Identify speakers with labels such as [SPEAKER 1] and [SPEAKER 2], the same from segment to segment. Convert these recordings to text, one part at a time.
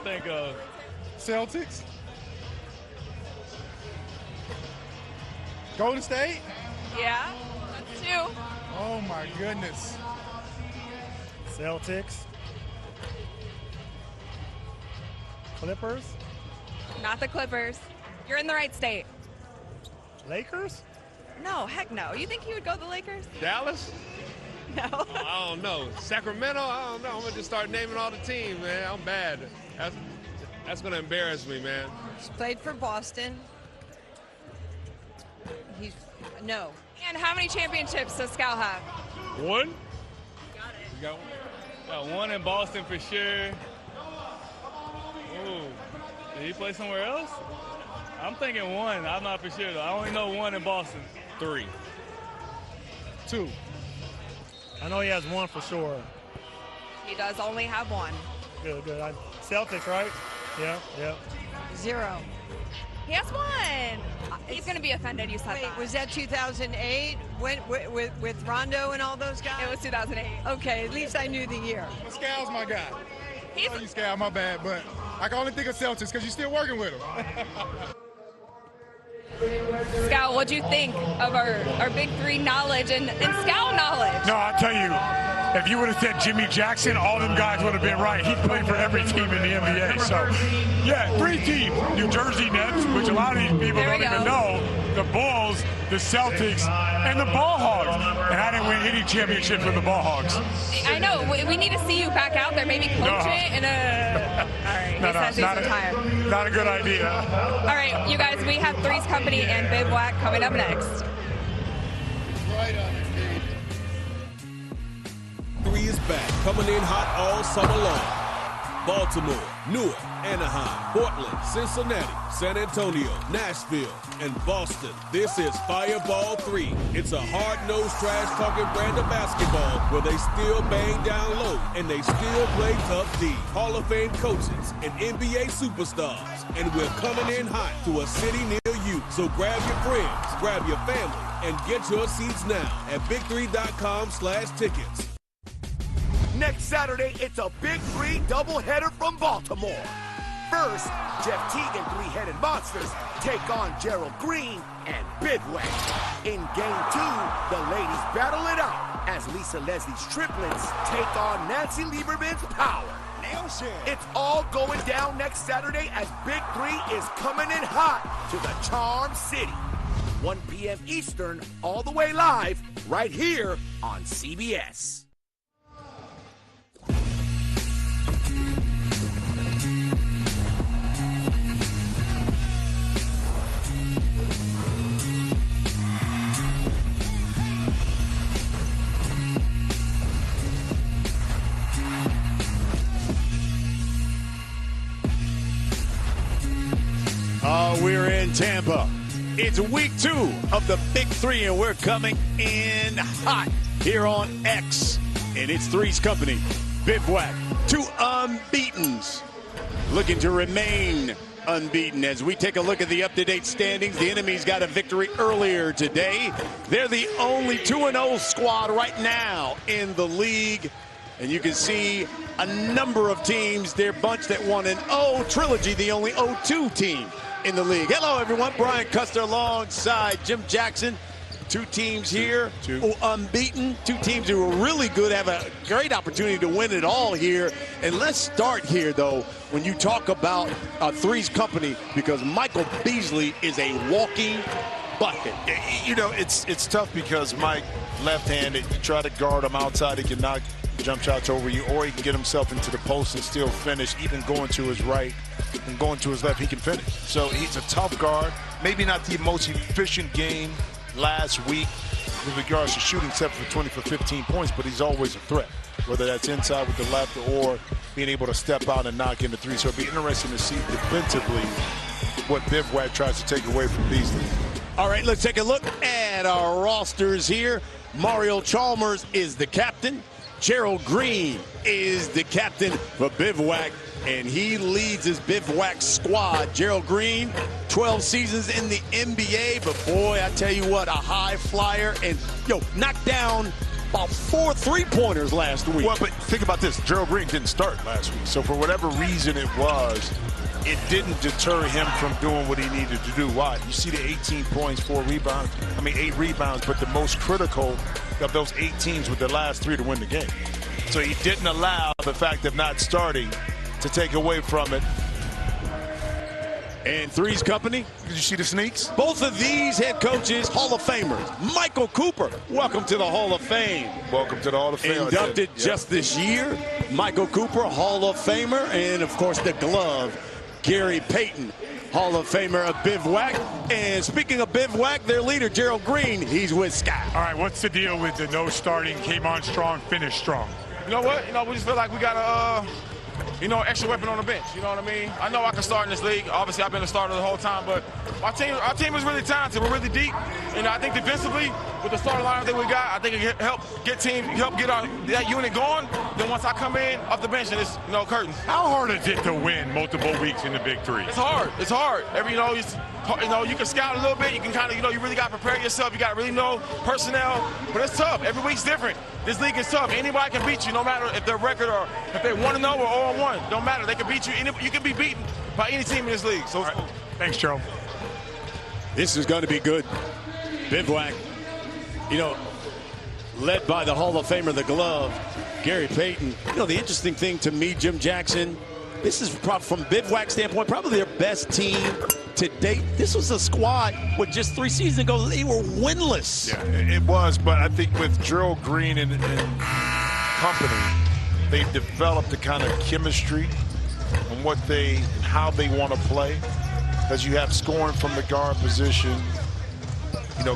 [SPEAKER 1] can think of.
[SPEAKER 2] Celtics. Golden State.
[SPEAKER 3] Yeah, that's 2.
[SPEAKER 2] Oh my goodness.
[SPEAKER 4] Celtics. Clippers.
[SPEAKER 3] Not the Clippers. You're in the right state.
[SPEAKER 4] Lakers.
[SPEAKER 3] No, heck no. You think he would go the Lakers?
[SPEAKER 5] Dallas?
[SPEAKER 3] No.
[SPEAKER 5] I don't know. Sacramento? I don't know. I'm going to just start naming all the teams, man. I'm bad. That's going to embarrass me, man.
[SPEAKER 6] He's played for Boston. No.
[SPEAKER 3] And how many championships does Scal have?
[SPEAKER 1] 1.
[SPEAKER 3] Got it.
[SPEAKER 1] You got 1? Got 1 in Boston for sure. Ooh. Did he play somewhere else? I'm thinking 1. I'm not for sure, though. I only know 1 in Boston.
[SPEAKER 5] 3.
[SPEAKER 2] 2.
[SPEAKER 4] I know he has 1 for sure.
[SPEAKER 3] He does only have 1.
[SPEAKER 4] Good, good. Celtics, right? Yeah, yeah.
[SPEAKER 6] 0.
[SPEAKER 3] He has 1. He's going to be offended you said
[SPEAKER 6] Wait,
[SPEAKER 3] that.
[SPEAKER 6] was that 2008 with Rondo and all those guys?
[SPEAKER 3] It was 2008.
[SPEAKER 6] Okay, at least I knew the year.
[SPEAKER 2] Scal's my guy.
[SPEAKER 3] He's
[SPEAKER 2] I love you, Scal, my bad, but I can only think of Celtics because you're still working with him.
[SPEAKER 3] Scal, what'd you think of our Big 3 knowledge and Scal knowledge?
[SPEAKER 7] No, I'll tell you, if you would have said Jimmy Jackson, all them guys would have been right. He played for every team in the NBA. So, yeah, 3 teams. New Jersey Nets, which a lot of these people don't even know. The Bulls, the Celtics, and the Ball Hogs. And I didn't win any championship for the Ball Hogs.
[SPEAKER 3] I know. We need to see you back out there, maybe coach it in a... All right, he says he's retired.
[SPEAKER 7] Not a good idea.
[SPEAKER 3] All right, you guys, we have Three's Company and Bivouac coming up next.
[SPEAKER 2] Right on it, dude.
[SPEAKER 8] 3 is back, coming in hot all summer long. Baltimore, Newark, Anaheim, Portland, Cincinnati, San Antonio, Nashville, and Boston. This is Fireball 3. It's a hard-nosed, trash-talking brand of basketball where they still bang down low and they still play tough D. Hall of Fame coaches and NBA superstars. And we're coming in hot to a city near you. So grab your friends, grab your family, and get your seats now at big3.com/tickets.
[SPEAKER 9] Next Saturday, it's a Big 3 doubleheader from Baltimore. First, Jeff Teague and Three-Headed Monsters take on Gerald Green and Bivouac. In Game 2, the ladies battle it out as Lisa Leslie's Triplets take on Nancy Lieberman's Power. It's all going down next Saturday as Big 3 is coming in hot to the Charm City. 1 p.m. Eastern, all the way live, right here on CBS.
[SPEAKER 10] We're in Tampa. It's week 2 of the Big 3, and we're coming in hot here on X. And it's Three's Company, Bivouac, 2 unbeatens, looking to remain unbeaten. As we take a look at the up-to-date standings, the enemy's got a victory earlier today. They're the only 2-0 squad right now in the league. And you can see a number of teams, they're bunched at 1-0. Trilogy, the only 0-2 team in the league. Hello, everyone. Brian Custer alongside Jim Jackson. 2 teams here, unbeaten. 2 teams who are really good, have a great opportunity to win it all here. And let's start here, though, when you talk about Three's Company, because Michael Beasley is a walking bucket.
[SPEAKER 11] You know, it's tough because Mike, left-handed, you try to guard him outside, he can knock jump shots over you, or he can get himself into the post and still finish, even going to his right and going to his left, he can finish. So he's a tough guard. Maybe not the most efficient game last week with regards to shooting, except for 20 for 15 points, but he's always a threat, whether that's inside with the left or being able to step out and knock in the 3. So it'll be interesting to see defensively what Bivouac tries to take away from Beasley.
[SPEAKER 10] All right, let's take a look at our rosters here. Mario Chalmers is the captain. Gerald Green is the captain for Bivouac, and he leads his Bivouac squad. Gerald Green, 12 seasons in the NBA, but boy, I tell you what, a high flyer, and knocked down about 4 3-pointers last week.
[SPEAKER 11] Well, but think about this. Gerald Green didn't start last week. So for whatever reason it was, it didn't deter him from doing what he needed to do. Why? You see the 18 points, 8 rebounds, but the most critical of those 8 teams with the last 3 to win the game. So he didn't allow the fact of not starting to take away from it.
[SPEAKER 10] And Three's company.
[SPEAKER 11] Did you see the sneaks?
[SPEAKER 10] Both of these head coaches, Hall of Famers. Michael Cooper, welcome to the Hall of Fame.
[SPEAKER 11] Welcome to the Hall of Fame.
[SPEAKER 10] Inducted just this year. Michael Cooper, Hall of Famer. And, of course, the glove, Gary Payton, Hall of Famer of Bivouac. And speaking of Bivouac, their leader, Gerald Green, he's with Scott.
[SPEAKER 7] All right, what's the deal with the no starting, came on strong, finished strong?
[SPEAKER 12] You know what? We just feel like we got a, extra weapon on the bench. You know what I mean? I know I can start in this league. Obviously, I've been a starter the whole time, but our team is really talented. We're really deep. And I think defensively, with the starting lineup that we got, I think it help get that unit going. Then once I come in off the bench, and it's curtains.
[SPEAKER 7] How hard is it to win multiple weeks in the Big Three?
[SPEAKER 12] It's hard. It's hard. You can scout a little bit. You can kind of, you really got to prepare yourself. You got to really know personnel. But it's tough. Every week's different. This league is tough. Anybody can beat you, no matter if their record or if they're 1-0 or 0-1. Don't matter. They can beat you. You can be beaten by any team in this league. So,
[SPEAKER 7] right. Thanks, Gerald.
[SPEAKER 10] This is going to be good. Bivouac, led by the Hall of Famer, the glove, Gary Payton. The interesting thing to me, Jim Jackson, this is from Bivouac's standpoint, probably their best team to date. This was a squad with just 3 seasons ago, they were winless.
[SPEAKER 11] Yeah, it was, but I think with Gerald Green and company, they've developed a kind of chemistry on how they want to play. Because you have scoring from the guard position.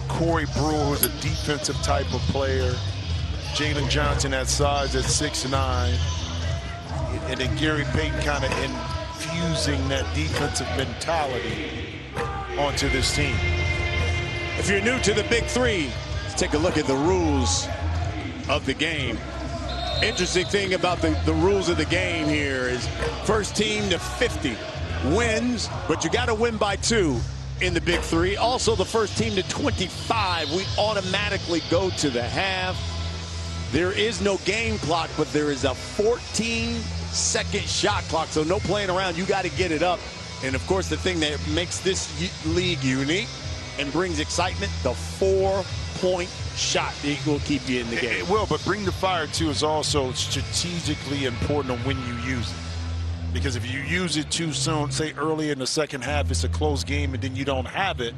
[SPEAKER 11] Corey Brewer, who's a defensive type of player. Jalen Johnson at size at 6'9". And then Gary Payton kind of infusing that defensive mentality onto this team.
[SPEAKER 10] If you're new to the Big Three, let's take a look at the rules of the game. Interesting thing about the rules of the game here is first team to 50 wins, but you got to win by 2 in the Big Three. Also, the first team to 25, we automatically go to the half. There is no game clock, but there is a 14-second shot clock, so no playing around. You got to get it up. And, of course, the thing that makes this league unique and brings excitement, the 4-point shot. It will keep you in the game.
[SPEAKER 11] It will, but bring the fire, too, is also strategically important on when you use it. Because if you use it too soon, say early in the second half, it's a close game, and then you don't have it,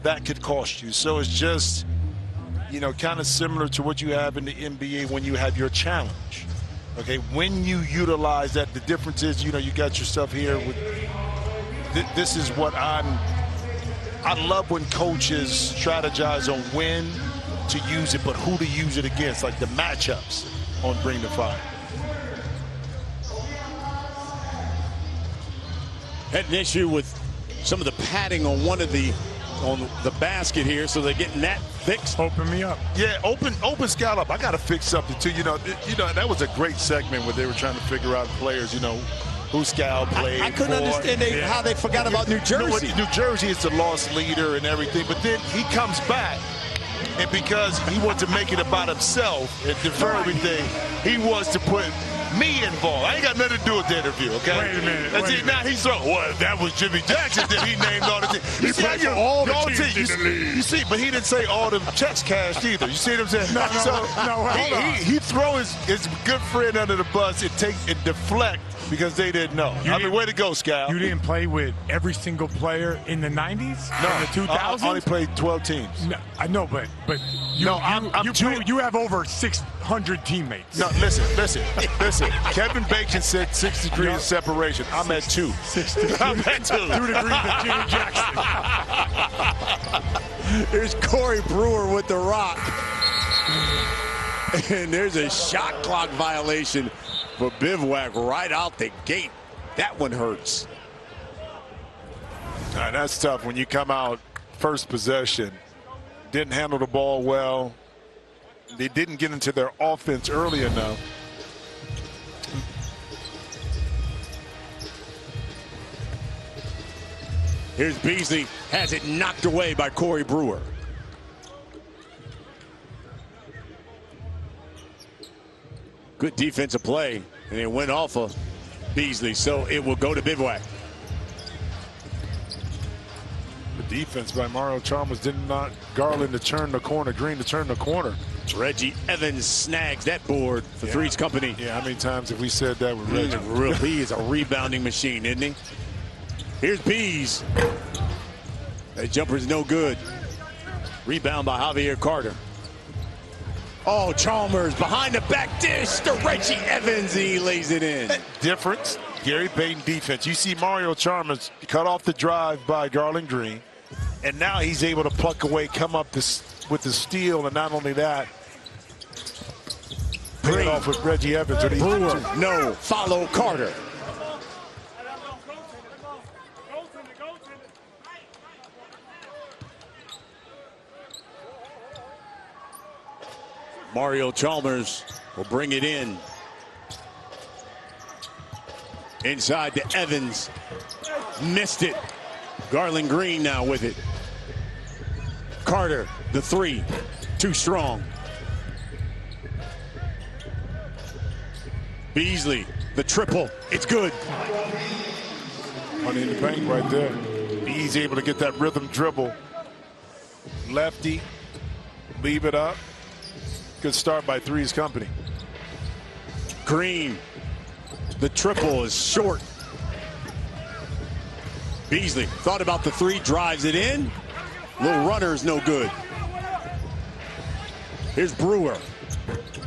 [SPEAKER 11] that could cost you. So it's just, kind of similar to what you have in the NBA when you have your challenge. Okay, when you utilize that, the difference is, you got yourself here with, this is what I love when coaches strategize on when to use it, but who to use it against, like the matchups on Bring the Fire.
[SPEAKER 10] Had an issue with some of the padding on on the basket here, so they're getting that fixed.
[SPEAKER 7] Open me up.
[SPEAKER 11] Yeah, open Scout up. I got to fix something too. That was a great segment where they were trying to figure out players. Who Scout played.
[SPEAKER 10] I couldn't understand how they forgot about New Jersey.
[SPEAKER 11] New Jersey is the lost leader and everything, but then he comes back, and because he wants to make it about himself and defer everything, he wants to put me involved. I ain't got nothing to do with the interview, okay?
[SPEAKER 7] Wait a minute.
[SPEAKER 11] That's it. Now he's throwing, well, that was Jimmy Jackson that he named all the teams.
[SPEAKER 7] He played for all the teams in the league.
[SPEAKER 11] You see, but he didn't say all the checks cashed either. You see what I'm saying?
[SPEAKER 7] No, hold on.
[SPEAKER 11] He throw his good friend under the bus and deflect because they didn't know. Way to go, Scal.
[SPEAKER 7] You didn't play with every single player in the 90s?
[SPEAKER 11] No.
[SPEAKER 7] In the 2000s?
[SPEAKER 11] I only played 12 teams.
[SPEAKER 7] No, I know, but you have over 600 teammates.
[SPEAKER 11] No, listen. Kevin Bacon said 6 degrees of separation. I'm at 2.
[SPEAKER 7] 6 degrees.
[SPEAKER 11] I'm at 2.
[SPEAKER 7] 2 degrees of Jimmy Jackson.
[SPEAKER 10] There's Corey Brewer with the rock. And there's a shot clock violation for Bivouac right out the gate. That one hurts.
[SPEAKER 11] That's tough when you come out first possession. Didn't handle the ball well. They didn't get into their offense early enough.
[SPEAKER 10] Here's Beasley, has it knocked away by Corey Brewer. Good defensive play, and it went off of Beasley, so it will go to Bivouac.
[SPEAKER 11] The defense by Mario Chalmers did not Garland to turn the corner, Green to turn the corner.
[SPEAKER 10] Reggie Evans snags that board for Three's Company.
[SPEAKER 11] Yeah, how many times have we said that with Reggie?
[SPEAKER 10] He is a rebounding machine, isn't he? Here's Bees. That jumper's no good. Rebound by Javier Carter. Oh, Chalmers behind the back dish to Reggie Evans. He lays it in.
[SPEAKER 11] Difference, Gary Payton defense. You see Mario Chalmers cut off the drive by Garland Green, and now he's able to pluck away, come up with the steal, and not only that, pay it off with Reggie Evans.
[SPEAKER 10] Brewer, no, follow Carter. Mario Chalmers will bring it in. Inside to Evans. Missed it. Garland Green now with it. Carter, the three. Too strong. Beasley, the triple. It's good.
[SPEAKER 11] Money in the bank right there. He's able to get that rhythm dribble. Lefty. Leave it up. Good start by Three's Company.
[SPEAKER 10] Green. The triple is short. Beasley thought about the three, drives it in. Little runner's no good. Here's Brewer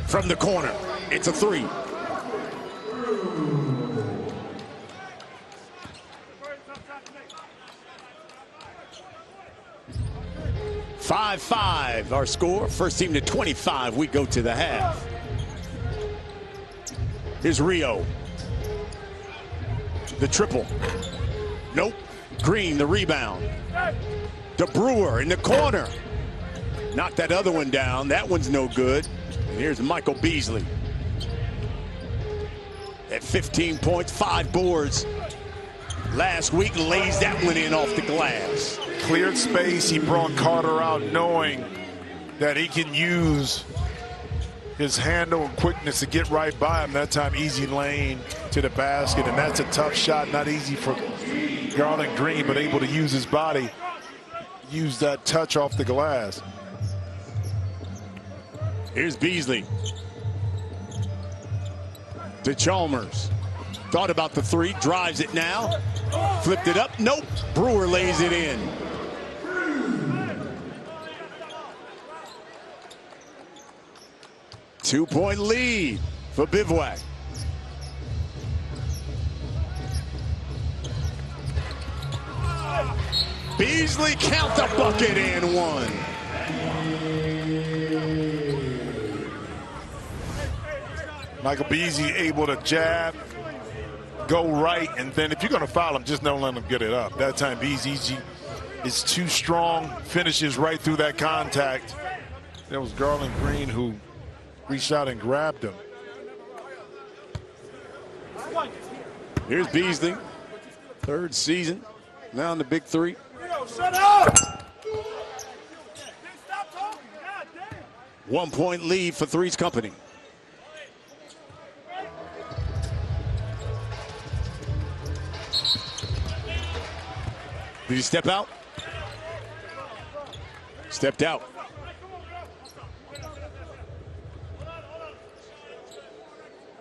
[SPEAKER 10] from the corner. It's a three. "5-5" our score. First team to 25. We go to the half. Here's Rio. The triple. Nope. Green, the rebound. To Brewer in the corner. Knocked that other one down. That one's no good. And here's Michael Beasley. At 15 points, 5 boards. Last week, lays that one in off the glass.
[SPEAKER 11] Cleared space. He brought Carter out knowing that he can use his handle and quickness to get right by him. That time, easy lane to the basket. And that's a tough shot. Not easy for Garland Green, but able to use his body. Use that touch off the glass.
[SPEAKER 10] Here's Beasley. To Chalmers. Thought about the three. Drives it now. Flipped it up. Nope. Brewer lays it in. Two-point lead for Bivouac. Beasley count the bucket and one.
[SPEAKER 11] Michael Beasley able to jab, go right, and then if you're going to foul him, just don't let him get it up. That time Beasley is too strong, finishes right through that contact. That was Garland Green who reached out and grabbed him.
[SPEAKER 10] Here's Beasley, third season, now in the big three.
[SPEAKER 2] Shut up!
[SPEAKER 10] 1 point lead for Three's Company. Did he step out? Stepped out.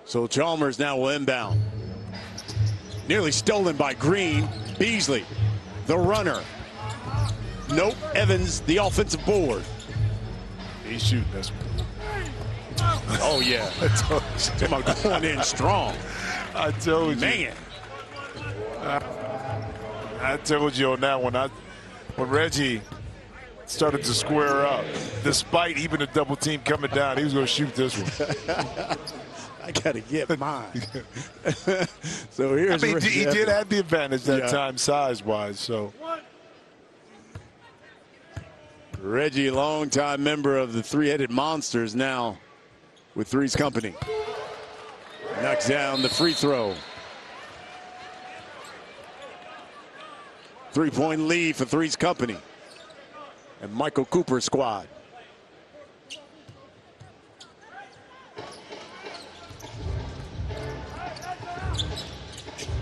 [SPEAKER 10] So Chalmers now will inbound. Nearly stolen by Green. Beasley, the runner. Nope. Evans, the offensive board.
[SPEAKER 11] He's shooting this one.
[SPEAKER 10] Oh, yeah. Talking about going in strong.
[SPEAKER 11] I told you.
[SPEAKER 10] Man.
[SPEAKER 11] I told you on that one. When Reggie started to square up, despite even the double team coming down, he was going to shoot this one.
[SPEAKER 10] I got to get mine. So here's
[SPEAKER 11] he did have the advantage that time size-wise. So
[SPEAKER 10] Reggie, longtime member of the Three-Headed Monsters, now with Three's Company. Knocks down the free throw. 3-point lead for Three's Company and Michael Cooper's squad.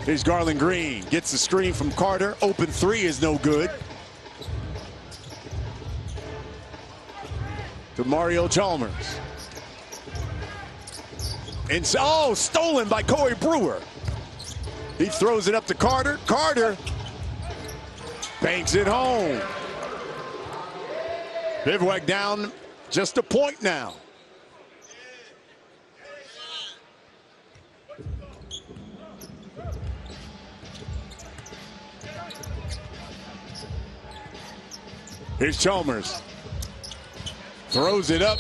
[SPEAKER 10] Here's Garland Green. Gets the screen from Carter. Open three is no good. To Mario Chalmers. And stolen by Corey Brewer. He throws it up to Carter. Carter banks it home. Bivouac down just a point now. Here's Chalmers. Throws it up.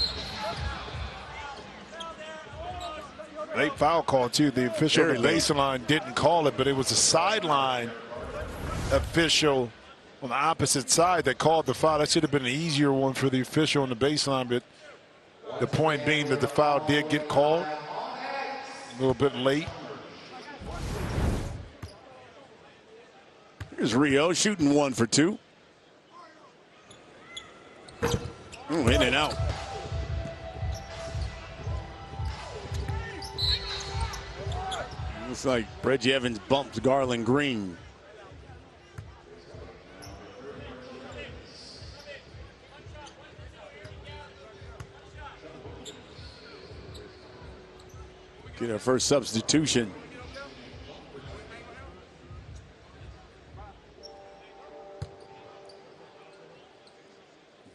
[SPEAKER 11] Late foul call, too. The official on the baseline didn't call it, but it was a sideline official on the opposite side that called the foul. That should have been an easier one for the official on the baseline, but the point being that the foul did get called a little bit late.
[SPEAKER 10] Here's Rio shooting 1 for 2. Ooh, in and out. Looks like Reggie Evans bumps Garland Green. Get our first substitution.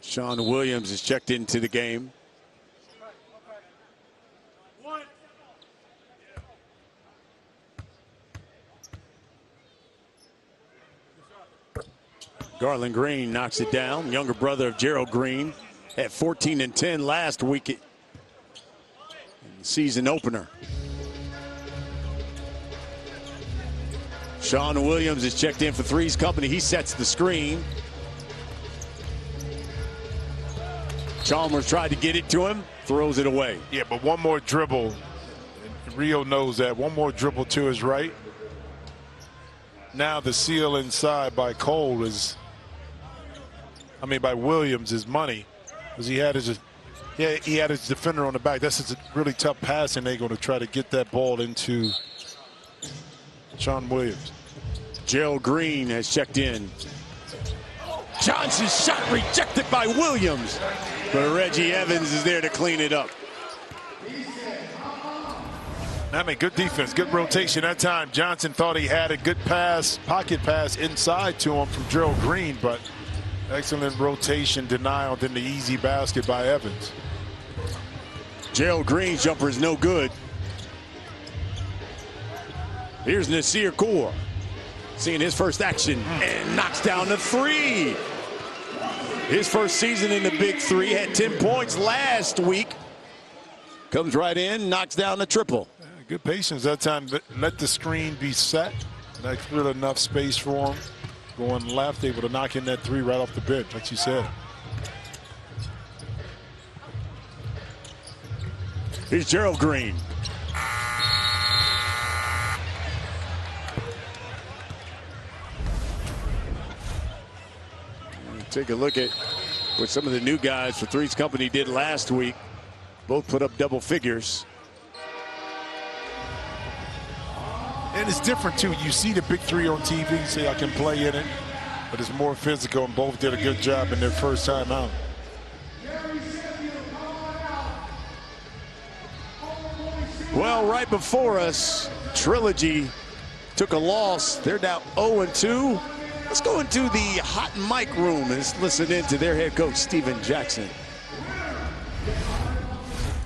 [SPEAKER 10] Sean Williams is checked into the game. Garland Green knocks it down. Younger brother of Gerald Green. Had 14 and 10 last week in the season opener. Sean Williams is checked in for Three's Company. He sets the screen. Chalmers tried to get it to him, throws it away.
[SPEAKER 11] Yeah, but one more dribble. Rio knows that. One more dribble to his right. Now the seal inside by Cole is, by Williams is money, because he had his defender on the back. That's a really tough pass, and they're going to try to get that ball into Sean Williams.
[SPEAKER 10] Gerald Green has checked in. Johnson's shot rejected by Williams, but Reggie Evans is there to clean it up.
[SPEAKER 11] Good defense, good rotation that time. Johnson thought he had a good pass, pocket pass inside to him from Gerald Green, but excellent rotation, denial, then the easy basket by Evans.
[SPEAKER 10] Gerald Green's jumper is no good. Here's Nasir Kaur, seeing his first action, and knocks down the three. His first season in the Big Three, had 10 points last week. Comes right in, knocks down the triple.
[SPEAKER 11] Good patience that time. Let the screen be set. That's really enough space for him. Going left, able to knock in that three right off the bench, like you said.
[SPEAKER 10] Here's Gerald Green. Take a look at what some of the new guys for Three's Company did last week. Both put up double figures.
[SPEAKER 11] And it's different, too. You see the Big Three on TV, say I can play in it, but it's more physical, and both did a good job in their first time out.
[SPEAKER 10] Well, right before us, Trilogy took a loss. They're now 0-2. Let's go into the hot mic room and let's listen in to their head coach, Steven Jackson.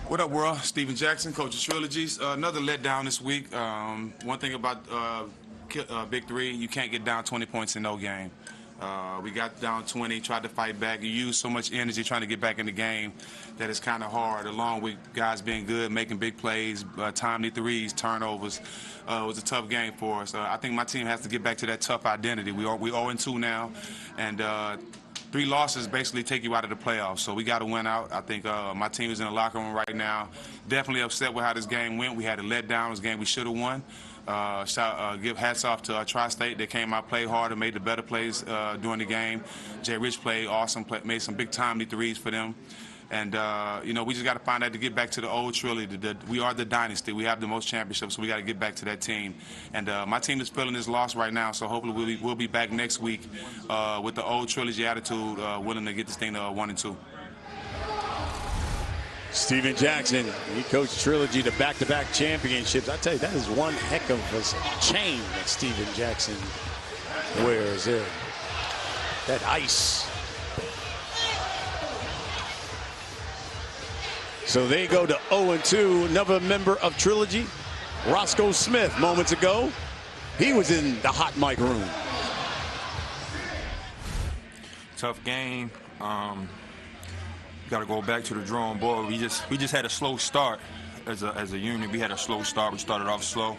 [SPEAKER 13] What up, world? Steven Jackson, coach of Trilogies. Another letdown this week. One thing about Big Three, you can't get down 20 points in no game. We got down 20, tried to fight back. You use so much energy trying to get back in the game that it's kind of hard, along with guys being good, making big plays, timely threes, turnovers. It was a tough game for us. I think my team has to get back to that tough identity. We 0-2 now, and 3 losses basically take you out of the playoffs. So we got to win out. I think my team is in the locker room right now. Definitely upset with how this game went. We had a letdown. It was a game we should have won. Give hats off to Tri-State. They came out, played hard, and made the better plays during the game. Jay Rich played awesome, made some big timely threes for them. And, you know, we just got to find out to get back to the old Trilogy. We are the dynasty. We have the most championships, so we got to get back to that team. And my team is feeling this loss right now, so hopefully we'll be back next week with the old Trilogy attitude, willing to get this thing to 1-2.
[SPEAKER 10] Steven Jackson, he coached Trilogy to back-to-back championships. I tell you, that is one heck of a chain that Steven Jackson wears there. That ice. So they go to 0-2. Another member of Trilogy, Roscoe Smith, moments ago. He was in the hot mic room.
[SPEAKER 14] Tough game. Got to go back to the drawing board. We just had a slow start as a unit. We had a slow start. We started off slow.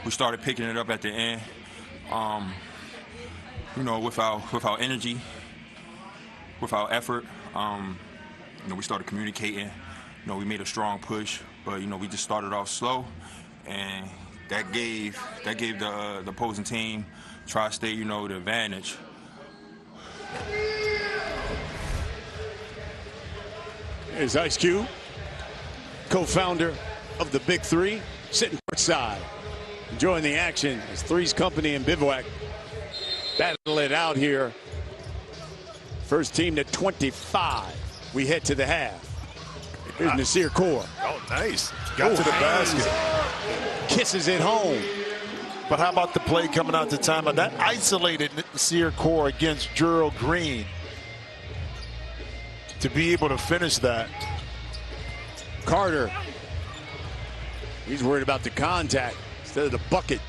[SPEAKER 14] We started picking it up at the end. You know, with our energy, with our effort. You know, we started communicating. You know, we made a strong push, but you know, we just started off slow, and that gave the opposing team, Tri-State, you know, the advantage.
[SPEAKER 10] Here's Ice Cube, co-founder of the Big Three, sitting courtside, enjoying the action as Three's Company and Bivouac battle it out here. First team to 25. We head to the half. Here's Nasir Kaur.
[SPEAKER 11] Oh, nice. Got to the basket.
[SPEAKER 10] Kisses it home.
[SPEAKER 11] But how about the play coming out to time? That isolated Nasir Kaur against Gerald Green. To be able to finish that.
[SPEAKER 10] Carter. He's worried about the contact instead of the bucket.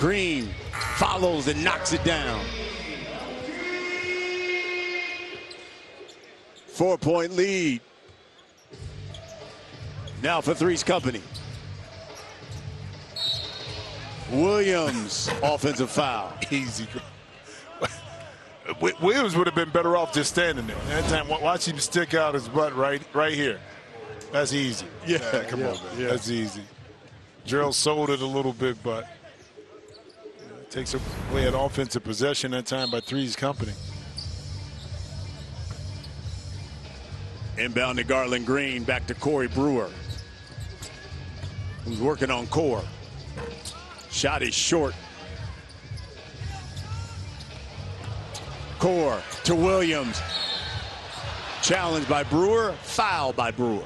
[SPEAKER 10] Green follows and knocks it down. 4-point lead. Now for Three's Company. Williams, offensive foul.
[SPEAKER 11] Easy. Williams would have been better off just standing there. That time, watch him stick out his butt right here. That's easy.
[SPEAKER 10] Yeah,
[SPEAKER 11] come on, man. Yeah. That's easy. Gerald sold it a little bit, but takes away an offensive possession that time by Three's Company.
[SPEAKER 10] Inbound to Garland Green, back to Corey Brewer, who's working on Kaur. Shot is short. Kaur to Williams. Challenged by Brewer, foul by Brewer.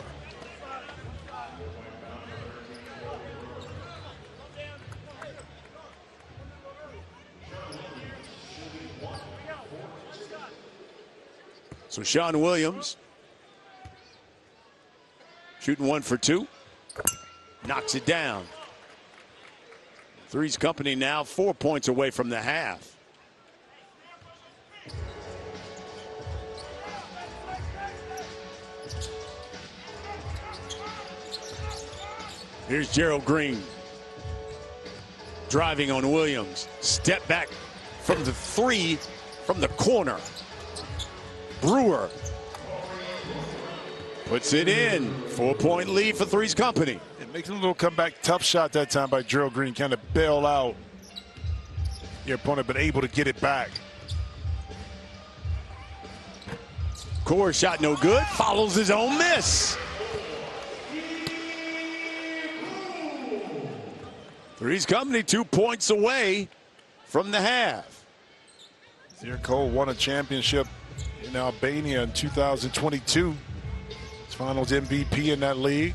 [SPEAKER 10] So Sean Williams shooting 1 for 2. Knocks it down. Three's Company now 4 points away from the half. Here's Gerald Green. Driving on Williams. Step back from the three from the corner. Brewer puts it in. 4-point lead for Three's Company.
[SPEAKER 11] It makes a little comeback. Tough shot that time by Gerald Green. Kind of bail out your opponent, but able to get it back.
[SPEAKER 10] Kaur shot no good. Follows his own miss. Three's Company 2 points away from the half.
[SPEAKER 11] Nasir Kaur won a championship in Albania in 2022. His finals MVP in that league.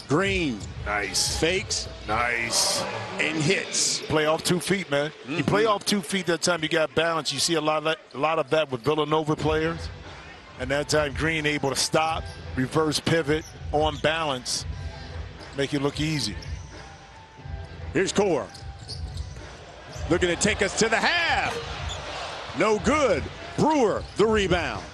[SPEAKER 10] Green.
[SPEAKER 11] Nice.
[SPEAKER 10] Fakes.
[SPEAKER 11] Nice.
[SPEAKER 10] And hits.
[SPEAKER 11] Play off 2 feet, man. You play off 2 feet that time, you got balance. You see a lot of that with Villanova players. And that time, Green able to stop, reverse pivot, on balance, make it look easy.
[SPEAKER 10] Here's Kaur. Looking to take us to the half. No good. Brewer, the rebound.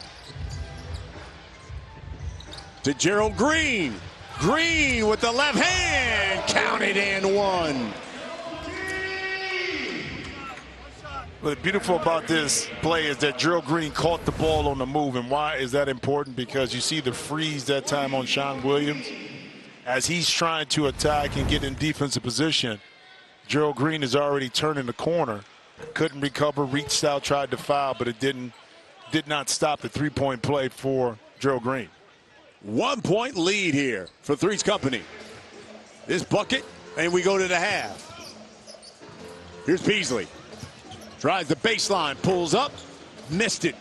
[SPEAKER 10] To Gerald Green. Green with the left hand. Counted and one.
[SPEAKER 11] What's beautiful about this play is that Gerald Green caught the ball on the move. And why is that important? Because you see the freeze that time on Sean Williams. As he's trying to attack and get in defensive position, Gerald Green is already turning the corner. Couldn't recover, reached out, tried to foul, but it didn't did not stop the three-point play for Gerald Green.
[SPEAKER 10] 1 point lead here for Three's Company. This bucket, and we go to the half. Here's Beasley. Tries the baseline, pulls up, missed it.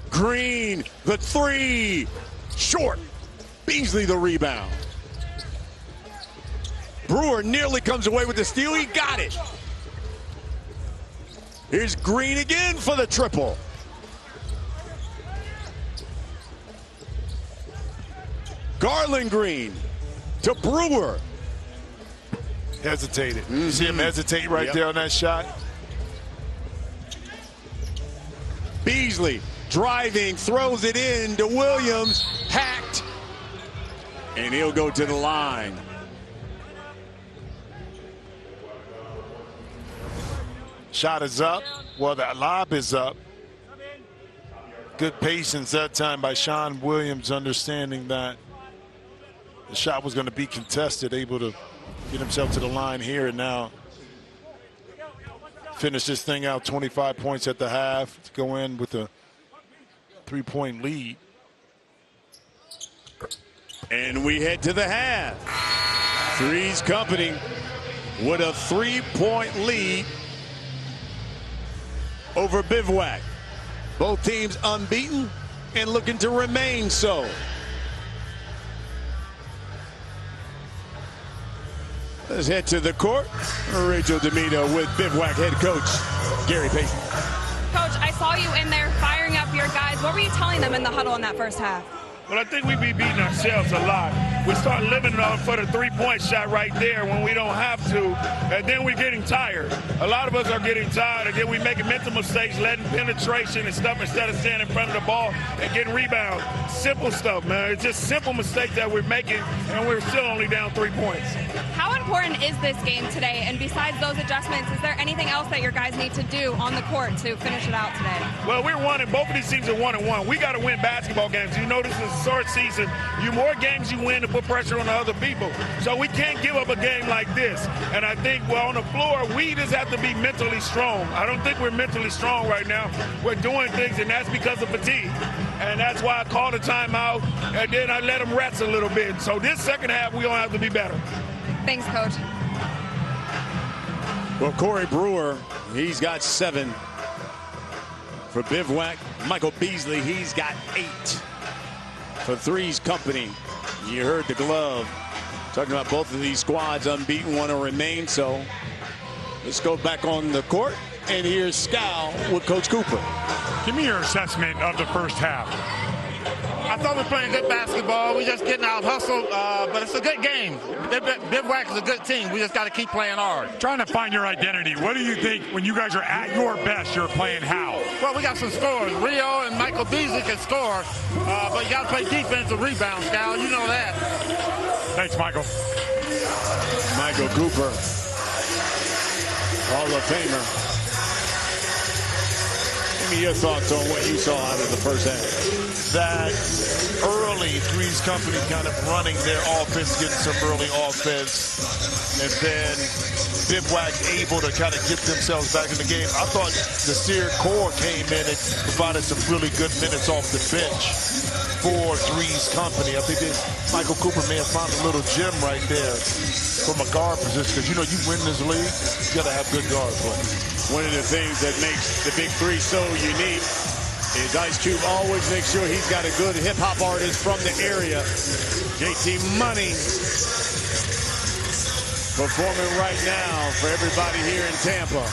[SPEAKER 10] Green, the three, short. Beasley the rebound. Brewer nearly comes away with the steal. He got it. Here's Green again for the triple. Garland Green to Brewer.
[SPEAKER 11] Hesitated. You see him hesitate right there on that shot?
[SPEAKER 10] Beasley driving, throws it in to Williams. Hacked. And he'll go to the line.
[SPEAKER 11] Shot is up. Well, the lob is up. Good patience that time by Sean Williams, understanding that the shot was going to be contested, able to get himself to the line here and now finish this thing out. 25 points at the half to go in with a 3-point lead.
[SPEAKER 10] And we head to the half. Three's Company with a 3-point lead over Bivouac. Both teams unbeaten and looking to remain so. Let's head to the court. Rachel D'Amito with Bivouac head coach Gary Payton.
[SPEAKER 3] Coach, I saw you in there firing up your guys. What were you telling them in the huddle in that first half?
[SPEAKER 4] Well, I think we be beating ourselves a lot. We start living for the three-point shot right there when we don't have to, and then we're getting tired. A lot of us are getting tired, and then we making mental mistakes, letting penetration and stuff instead of standing in front of the ball and getting rebounds. Simple stuff, man. It's just simple mistakes that we're making, and we're still only down 3 points.
[SPEAKER 3] How important is this game today? And besides those adjustments, is there anything else that your guys need to do on the court to finish it out today?
[SPEAKER 4] Well, we're one, and both of these teams are 1-1. We got to win basketball games. You know, this is a short season. The more games you win to put pressure on the other people. So we can't give up a game like this. And I think, well, on the floor, we just have to be mentally strong. I don't think we're mentally strong right now. We're doing things, and that's because of fatigue. And that's why I called a timeout, and then I let them rest a little bit. So this second half, we're going to have to be better.
[SPEAKER 3] Thanks, Coach.
[SPEAKER 10] Well, Corey Brewer, he's got 7 for Bivouac. Michael Beasley, he's got 8 for Three's Company. You heard the glove talking about both of these squads unbeaten, want to remain so. Let's go back on the court, and here's Scal with Coach Cooper.
[SPEAKER 7] Give me your assessment of the first half.
[SPEAKER 15] I thought we were playing good basketball. We just getting out hustled, but it's a good game. Bivouac is a good team. We just got to keep playing hard.
[SPEAKER 7] Trying to find your identity. What do you think when you guys are at your best, you're playing how?
[SPEAKER 15] Well, we got some scorers. Rio and Michael Beasley can score, but you got to play defense and rebound, Scal. You know that.
[SPEAKER 7] Thanks, Michael.
[SPEAKER 10] Michael Cooper, Hall of Famer. Give me your thoughts on what you saw out of the first half.
[SPEAKER 11] That early Three's Company kind of running their offense, getting some early offense, and then Bivouac able to kind of get themselves back in the game. I thought the Sear core came in and provided some really good minutes off the bench for Three's Company. I think Michael Cooper may have found a little gem right there from a guard position, because you know you win this league, you got to have good guard play.
[SPEAKER 10] One of the things that makes the Big Three so unique is Ice Cube always makes sure he's got a good hip-hop artist from the area. JT Money performing right now for everybody here in Tampa.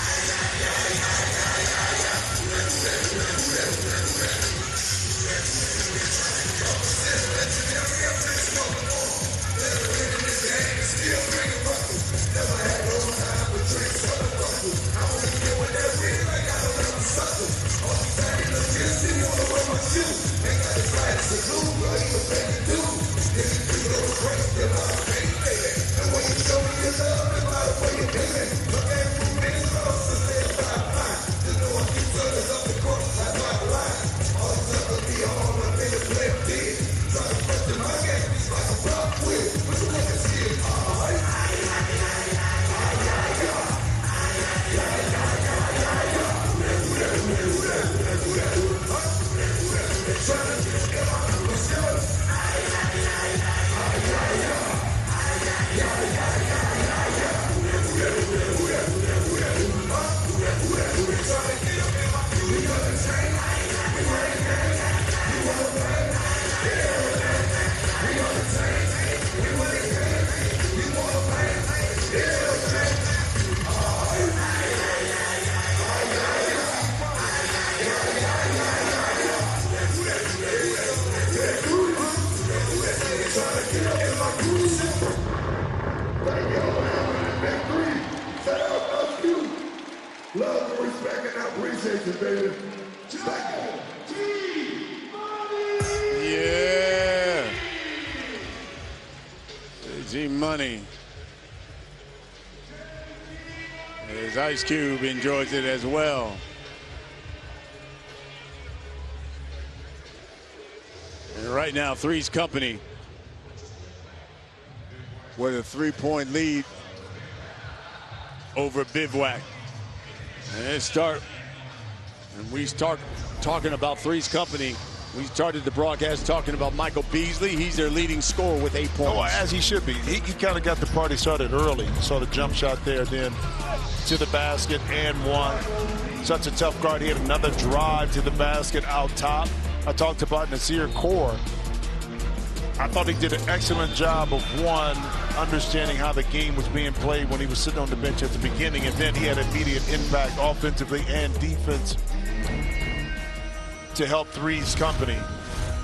[SPEAKER 16] Love, respect, and appreciation, baby.
[SPEAKER 10] Yeah. G-Money. As Ice Cube enjoys it as well. And right now, Three's Company with a 3-point lead over Bivouac. And we start talking about Three's Company. We started the broadcast talking about Michael Beasley. He's their leading scorer with 8 points.
[SPEAKER 11] Oh, as he should be. He kind of got the party started early. Saw the jump shot there, then to the basket and one. Such a tough guard. He had another drive to the basket out top. I talked about Nasir Kaur. I thought he did an excellent job of, one, understanding how the game was being played when he was sitting on the bench at the beginning, and then he had immediate impact offensively and defense to help Three's Company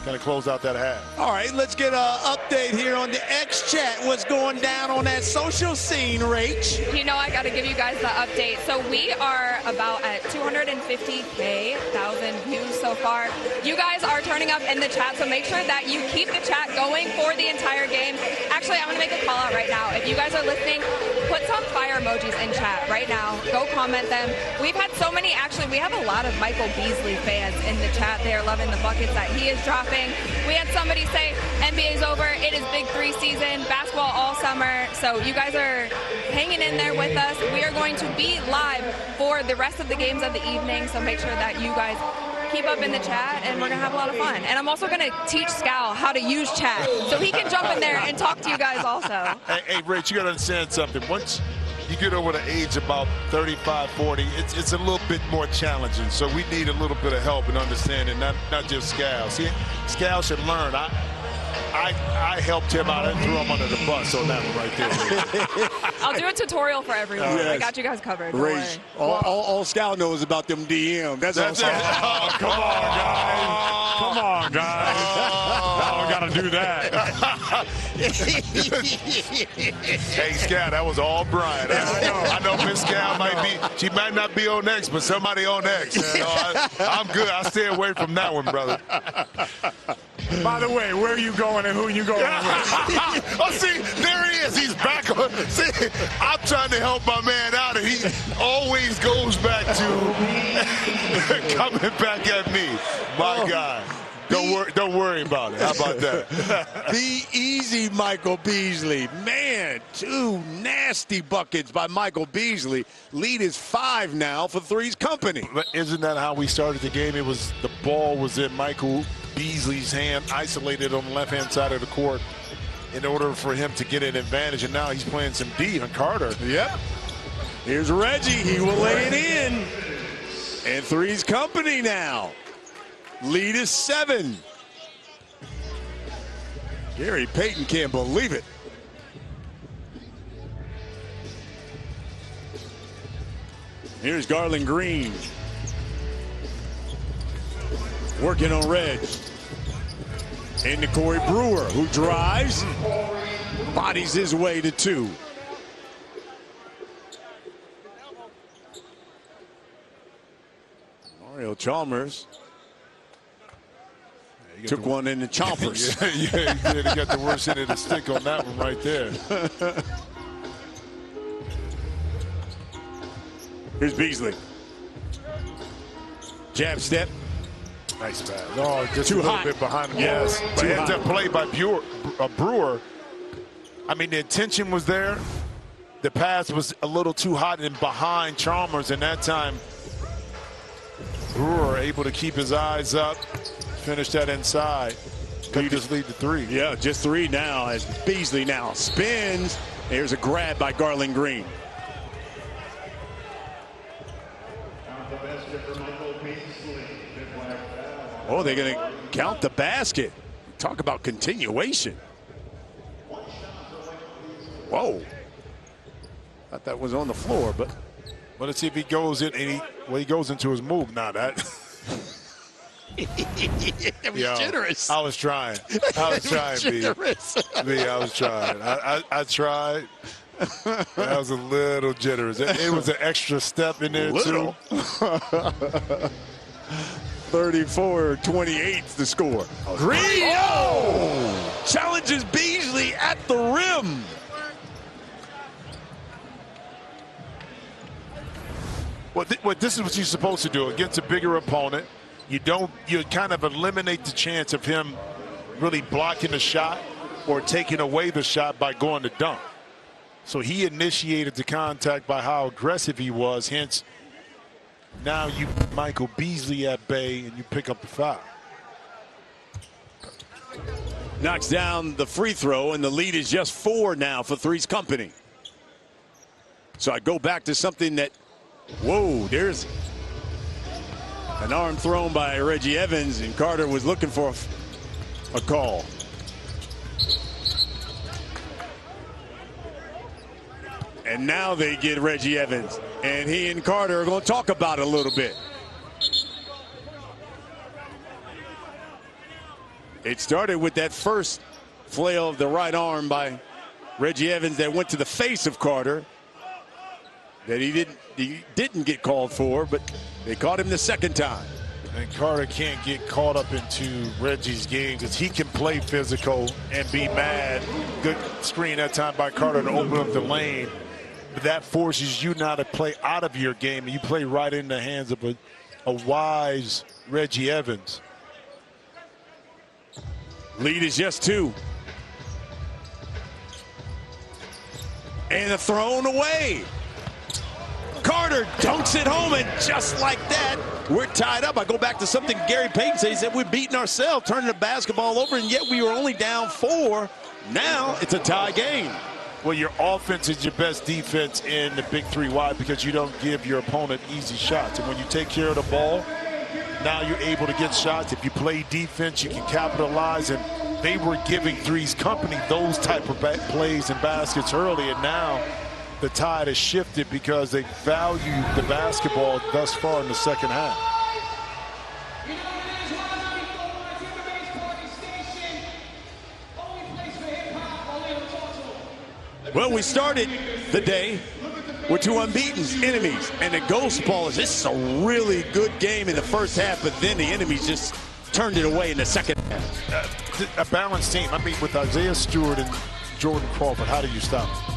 [SPEAKER 11] kind of close out that half.
[SPEAKER 10] All right, let's get an update here on the X chat. What's going down on that social scene, Rach?
[SPEAKER 3] You know, I got to give you guys the update. So we are about at 250,000 views so far. You guys are turning up in the chat, so make sure that you keep the chat going for the entire game. Actually, I'm going to make a call out right now. If you guys are listening, put some fire emojis in chat right now. Go comment them. We've had so many, actually, we have a lot of Michael Beasley fans in the chat. They are loving the buckets that he is dropping. We had somebody say, NBA's over, it is Big 3 season, basketball all summer. So you guys are hanging in there with us. We are going to be live for the rest of the games of the evening, so make sure that you guys keep up in the chat, and we're going to have a lot of fun. And I'm also going to teach Scal how to use chat, so he can jump in there and talk to you guys also.
[SPEAKER 11] Hey, Rich, you got to understand something. Once you get over the age about 35, 40, it's a little bit more challenging. So we need a little bit of help and understanding, not just Scal. See, Scal should learn. I helped him out and threw him under the bus on that one right there.
[SPEAKER 3] I'll do a tutorial for everyone.
[SPEAKER 10] Yes.
[SPEAKER 3] I got you guys covered. Don't
[SPEAKER 10] Rach,
[SPEAKER 3] worry.
[SPEAKER 10] all Scal knows about them DM. That's all Scal.
[SPEAKER 7] Oh, come on, guys. Come on, guys. I don't got to do that.
[SPEAKER 11] Hey, Scal, that was all Brian. I know Miss Scal she might not be on X, but somebody on X. I'm good. I stay away from that one, brother.
[SPEAKER 7] By the way, where are you going and who are you going with?
[SPEAKER 11] Oh, see, there he is. He's back. See, I'm trying to help my man out, and he always goes back to coming back at me. My God. Don't worry about it. How about that?
[SPEAKER 10] Be easy, Michael Beasley. Man, 2 nasty buckets by Michael Beasley. Lead is 5 now for Three's Company.
[SPEAKER 11] But isn't that how we started the game? The ball was in Michael Beasley's hand, isolated on the left-hand side of the court in order for him to get an advantage. And now he's playing some D on Carter.
[SPEAKER 10] Yep. Here's Reggie. He will lay it in. And Three's Company now. Lead is 7. Gary Payton can't believe it. Here's Garland Green. Working on Reg. Into Corey Brewer, who drives. Bodies his way to 2. Mario Chalmers took one in the chompers.
[SPEAKER 11] Yeah, he did. He got the worst end of the stick on that one right there.
[SPEAKER 10] Here's Beasley. Jab step.
[SPEAKER 11] Nice pass. Oh, just
[SPEAKER 10] too
[SPEAKER 11] a little
[SPEAKER 10] hot.
[SPEAKER 11] bit behind him.
[SPEAKER 10] Yes.
[SPEAKER 11] But heads up play by Brewer. I mean, the intention was there. The pass was a little too hot and behind Chalmers, and that time Brewer able to keep his eyes up, finish that inside. Could just lead to 3.
[SPEAKER 10] Yeah, just 3 now as Beasley now spins. Here's a grab by Garland Green. Oh, they're going to count the basket. Talk about continuation. Whoa. Thought that was on the floor, but
[SPEAKER 11] let's see if he goes in and he goes into his move. Now that
[SPEAKER 10] that was generous.
[SPEAKER 11] I was trying. I was trying, B. I was trying. I tried. That was a little generous. It was an extra step in there, too.
[SPEAKER 10] 34-28 the score. Green challenges Beasley at the rim.
[SPEAKER 11] Well, this is what you're supposed to do against a bigger opponent. You kind of eliminate the chance of him really blocking the shot or taking away the shot by going to dunk. So he initiated the contact by how aggressive he was. Hence, now you Michael Beasley at bay and you pick up the foul.
[SPEAKER 10] Knocks down the free throw, and the lead is just 4 now for Three's Company. So I go back to something that, whoa, there's an arm thrown by Reggie Evans, and Carter was looking for a call. And now they get Reggie Evans, and he and Carter are going to talk about it a little bit. It started with that first flail of the right arm by Reggie Evans that went to the face of Carter that he didn't get called for, but they caught him the second time.
[SPEAKER 11] And Carter can't get caught up into Reggie's game because he can play physical and be mad. Good screen that time by Carter to open up the lane. But that forces you now to play out of your game, and you play right in the hands of a wise Reggie Evans.
[SPEAKER 10] Lead is just 2. And a thrown away. Carter dunks it home, and just like that, we're tied up. I go back to something Gary Payton said. He said we're beating ourselves, turning the basketball over, and yet we were only down 4. Now it's a tie game.
[SPEAKER 11] Well, your offense is your best defense in the big 3 wide because you don't give your opponent easy shots. And when you take care of the ball, now you're able to get shots. If you play defense, you can capitalize. And they were giving Three's Company those type of plays and baskets early. And now the tide has shifted because they value the basketball thus far in the second half.
[SPEAKER 10] Well, we started the day with 2 unbeaten enemies, and the Ghost Ballers. This is a really good game in the first half, but then the enemies just turned it away in the second half.
[SPEAKER 11] A balanced team. I mean, with Isaiah Stewart and Jordan Crawford, how do you stop them?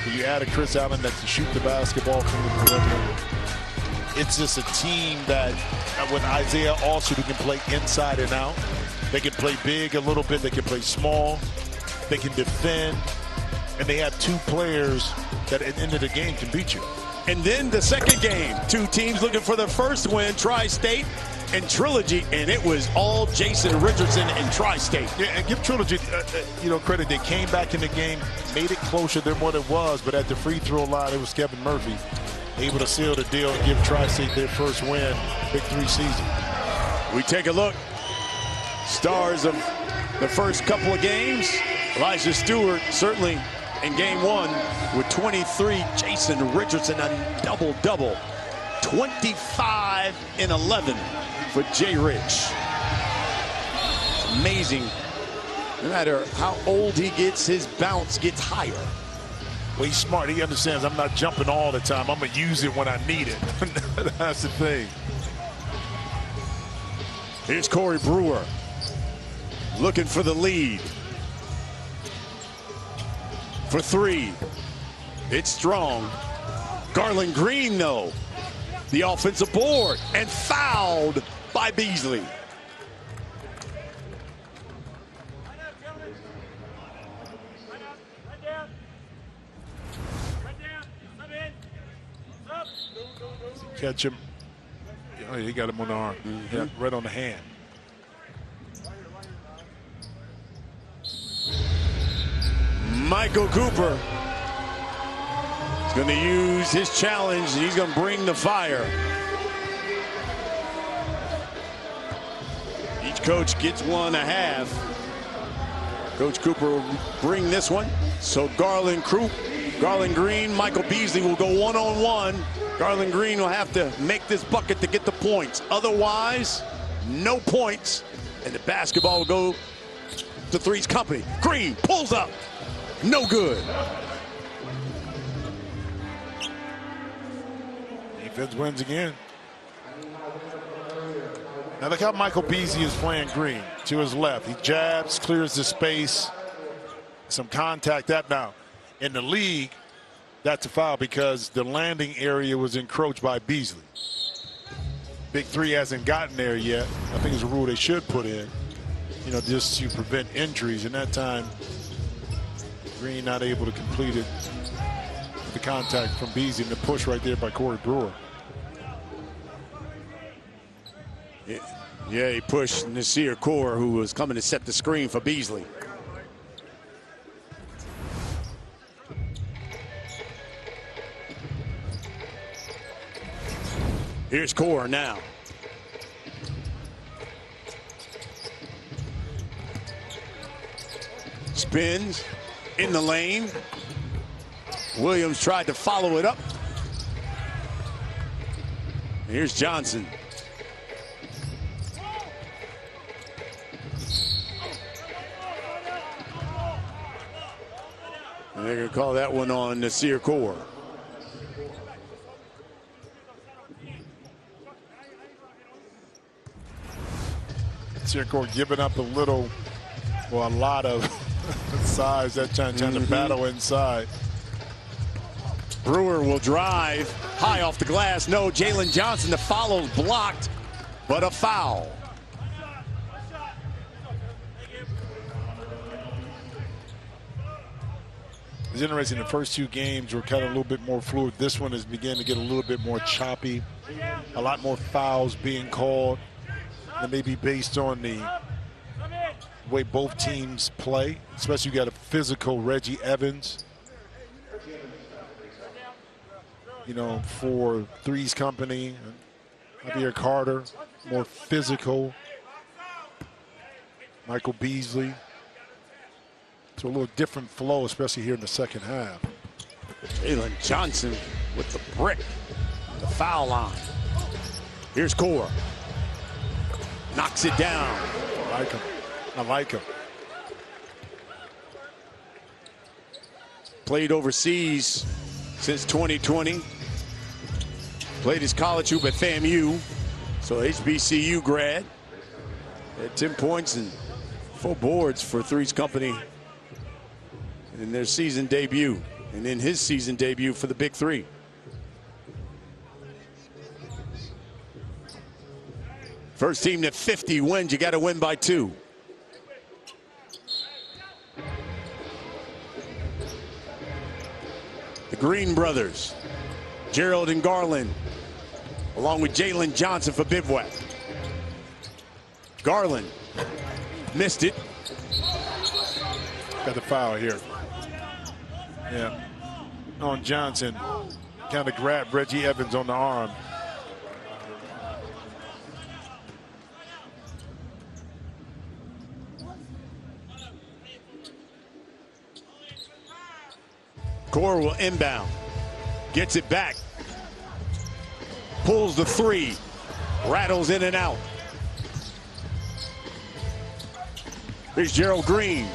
[SPEAKER 11] Do you add a Chris Allen that can shoot the basketball from the perimeter? It's just a team that, with Isaiah also, who can play inside and out. They can play big a little bit. They can play small. They can defend. And they have 2 players that at the end of the game can beat you.
[SPEAKER 10] And then the second game, 2 teams looking for their first win, Tri-State and Trilogy, and it was all Jason Richardson and Tri-State.
[SPEAKER 11] Yeah, and give Trilogy, credit. They came back in the game, made it closer than what it was, but at the free throw line, it was Kevin Murphy able to seal the deal and give Tri-State their first win, big 3 season.
[SPEAKER 10] We take a look. Stars of the first couple of games. Elijah Stewart certainly in game 1 with 23. Jason Richardson a double-double. 25 and 11 for Jay Rich. It's amazing. No matter how old he gets, his bounce gets higher.
[SPEAKER 11] Well, he's smart. He understands I'm not jumping all the time. I'm going to use it when I need it. That's the thing.
[SPEAKER 10] Here's Corey Brewer looking for the lead. For 3. It's strong. Garland Green, though. The offensive board, and fouled by Beasley.
[SPEAKER 11] Catch him. Oh, he got him on the arm. Yeah, right on the hand.
[SPEAKER 10] Michael Cooper is going to use his challenge. He's going to bring the fire. Each coach gets 1.5. Coach Cooper will bring this one. So Garland Green, Michael Beasley will go one-on-one. Garland Green will have to make this bucket to get the points. Otherwise, no points. And the basketball will go to Three's Company. Green pulls up. No good.
[SPEAKER 11] Defense wins again. Now look how Michael Beasley is playing Green to his left. He jabs, clears the space. Some contact that now. In the league, that's a foul because the landing area was encroached by Beasley. Big three hasn't gotten there yet. I think it's a rule they should put in, you know, just to prevent injuries. And that time, Green not able to complete it. The contact from Beasley and the push right there by Corey Brewer.
[SPEAKER 10] Yeah, he pushed Nasir Kaur, who was coming to set the screen for Beasley. Here's Kaur now. Spins in the lane. Williams tried to follow it up. Here's Johnson. And they're going to call that one on Nasir Kaur.
[SPEAKER 11] Nasir Kaur giving up a little, well, a lot of size that trying to battle inside.
[SPEAKER 10] Brewer will drive high off the glass. No, Jalen Johnson, the foul blocked, but a foul.
[SPEAKER 11] It's interesting, the first two games were kind of a little bit more fluid. This one is beginning to get a little bit more choppy. A lot more fouls being called. And maybe based on the way both teams play. Especially you got a physical Reggie Evans. You know, for Three's Company, Javier Carter, more physical. Michael Beasley. So a little different flow, especially here in the second half.
[SPEAKER 10] Jalen Johnson with the brick, the foul line. Here's Kaur. Knocks it down.
[SPEAKER 11] I like him. I like him.
[SPEAKER 10] Played overseas since 2020. Played his college hoop at FAMU. So HBCU grad. Had 10 points and 4 boards for Three's Company in their season debut, and in his season debut for the Big Three. First team to 50 wins, you got to win by 2. The Green brothers, Gerald and Garland, along with Jalen Johnson for Bivouac. Garland missed it.
[SPEAKER 11] Got the foul here. Yeah. On Johnson. Kind of grabbed Reggie Evans on the arm.
[SPEAKER 10] Kaur will inbound. Gets it back. Pulls the 3. Rattles in and out. Here's Gerald Green.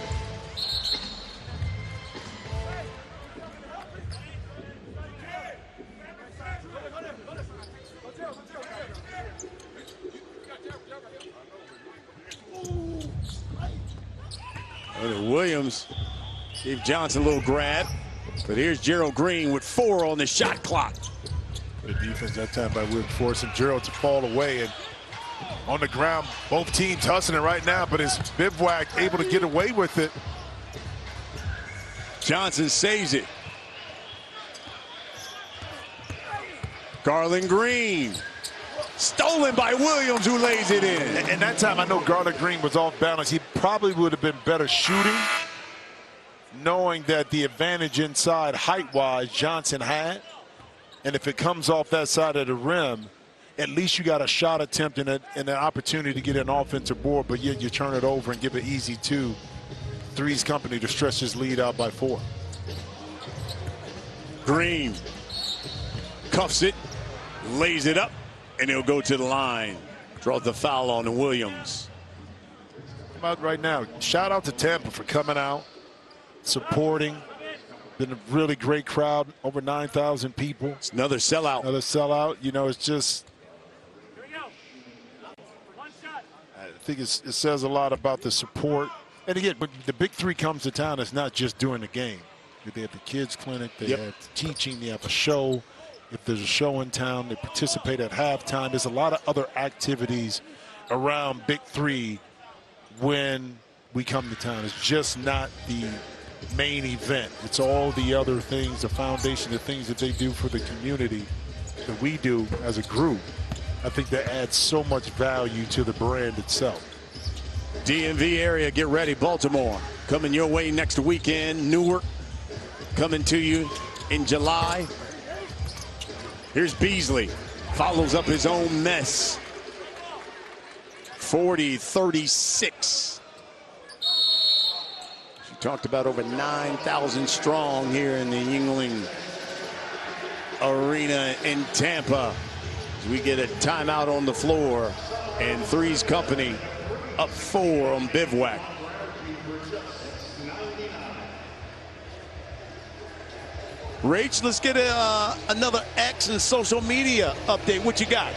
[SPEAKER 10] Williams gave Johnson a little grab, but here's Gerald Green with 4 on the shot clock.
[SPEAKER 11] The defense that time by Williams forcing Gerald to fall away, and on the ground, both teams hustling it right now, but is Bivouac able to get away with it?
[SPEAKER 10] Johnson saves it. Garland Green. Stolen by Williams, who lays it in.
[SPEAKER 11] And that time, I know Garland Green was off balance. He probably would have been better shooting, knowing that the advantage inside height-wise Johnson had. And if it comes off that side of the rim, at least you got a shot attempt and an opportunity to get an offensive board, but yet you turn it over and give it easy to Three's Company to stretch his lead out by 4.
[SPEAKER 10] Green cuffs it, lays it up, and he'll go to the line. Draws the foul on Williams.
[SPEAKER 11] About right now, shout out to Tampa for coming out, supporting, Been a really great crowd, over 9,000 people.
[SPEAKER 10] It's another sellout.
[SPEAKER 11] Another sellout. You know, it's just, I think it says a lot about the support. And again, but the Big Three comes to town, it's not just during the game. They have the kids clinic, they have teaching, they have a show. If there's a show in town, they participate at halftime. There's a lot of other activities around Big Three when we come to town. It's just not the main event. It's all the other things, the foundation, the things that they do for the community that we do as a group. I think that adds so much value to the brand itself.
[SPEAKER 10] DMV area, get ready. Baltimore coming your way next weekend. Newark coming to you in July. Here's Beasley. Follows up his own mess. 40-36. She talked about over 9,000 strong here in the Yuengling Arena in Tampa. As we get a timeout on the floor, and Three's Company up 4 on Bivouac. Rach, let's get another X and social media update. What you got?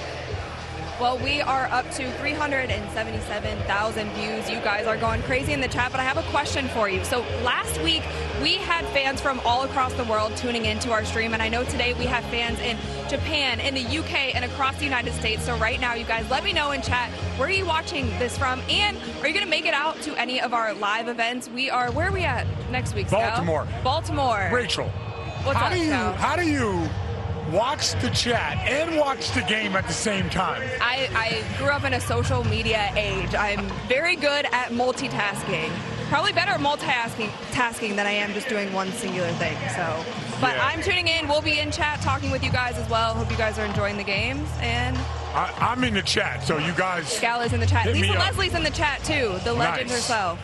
[SPEAKER 3] Well, we are up to 377,000 views. You guys are going crazy in the chat, but I have a question for you. So last week, we had fans from all across the world tuning into our stream, and I know today we have fans in Japan, in the UK, and across the United States. So right now, you guys, let me know in chat, where are you watching this from? And are you going to make it out to any of our live events? We are, where are we at next week,
[SPEAKER 7] Baltimore.
[SPEAKER 3] Sal? Baltimore.
[SPEAKER 7] Rachel,
[SPEAKER 3] What's up, Sal?
[SPEAKER 7] how do you watch the chat and watch the game at the same time?
[SPEAKER 3] I grew up in a social media age. I'm very good at multitasking. Probably better at multitasking than I am just doing one singular thing. So, but yeah. I'm tuning in. We'll be in chat talking with you guys as well. Hope you guys are enjoying the games. And
[SPEAKER 7] I'm in the chat, so you guys.
[SPEAKER 3] Gal is in the chat. Lisa Leslie's in the chat too. The legend herself.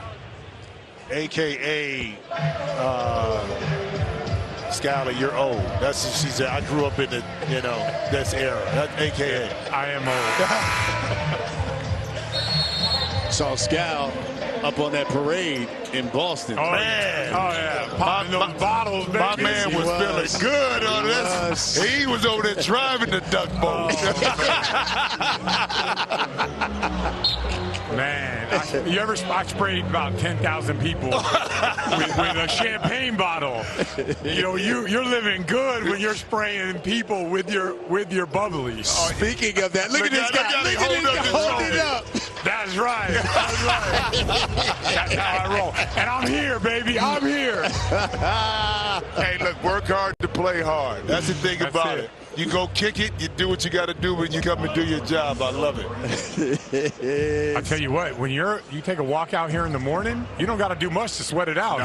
[SPEAKER 11] AKA. Skylar, you're old. That's what she said. I grew up in the, this era. That AKA.
[SPEAKER 7] I am
[SPEAKER 10] old. Saw Scal up on that parade in Boston.
[SPEAKER 11] Oh, man.
[SPEAKER 7] Oh, yeah. Popping those bottles, baby.
[SPEAKER 11] My man was feeling good on this. He was over there driving the duck boat.
[SPEAKER 7] Man, I sprayed about 10,000 people with a champagne bottle. You're living good when you're spraying people with your bubblies.
[SPEAKER 10] Speaking of that, look at this guy. Look at this guy holding it up.
[SPEAKER 7] That's right. That's right. That's how I roll. And I'm here, baby. I'm here.
[SPEAKER 11] Hey, look, work hard to play hard. That's the thing about it. You go kick it, you do what you got to do when you come and do your job. I love it.
[SPEAKER 7] I tell you what, when you take a walk out here in the morning, you don't got to do much to sweat it out.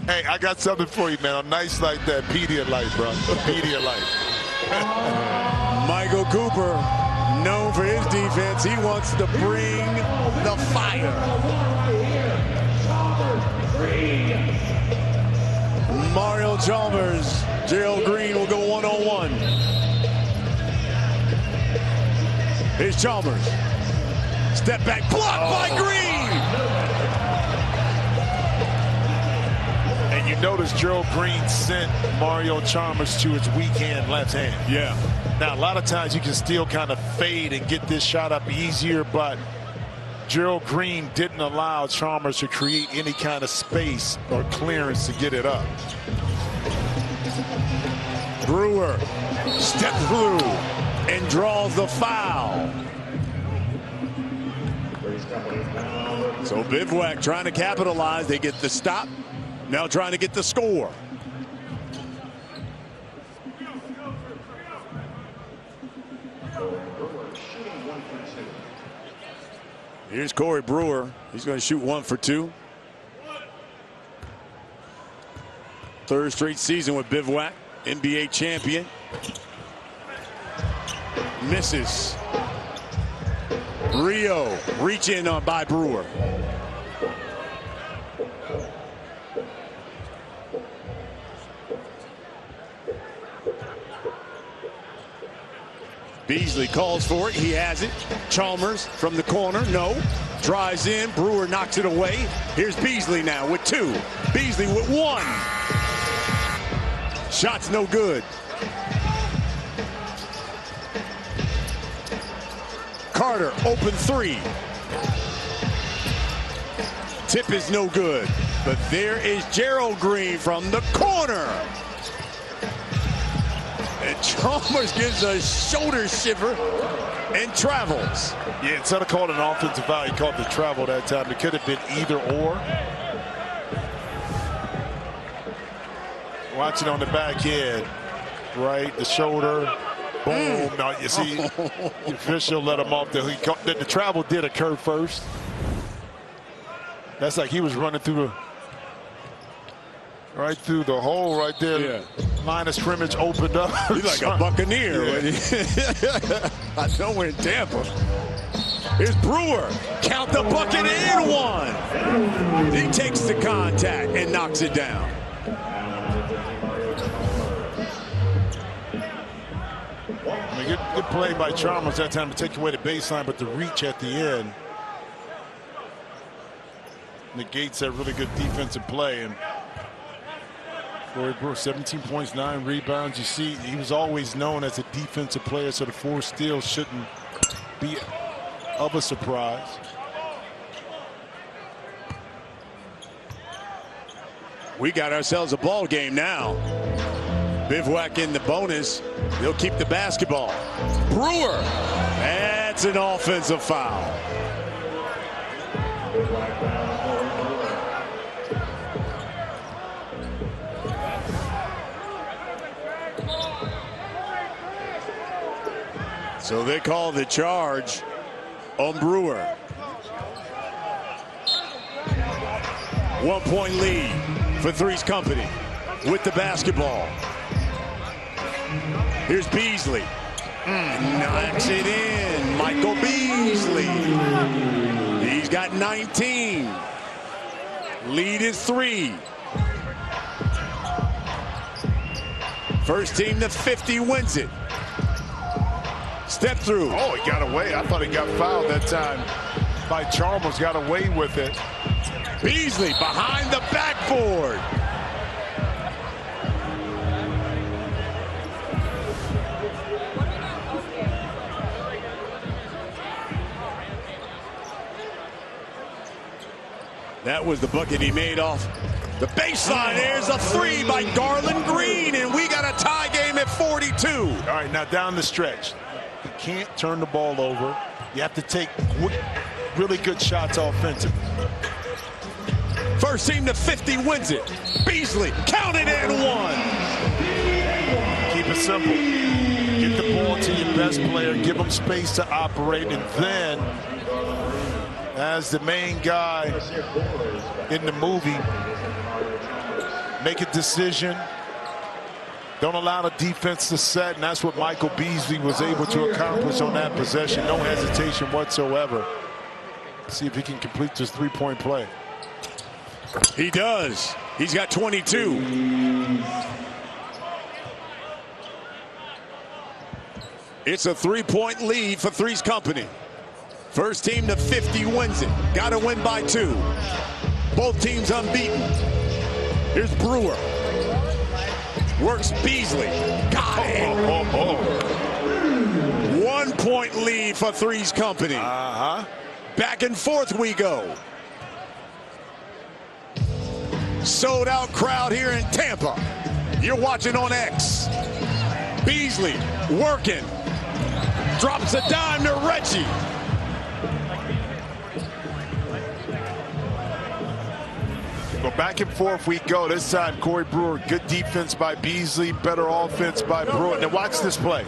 [SPEAKER 11] Hey, I got something for you, man. I'm nice like that. Pedialyte, bro. Pedialyte.
[SPEAKER 10] Michael Cooper, known for his defense, he wants to bring the fire. Mario Chalmers, Gerald Green will go one-on-one. Here's Chalmers. Step back, blocked by Green.
[SPEAKER 11] And you notice Gerald Green sent Mario Chalmers to his weak hand left hand.
[SPEAKER 10] Yeah.
[SPEAKER 11] Now, a lot of times you can still kind of fade and get this shot up easier, but Gerald Green didn't allow Chalmers to create any kind of space or clearance to get it up.
[SPEAKER 10] Brewer steps through and draws the foul. So Bivouac trying to capitalize. They get the stop. Now trying to get the score. Here's Corey Brewer. He's going to shoot 1 for 2. Third straight season with Bivouac, NBA champion. Misses. Rio reach in on by Brewer. Beasley calls for it. He has it. Chalmers from the corner. No. Drives in, Brewer knocks it away. Here's Beasley now with 2. Beasley with 1. Shot's no good. Carter, open 3. Tip is no good. But there is Gerald Green from the corner. And Chalmers gives a shoulder shiver and travels.
[SPEAKER 11] Yeah, instead of calling an offensive foul, he called the travel that time. It could have been either or. Watch it on the back end. Right, the shoulder. Boom. Now, you see, the official let him off. The travel did occur first. That's like he was running through the hole right there. Yeah. Line of scrimmage opened up.
[SPEAKER 10] He's like a Buccaneer. Yeah. I know we're in Tampa. Here's Brewer. Count the bucket and 1. He takes the contact and knocks it down.
[SPEAKER 11] I mean, good play by Chalmers that time to take away the baseline, but the reach at the end negates that really good defensive play. And Corey Brewer, 17 points, 9 rebounds. You see, he was always known as a defensive player, so the 4 steals shouldn't be of a surprise.
[SPEAKER 10] We got ourselves a ball game now. Bivouac in the bonus. They'll keep the basketball. Brewer. That's an offensive foul. So they call the charge on Brewer. 1-point lead for Three's Company with the basketball. Here's Beasley. Knocks it in. Michael Beasley. He's got 19. Lead is 3. First team to 50 wins it. Step through.
[SPEAKER 11] Oh, he got away. I thought he got fouled that time by Chalmers. Got away with it.
[SPEAKER 10] Beasley behind the backboard. That was the bucket he made off the baseline. There's a 3 by Garland Green, and we got a tie game at 42.
[SPEAKER 11] All right, now down the stretch. You can't turn the ball over. You have to take really good shots offensively.
[SPEAKER 10] First team to 50 wins it. Beasley, count it and 1.
[SPEAKER 11] Keep it simple. Get the ball to your best player, give him space to operate, and then, as the main guy in the movie, make a decision. Don't allow the defense to set, and that's what Michael Beasley was able to accomplish on that possession. No hesitation whatsoever. See if he can complete this 3-point play.
[SPEAKER 10] He does. He's got 22. It's a 3-point lead for Three's Company. First team to 50 wins it. Got to win by 2. Both teams unbeaten. Here's Brewer. Works Beasley. Got it. 1-point lead for Three's Company. Back and forth we go. Sold out crowd here in Tampa. You're watching on X. Beasley working. Drops a dime to Reggie.
[SPEAKER 11] Well, back and forth we go. This time, Corey Brewer, good defense by Beasley, better offense by Brewer. Now watch this play.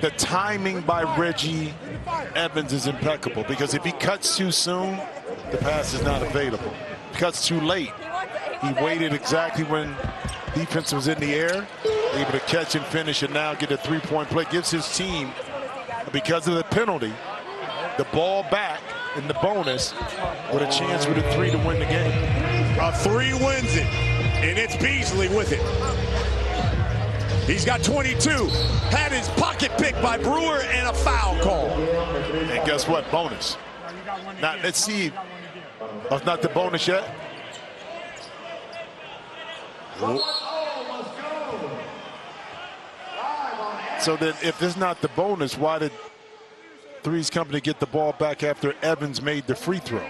[SPEAKER 11] The timing by Reggie Evans is impeccable, because if he cuts too soon, the pass is not available. If he cuts too late, he waited exactly when defense was in the air, able to catch and finish, and now get a 3-point play. Gives his team, because of the penalty, the ball back in the bonus with a chance with a 3 to win the game.
[SPEAKER 10] A 3 wins it, and it's Beasley with it. He's got 22. Had his pocket picked by Brewer, and a foul call.
[SPEAKER 11] And guess what? Bonus. Now, let's see. Oh, it's not the bonus yet? So then if it's not the bonus, why did Three's Company get the ball back after Evans made the free throw?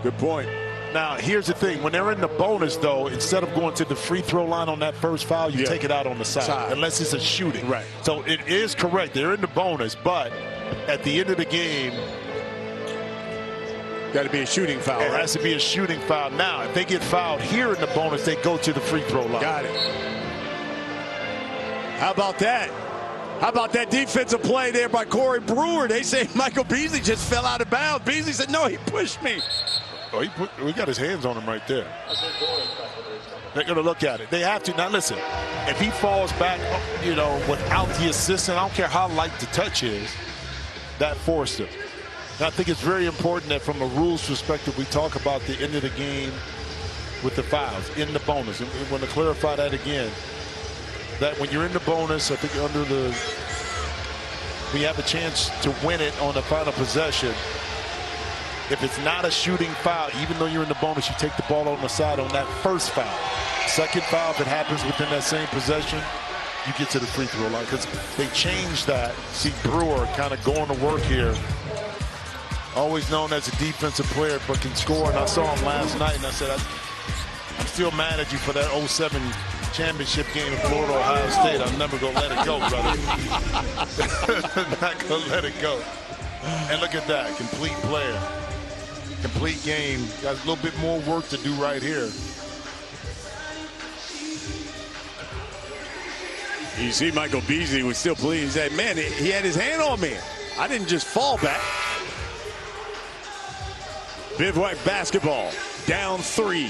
[SPEAKER 10] Good point.
[SPEAKER 11] Now, here's the thing. When they're in the bonus, though, instead of going to the free throw line on that first foul, you take it out on the side, unless it's a shooting.
[SPEAKER 10] Right.
[SPEAKER 11] So it is correct. They're in the bonus, but at the end of the game,
[SPEAKER 10] got to be a shooting foul.
[SPEAKER 11] It has to be a shooting foul. Now, if they get fouled here in the bonus, they go to the free throw line.
[SPEAKER 10] Got it. How about that? How about that defensive play there by Corey Brewer? They say Michael Beasley just fell out of bounds. Beasley said, no, he pushed me.
[SPEAKER 11] Oh, we got his hands on him right there. They're going to look at it. They have to. Now, listen, if he falls back, you know, without the assistant, I don't care how light the touch is, that forced him. And I think it's very important that from a rules perspective, we talk about the end of the game with the fouls in the bonus. And we want to clarify that again, that when you're in the bonus, I think we have a chance to win it on the final possession. If it's not a shooting foul, even though you're in the bonus, you take the ball on the side on that first foul. Second foul, if it happens within that same possession, you get to the free throw line. Because they changed that. See Brewer kind of going to work here. Always known as a defensive player, but can score. And I saw him last night, and I said, I'm still mad at you for that 07 championship game in Florida, Ohio State. I'm never going to let it go, brother. Not going to let it go. And look at that, complete player. Complete game. Got a little bit more work to do right here.
[SPEAKER 10] You see Michael Beasley was still pleased. He said, man, he had his hand on me. I didn't just fall back. Bivouac basketball, down 3.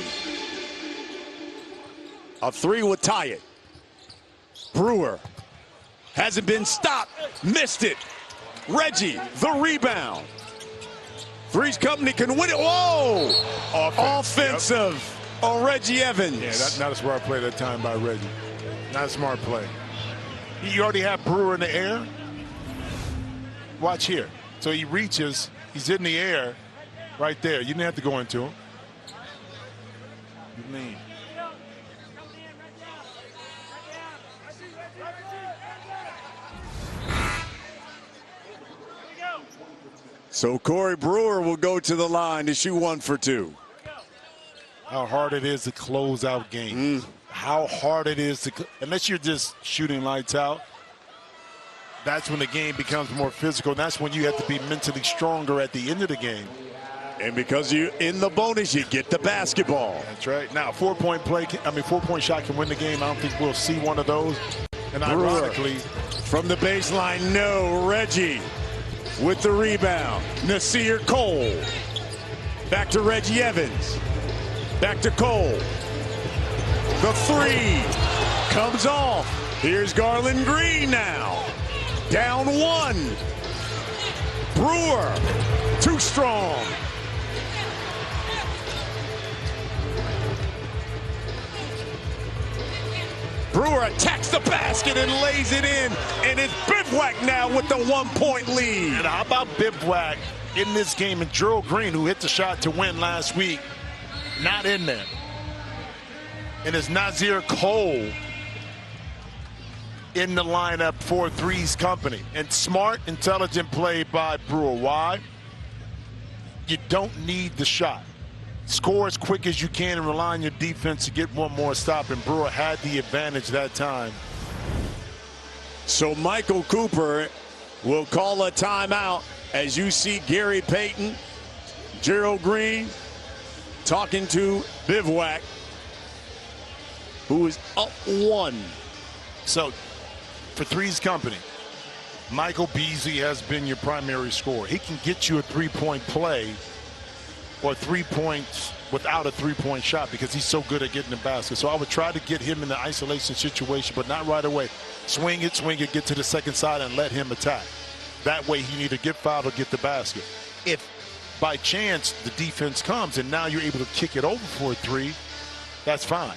[SPEAKER 10] A 3 would tie it. Brewer hasn't been stopped. Missed it. Reggie, the rebound. Three's Company can win it. Whoa! Offensive on Reggie Evans.
[SPEAKER 11] Yeah, that's not a smart play that time by Reggie. Not a smart play. You already have Brewer in the air. Watch here. So he reaches. He's in the air right there. You didn't have to go into him. You mean?
[SPEAKER 10] So Corey Brewer will go to the line to shoot 1 for 2.
[SPEAKER 11] How hard it is to close out games. How hard it is to, unless you're just shooting lights out, that's when the game becomes more physical. And that's when you have to be mentally stronger at the end of the game.
[SPEAKER 10] And because you're in the bonus, you get the basketball.
[SPEAKER 11] That's right. Now, 4-point play, 4-point shot can win the game. I don't think we'll see one of those. And
[SPEAKER 10] Brewer,
[SPEAKER 11] ironically,
[SPEAKER 10] from the baseline, no. Reggie with the rebound. Nasir Cole. Back to Reggie Evans. Back to Cole. The 3 comes off. Here's Garland Green now. Down 1. Brewer, too strong. Brewer attacks the basket and lays it in, and it's Bivouac now with the 1-point lead.
[SPEAKER 11] And how about Bivouac in this game? And Gerald Green, who hit the shot to win last week, not in there. And it's Nasir Cole in the lineup for Three's Company. And smart, intelligent play by Brewer. Why? You don't need the shot. Score as quick as you can and rely on your defense to get one more stop. And Brewer had the advantage that time.
[SPEAKER 10] So Michael Cooper will call a timeout as you see Gary Payton, Gerald Green talking to Bivouac, who is up 1.
[SPEAKER 11] So for Three's Company, Michael Beasley has been your primary scorer. He can get you a 3-point play or 3 points without a 3-point shot because he's so good at getting the basket. So I would try to get him in the isolation situation, but not right away. Swing it, get to the second side and let him attack. That way he either get fouled or get the basket. If by chance the defense comes and now you're able to kick it over for a 3, that's fine.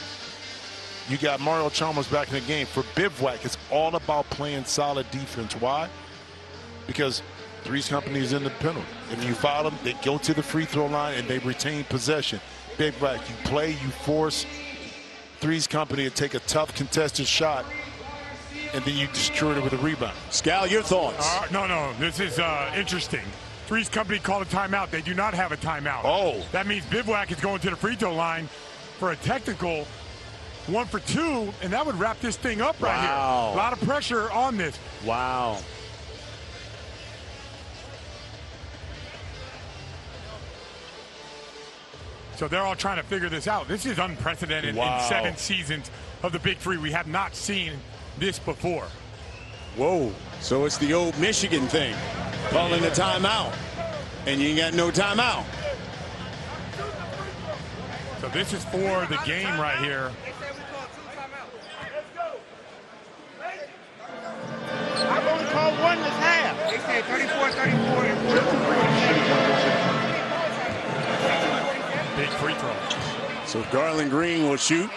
[SPEAKER 11] You got Mario Chalmers back in the game. For Bivouac, it's all about playing solid defense. Why? because Three's Company is in the penalty. If you foul them, they go to the free throw line and they retain possession. Bivouac, you play, you force Three's Company to take a tough contested shot, and then you destroy it with a rebound.
[SPEAKER 10] Scal, your thoughts?
[SPEAKER 7] No, this is interesting. Three's Company called a timeout. They do not have a timeout.
[SPEAKER 11] Oh.
[SPEAKER 7] That means Bivouac is going to the free throw line for a technical 1 for 2, and that would wrap this thing up right here. A lot of pressure on this.
[SPEAKER 10] Wow.
[SPEAKER 7] So they're all trying to figure this out. This is unprecedented in 7 seasons of the Big Three. We have not seen this before.
[SPEAKER 10] Whoa. So it's the old Michigan thing. Calling a timeout. And you ain't got no timeout.
[SPEAKER 7] So this is for the game right here.
[SPEAKER 15] I've only called one this half. They say 34-34 and 42.
[SPEAKER 7] Big free throw.
[SPEAKER 10] So Garland Green will shoot.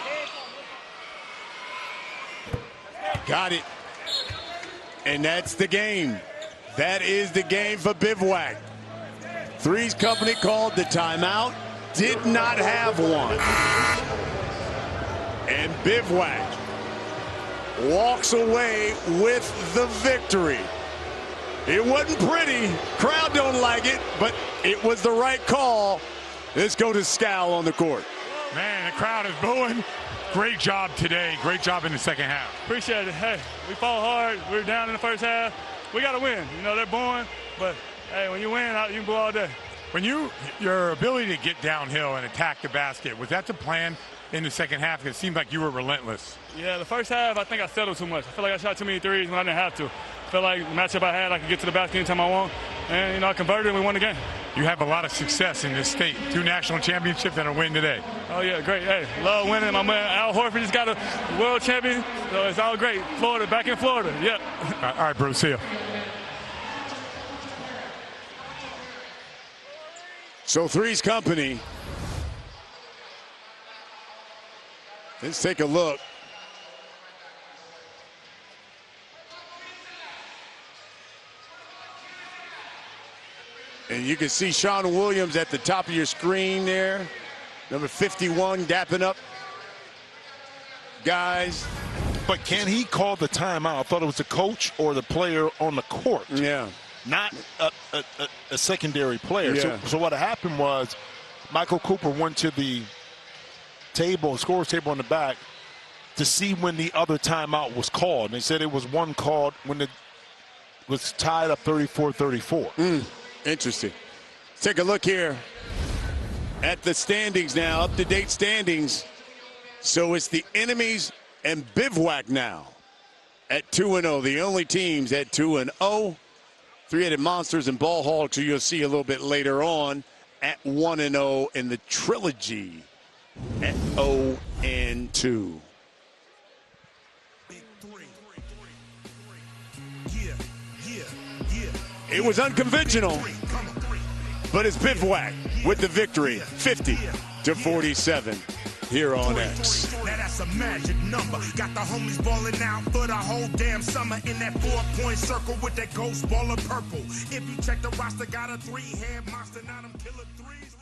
[SPEAKER 10] Got it. And that's the game. That is the game for Bivouac. Three's Company called the timeout. Did not have one. And Bivouac walks away with the victory. It wasn't pretty. Crowd don't like it, but it was the right call. Let's go to Scal on the court.
[SPEAKER 7] Man, the crowd is booing. Great job today. Great job in the second half.
[SPEAKER 1] Appreciate it. Hey, we fought hard. We were down in the first half. We got to win. You know, they're booing, but, hey, when you win, you can boo all day.
[SPEAKER 7] When your ability to get downhill and attack the basket, was that the plan in the second half? It seemed like you were relentless.
[SPEAKER 1] Yeah, the first half, I think I settled too much. I feel like I shot too many threes when I didn't have to. I felt like the matchup I had, I could get to the basket anytime I want. And, you know, I converted and we won the game.
[SPEAKER 7] You have a lot of success in this state. 2 national championships and a win today.
[SPEAKER 1] Oh, yeah, great. Hey, love winning. My man Al Horford just got a world champion, so it's all great. Florida, back in Florida. Yep.
[SPEAKER 7] All right, bro. See ya.
[SPEAKER 10] So Three's Company. Let's take a look. And you can see Sean Williams at the top of your screen there. Number 51 dapping up guys.
[SPEAKER 11] But can he call the timeout? I thought it was the coach or the player on the court.
[SPEAKER 10] Yeah.
[SPEAKER 11] Not a secondary player.
[SPEAKER 10] Yeah.
[SPEAKER 11] So what happened was Michael Cooper went to the table, scores table in the back, to see when the other timeout was called. And they said it was one called when it was tied up 34-34.
[SPEAKER 10] Interesting. Let's take a look here at the standings now, up-to-date standings. So it's the Enemies and Bivouac now at 2-0. The only teams at 2-0. Three-Headed Monsters and Ball Hogs, who you'll see a little bit later on, at 1-0, in the Trilogy at 0-2. It was unconventional, but it's Bivouac with the victory, 50-47 here on X.
[SPEAKER 17] Now that's a magic number. Got the homies balling out for the whole damn summer in that 4-point circle with that ghost ball of purple. If you check the roster, got a 3-head monster, now them killer threes.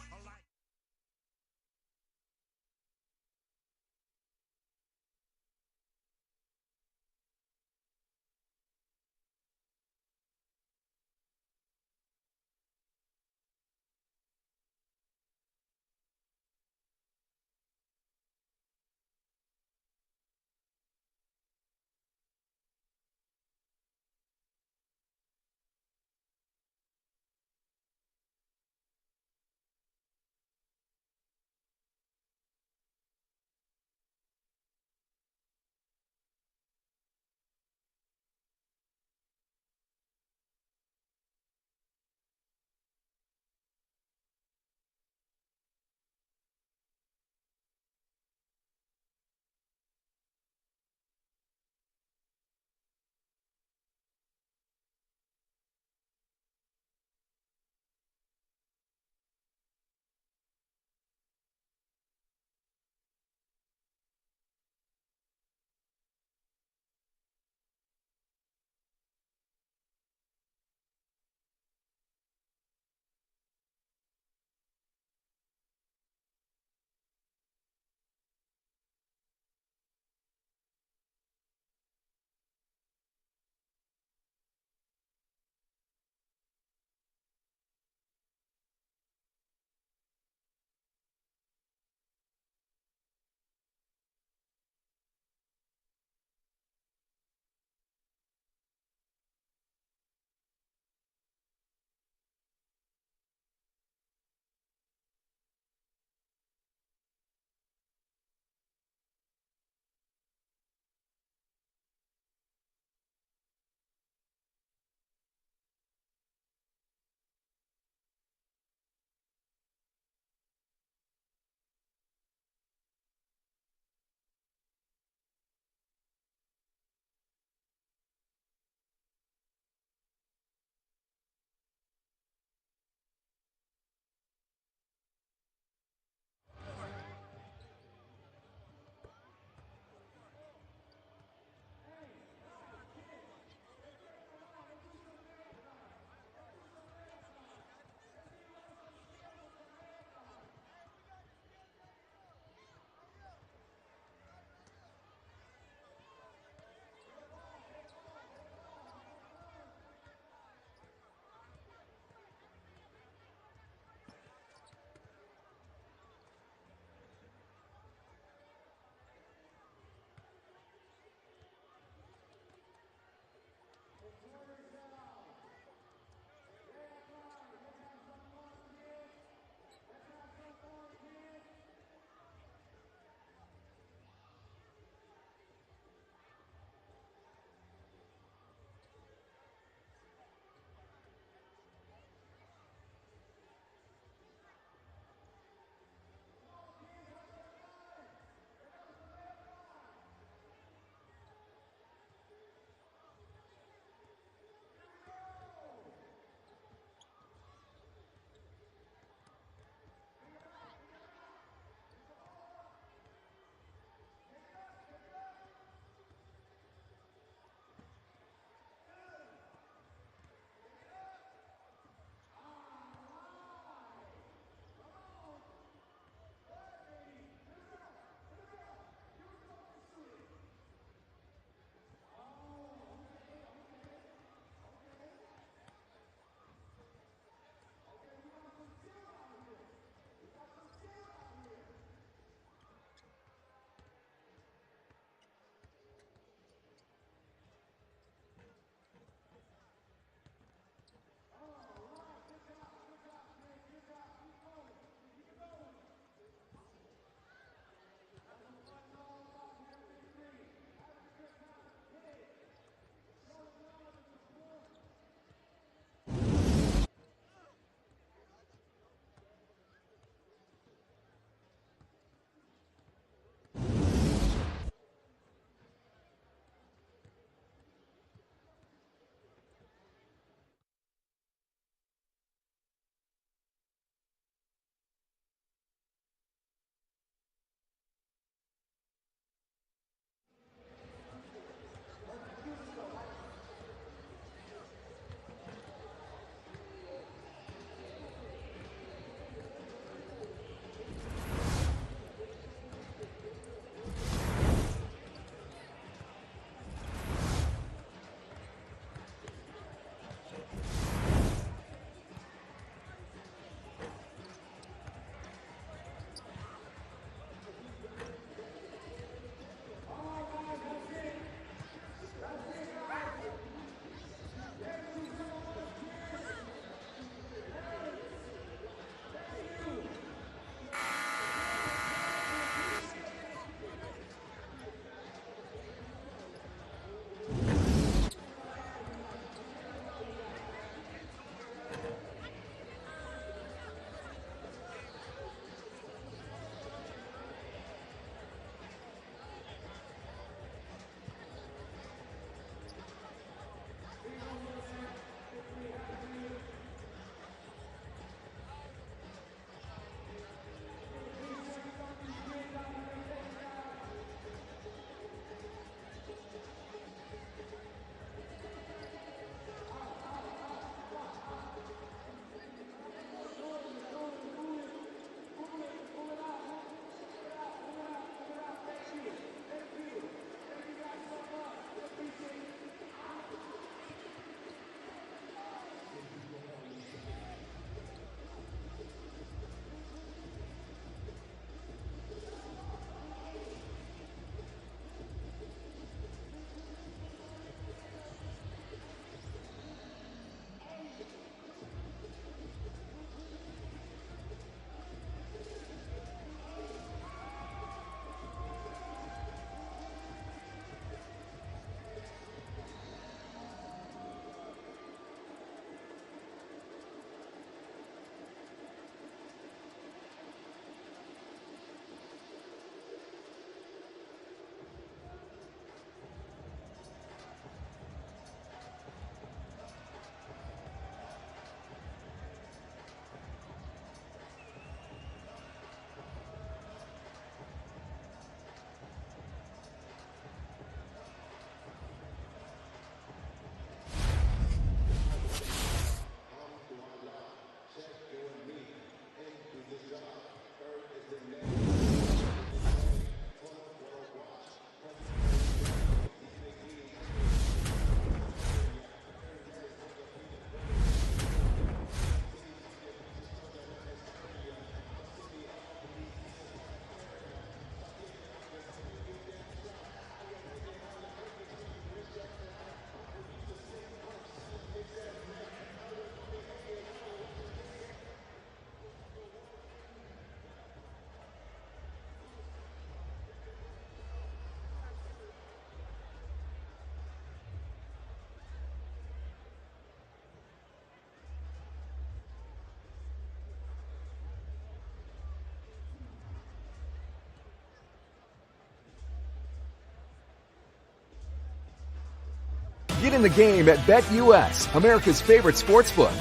[SPEAKER 18] Get in the game at BetUS, America's favorite sportsbook.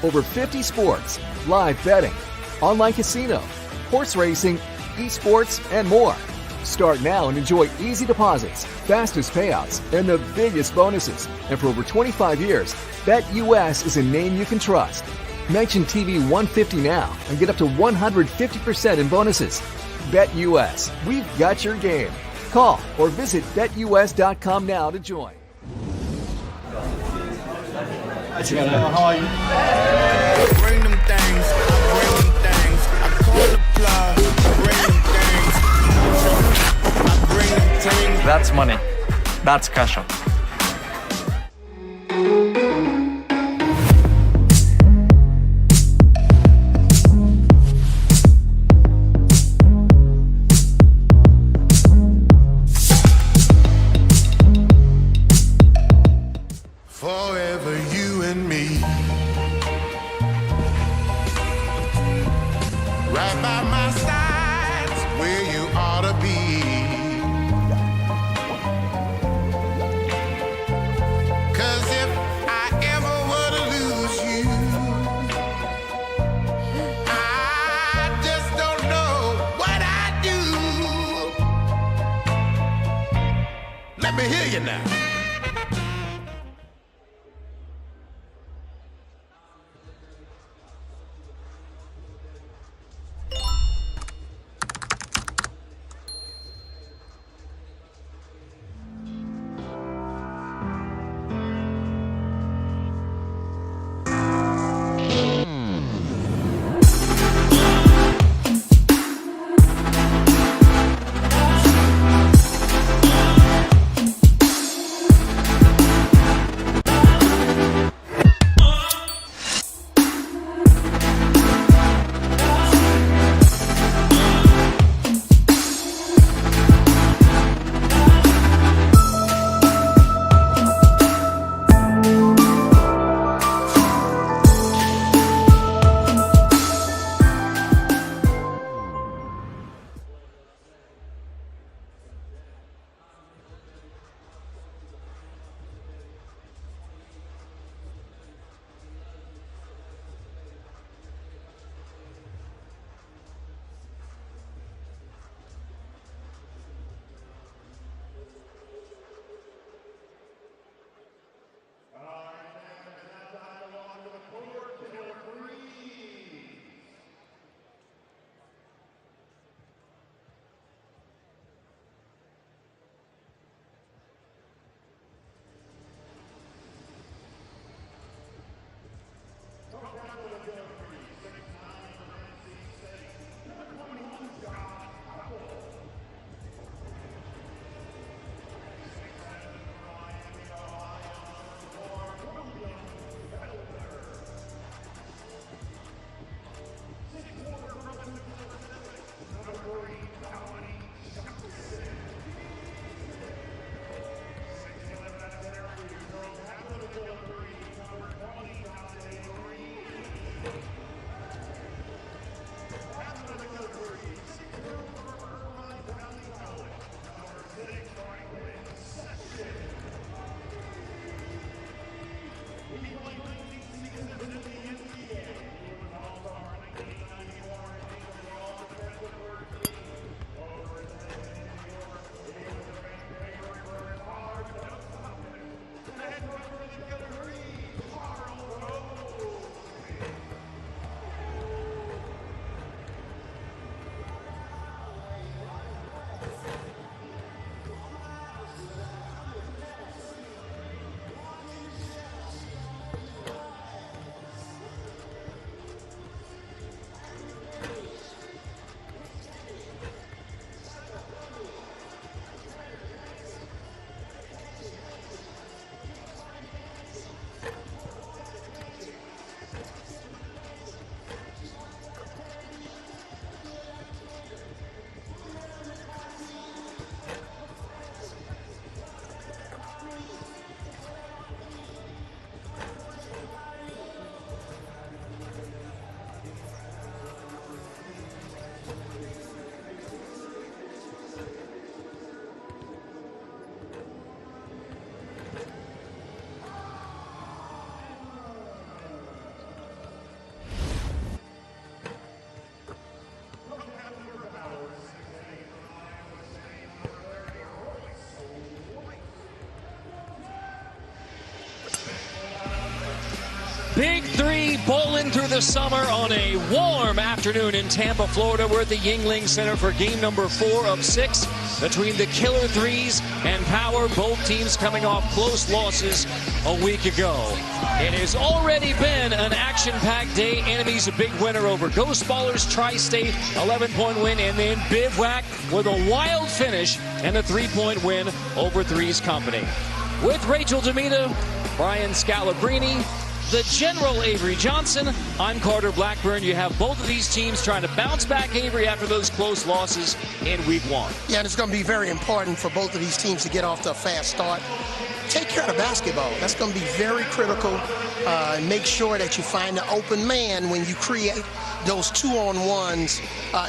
[SPEAKER 18] Over 50 sports, live betting, online casino, horse racing, esports, and more. Start now and enjoy easy deposits, fastest payouts, and the biggest bonuses. And for over 25 years, BetUS is a name you can trust. Mention TV 150 now and get up to 150% in bonuses. BetUS, we've got your game. Call or visit BetUS.com now to join.
[SPEAKER 19] How are you? Bring them things, bring them things. I call the plug, bring them things. I bring them things.
[SPEAKER 20] That's money. That's cash out.
[SPEAKER 19] Forever you and me, right by my side's where you ought to be. 'Cause if I ever were to lose you, I just don't know what I'd do. Let me hear you now.
[SPEAKER 21] Big Three bowling through the summer on a warm afternoon in Tampa, Florida. We're at the Yuengling Center for game number 4 of 6 between the Killer Threes and Power. Both teams coming off close losses a week ago. It has already been an action-packed day. Enemies a big winner over Ghost Ballers, Tri-State, 11-point win, and then Bivouac with a wild finish and a 3-point win over Threes Company. With Rachel Demita, Brian Scalabrine, the General Avery Johnson, I'm Carter Blackburn. You have both of these teams trying to bounce back, Avery, after those close losses in week 1.
[SPEAKER 22] Yeah, and it's going to be very important for both of these teams to get off to a fast start. Take care of the basketball. That's going to be very critical. And make sure that you find the open man when you create those 2-on-1s,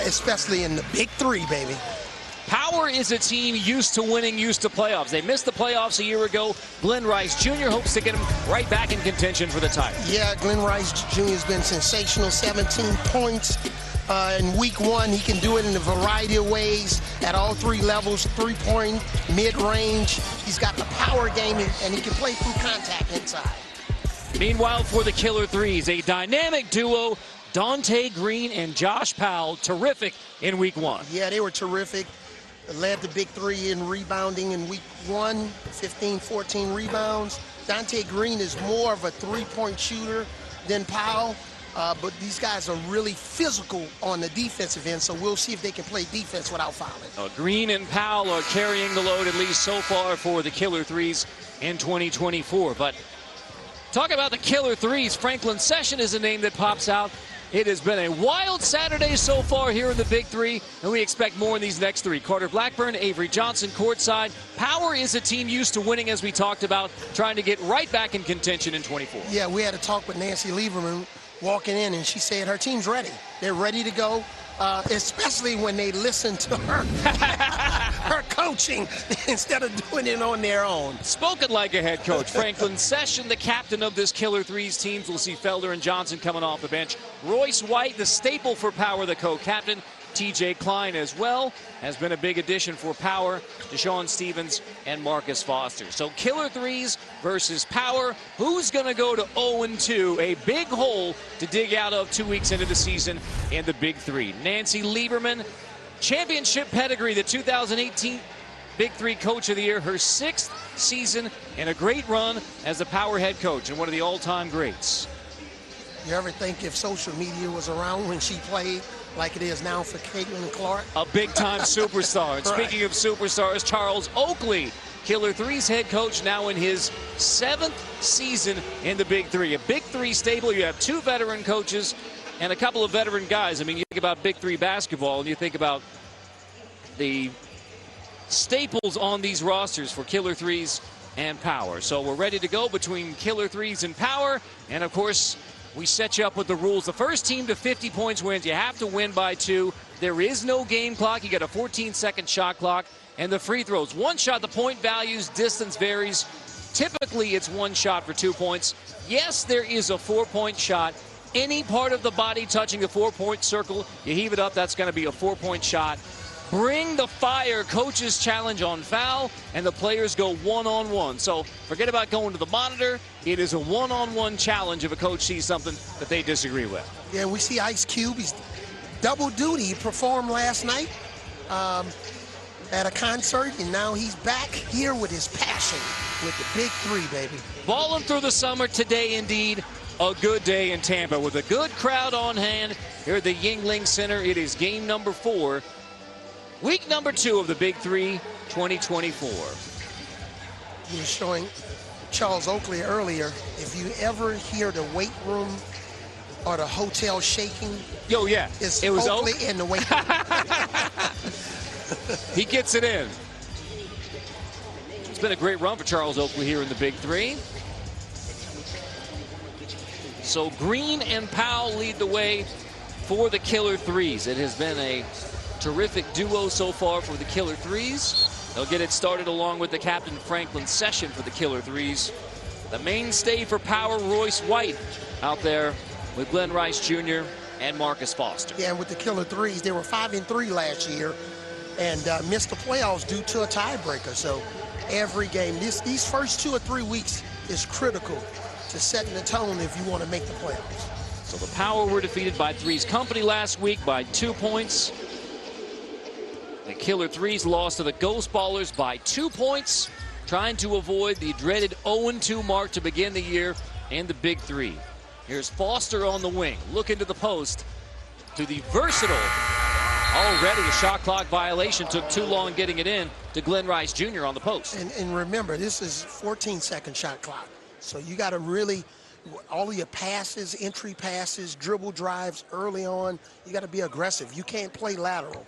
[SPEAKER 22] especially in the Big Three, baby.
[SPEAKER 21] Power is a team used to winning, used to playoffs. They missed the playoffs a year ago. Glenn Rice Jr. hopes to get them right back in contention for the title.
[SPEAKER 22] Yeah, Glenn Rice Jr. has been sensational, 17 points. In week 1, he can do it in a variety of ways at all 3 levels, 3-point, mid-range. He's got the power game, and he can play through contact inside.
[SPEAKER 21] Meanwhile, for the Killer Threes, a dynamic duo, Dante Green and Josh Powell, terrific in week 1.
[SPEAKER 22] Yeah, they were terrific. Led the Big Three in rebounding in week 1, 15, 14 rebounds. Dante Green is more of a 3-point shooter than Powell, but these guys are really physical on the defensive end, so we'll see if they can play defense without fouling.
[SPEAKER 21] Green and Powell are carrying the load, at least so far, for the Killer Threes in 2024. But talk about the Killer Threes. Franklin Session is a name that pops out. It has been a wild Saturday so far here in the Big Three, and we expect more in these next 3. Carter Blackburn, Avery Johnson courtside. Power is a team used to winning, as we talked about, trying to get right back in contention in 24.
[SPEAKER 22] Yeah, we had a talk with Nancy Lieberman walking in, and she said her team's ready. They're ready to go, especially when they listen to her coaching instead of doing it on their own.
[SPEAKER 21] Spoken like a head coach. Franklin Session, the captain of this Killer Threes teams. We'll see Felder and Johnson coming off the bench. Royce White, the staple for Power, the co-captain. TJ Klein as well has been a big addition for Power. Deshaun Stevens and Marcus Foster. So Killer Threes versus Power. Who's going to go to 0-2? A big hole to dig out of 2 weeks into the season in the Big Three. Nancy Lieberman, championship pedigree, the 2018 Big Three Coach of the Year, her 6th season and a great run as the Power head coach and one of the all-time greats.
[SPEAKER 22] You ever think if social media was around when she played like it is now for Caitlin Clark?
[SPEAKER 21] A big-time superstar. And speaking of superstars, Charles Oakley, Killer Threes head coach, now in his 7th season in the Big Three. A Big Three stable. You have 2 veteran coaches and a couple of veteran guys. I mean, you think about Big Three basketball and you think about the staples on these rosters for Killer Threes and Power. So we're ready to go between Killer Threes and Power. And, of course, we set you up with the rules. The first team to 50 points wins. You have to win by 2. There is no game clock. You got a 14-second shot clock. And the free throws. 1 shot, the point values, distance varies. Typically, it's 1 shot for 2 points. Yes, there is a 4-point shot. Any part of the body touching the 4-point circle, you heave it up, that's going to be a 4-point shot. Bring the fire, coach's challenge on foul, and the players go one-on-one. So forget about going to the monitor. It is a one-on-one challenge if a coach sees something that they disagree with.
[SPEAKER 22] Yeah, we see Ice Cube. He's double duty. He performed last night at a concert, and now he's back here with his passion with the Big Three, baby.
[SPEAKER 21] Balling through the summer today, indeed. A good day in Tampa with a good crowd on hand here at the Yuengling Center. It is game number 4. Week number 2 of the Big Three 2024.
[SPEAKER 22] You were showing Charles Oakley earlier. If you ever hear the weight room or the hotel shaking,
[SPEAKER 21] yo, yeah,
[SPEAKER 22] it was Oakley in the weight room.
[SPEAKER 21] He gets it in. It's been a great run for Charles Oakley here in the Big Three. So Green and Powell lead the way for the Killer Threes. It has been a terrific duo so far for the Killer Threes. They'll get it started along with the captain Franklin Session for the Killer Threes. The mainstay for Power, Royce White, out there with Glenn Rice Jr. and Marcus Foster.
[SPEAKER 22] Yeah, and with the Killer Threes, they were 5-3 last year and missed the playoffs due to a tiebreaker. So every game, these first 2 or 3 weeks is critical to setting the tone if you want to make the playoffs.
[SPEAKER 21] So the Power were defeated by Threes Company last week by 2 points. The Killer Threes lost to the Ghost Ballers by 2 points, trying to avoid the dreaded 0-2 mark to begin the year and the Big Three. Here's Foster on the wing, looking to the post, to the versatile. Already a shot clock violation, took too long getting it in to Glenn Rice Jr. on the post.
[SPEAKER 22] And remember, this is 14-second shot clock. So you got to really, all of your passes, entry passes, dribble drives early on, you got to be aggressive. You can't play lateral.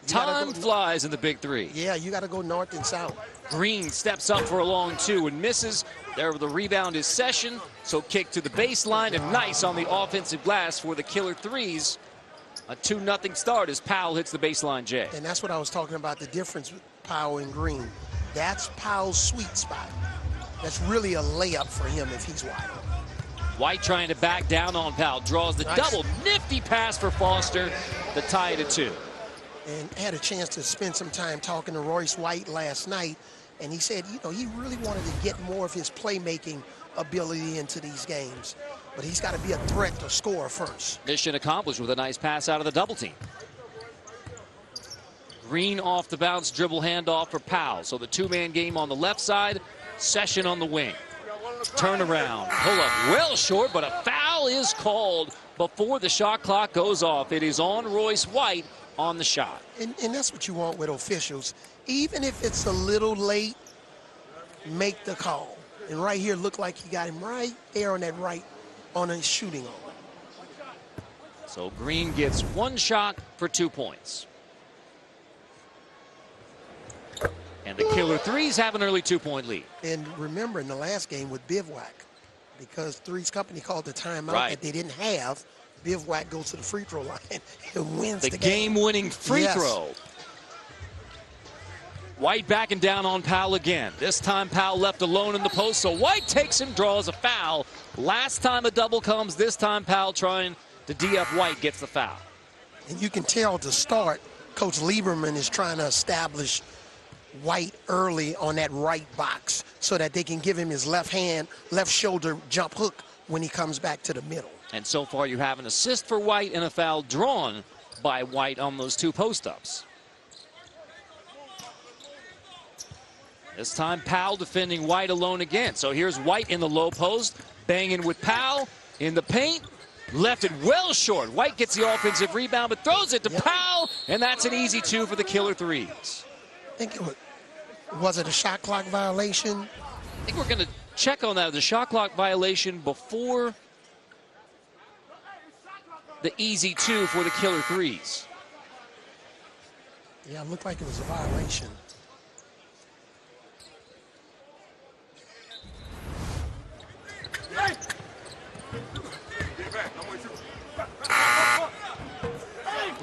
[SPEAKER 21] Time flies in the Big Three.
[SPEAKER 22] Yeah, you got to go north and south.
[SPEAKER 21] Green steps up for a long two and misses. There the rebound is Session. So kick to the baseline and nice on the offensive glass for the Killer Threes. A 2-0 start as Powell hits the baseline J.
[SPEAKER 22] And that's what I was talking about, the difference with Powell and Green. That's Powell's sweet spot. That's really a layup for him if he's wide.
[SPEAKER 21] White trying to back down on Powell. Draws the double. Nifty pass for Foster. The tie to 2.
[SPEAKER 22] And had a chance to spend some time talking to Royce White last night, and he said, you know, he really wanted to get more of his playmaking ability into these games, but he's got to be a threat to score first.
[SPEAKER 21] Mission accomplished with a nice pass out of the double team. Green off the bounce, dribble handoff for Powell. So the two-man game on the left side, Session on the wing. Turnaround, pull up well short, but a foul is called before the shot clock goes off. It is on Royce White on the shot.
[SPEAKER 22] And that's what you want with officials. Even if it's a little late, make the call. And right here, looked like he got him right there on that right, on his shooting arm.
[SPEAKER 21] So Green gets 1 shot for 2 points. And the Killer Threes have an early 2-point lead.
[SPEAKER 22] And remember in the last game with Bivouac, because Threes Company called the timeout that they didn't have, Bivouac goes to the free throw line and wins the game.
[SPEAKER 21] Game-winning free throw. White backing down on Powell again. This time Powell left alone in the post, so White takes him, draws a foul. Last time a double comes, this time Powell trying to D up White gets the foul.
[SPEAKER 22] And you can tell to start, Coach Lieberman is trying to establish White early on that right box so that they can give him his left hand, left shoulder jump hook when he comes back to the middle.
[SPEAKER 21] And so far you have an assist for White and a foul drawn by White on those 2 post-ups. This time Powell defending White alone again. So here's White in the low post, banging with Powell in the paint. Left it well short. White gets the offensive rebound, but throws it to Powell, and that's an easy 2 for the Killer Threes.
[SPEAKER 22] I think it was it a shot clock violation?
[SPEAKER 21] I think we're going to check on that. The shot clock violation before the easy 2 for the Killer Threes.
[SPEAKER 22] Yeah, it looked like it was a violation.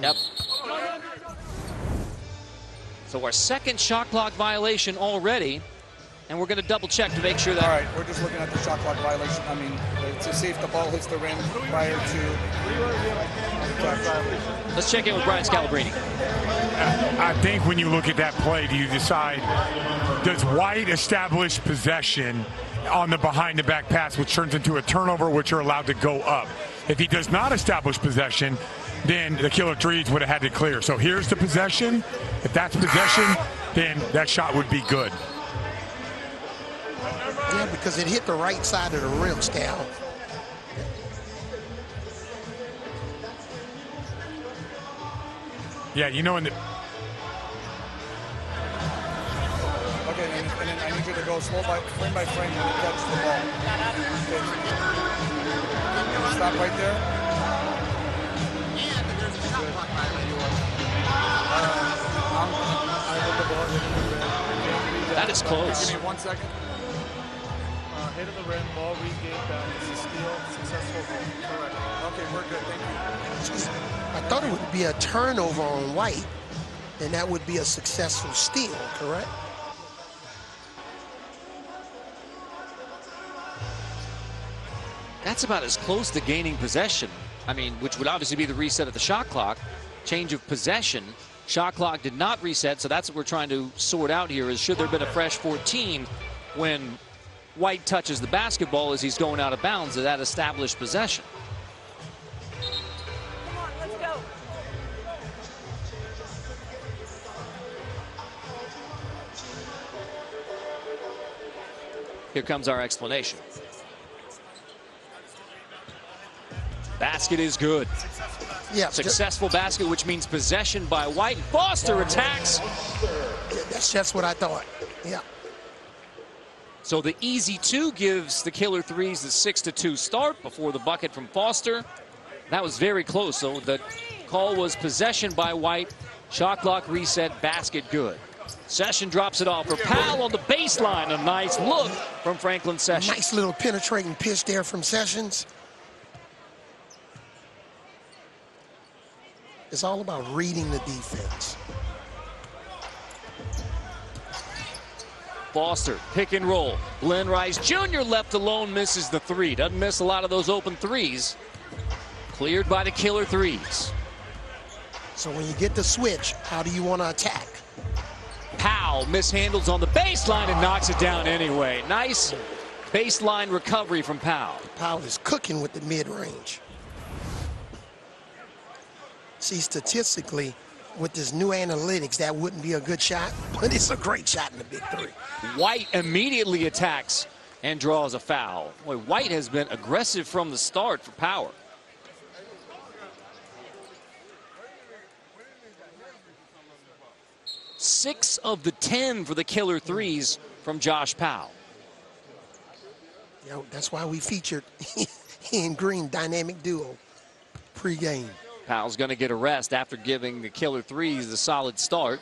[SPEAKER 21] Yep. So our second shot clock violation already, and we're going to double check to make sure that.
[SPEAKER 5] All right, we're just looking at the shot clock violation. I mean, to see if the ball hits the rim prior to.
[SPEAKER 21] Let's check in with Brian Scalabrine.
[SPEAKER 7] I think when you look at that play, do you decide, does White establish possession on the behind-the-back pass, which turns into a turnover, which are allowed to go up? If he does not establish possession, then the Killer Threes would have had to clear. So here's the possession. If that's possession, then that shot would be good.
[SPEAKER 22] Yeah, because it hit the right side of the rim, Scal.
[SPEAKER 7] Yeah, you know, in the...
[SPEAKER 5] Okay, and then I need you to go frame by frame when you catch the ball. Okay. Stop right there.
[SPEAKER 21] That is close.
[SPEAKER 5] Give me 1 second.
[SPEAKER 6] Hit of the rim, ball regained, it's a steal, successful goal.
[SPEAKER 5] Correct. Okay, we're good, thank you.
[SPEAKER 22] I thought it would be a turnover on White, and that would be a successful steal, correct?
[SPEAKER 21] That's about as close to gaining possession. I mean, which would obviously be the reset of the shot clock. Change of possession. Shot clock did not reset, so that's what we're trying to sort out here is should there have been a fresh 14 when White touches the basketball as he's going out of bounds at that established possession.
[SPEAKER 3] Come on, let's go.
[SPEAKER 21] Here comes our explanation. Basket is good.
[SPEAKER 22] Yeah,
[SPEAKER 21] successful basket, which means possession by White. Foster attacks.
[SPEAKER 22] That's just what I thought. Yeah.
[SPEAKER 21] So the easy two gives the killer threes the 6-2 start before the bucket from Foster. That was very close. So the call was possession by White. Shot clock reset, basket good. Session drops it off for Powell on the baseline. A nice look from Franklin Sessions.
[SPEAKER 22] Nice little penetrating pitch there from Sessions. It's all about reading the defense.
[SPEAKER 21] Foster, pick and roll. Glenn Rice Jr. left alone, misses the three. Doesn't miss a lot of those open threes. Cleared by the killer threes.
[SPEAKER 22] So when you get the switch, how do you want to attack?
[SPEAKER 21] Powell mishandles on the baseline and knocks it down anyway. Nice baseline recovery from Powell.
[SPEAKER 22] Powell is cooking with the mid-range. See, statistically, with this new analytics, that wouldn't be a good shot, but it's a great shot in the big three.
[SPEAKER 21] White immediately attacks and draws a foul. Boy, White has been aggressive from the start for Power. Six of the 10 for the killer threes from Josh Powell.
[SPEAKER 22] Yeah, that's why we featured he and Green dynamic duo pregame.
[SPEAKER 21] Powell's going to get a rest after giving the killer threes the solid start.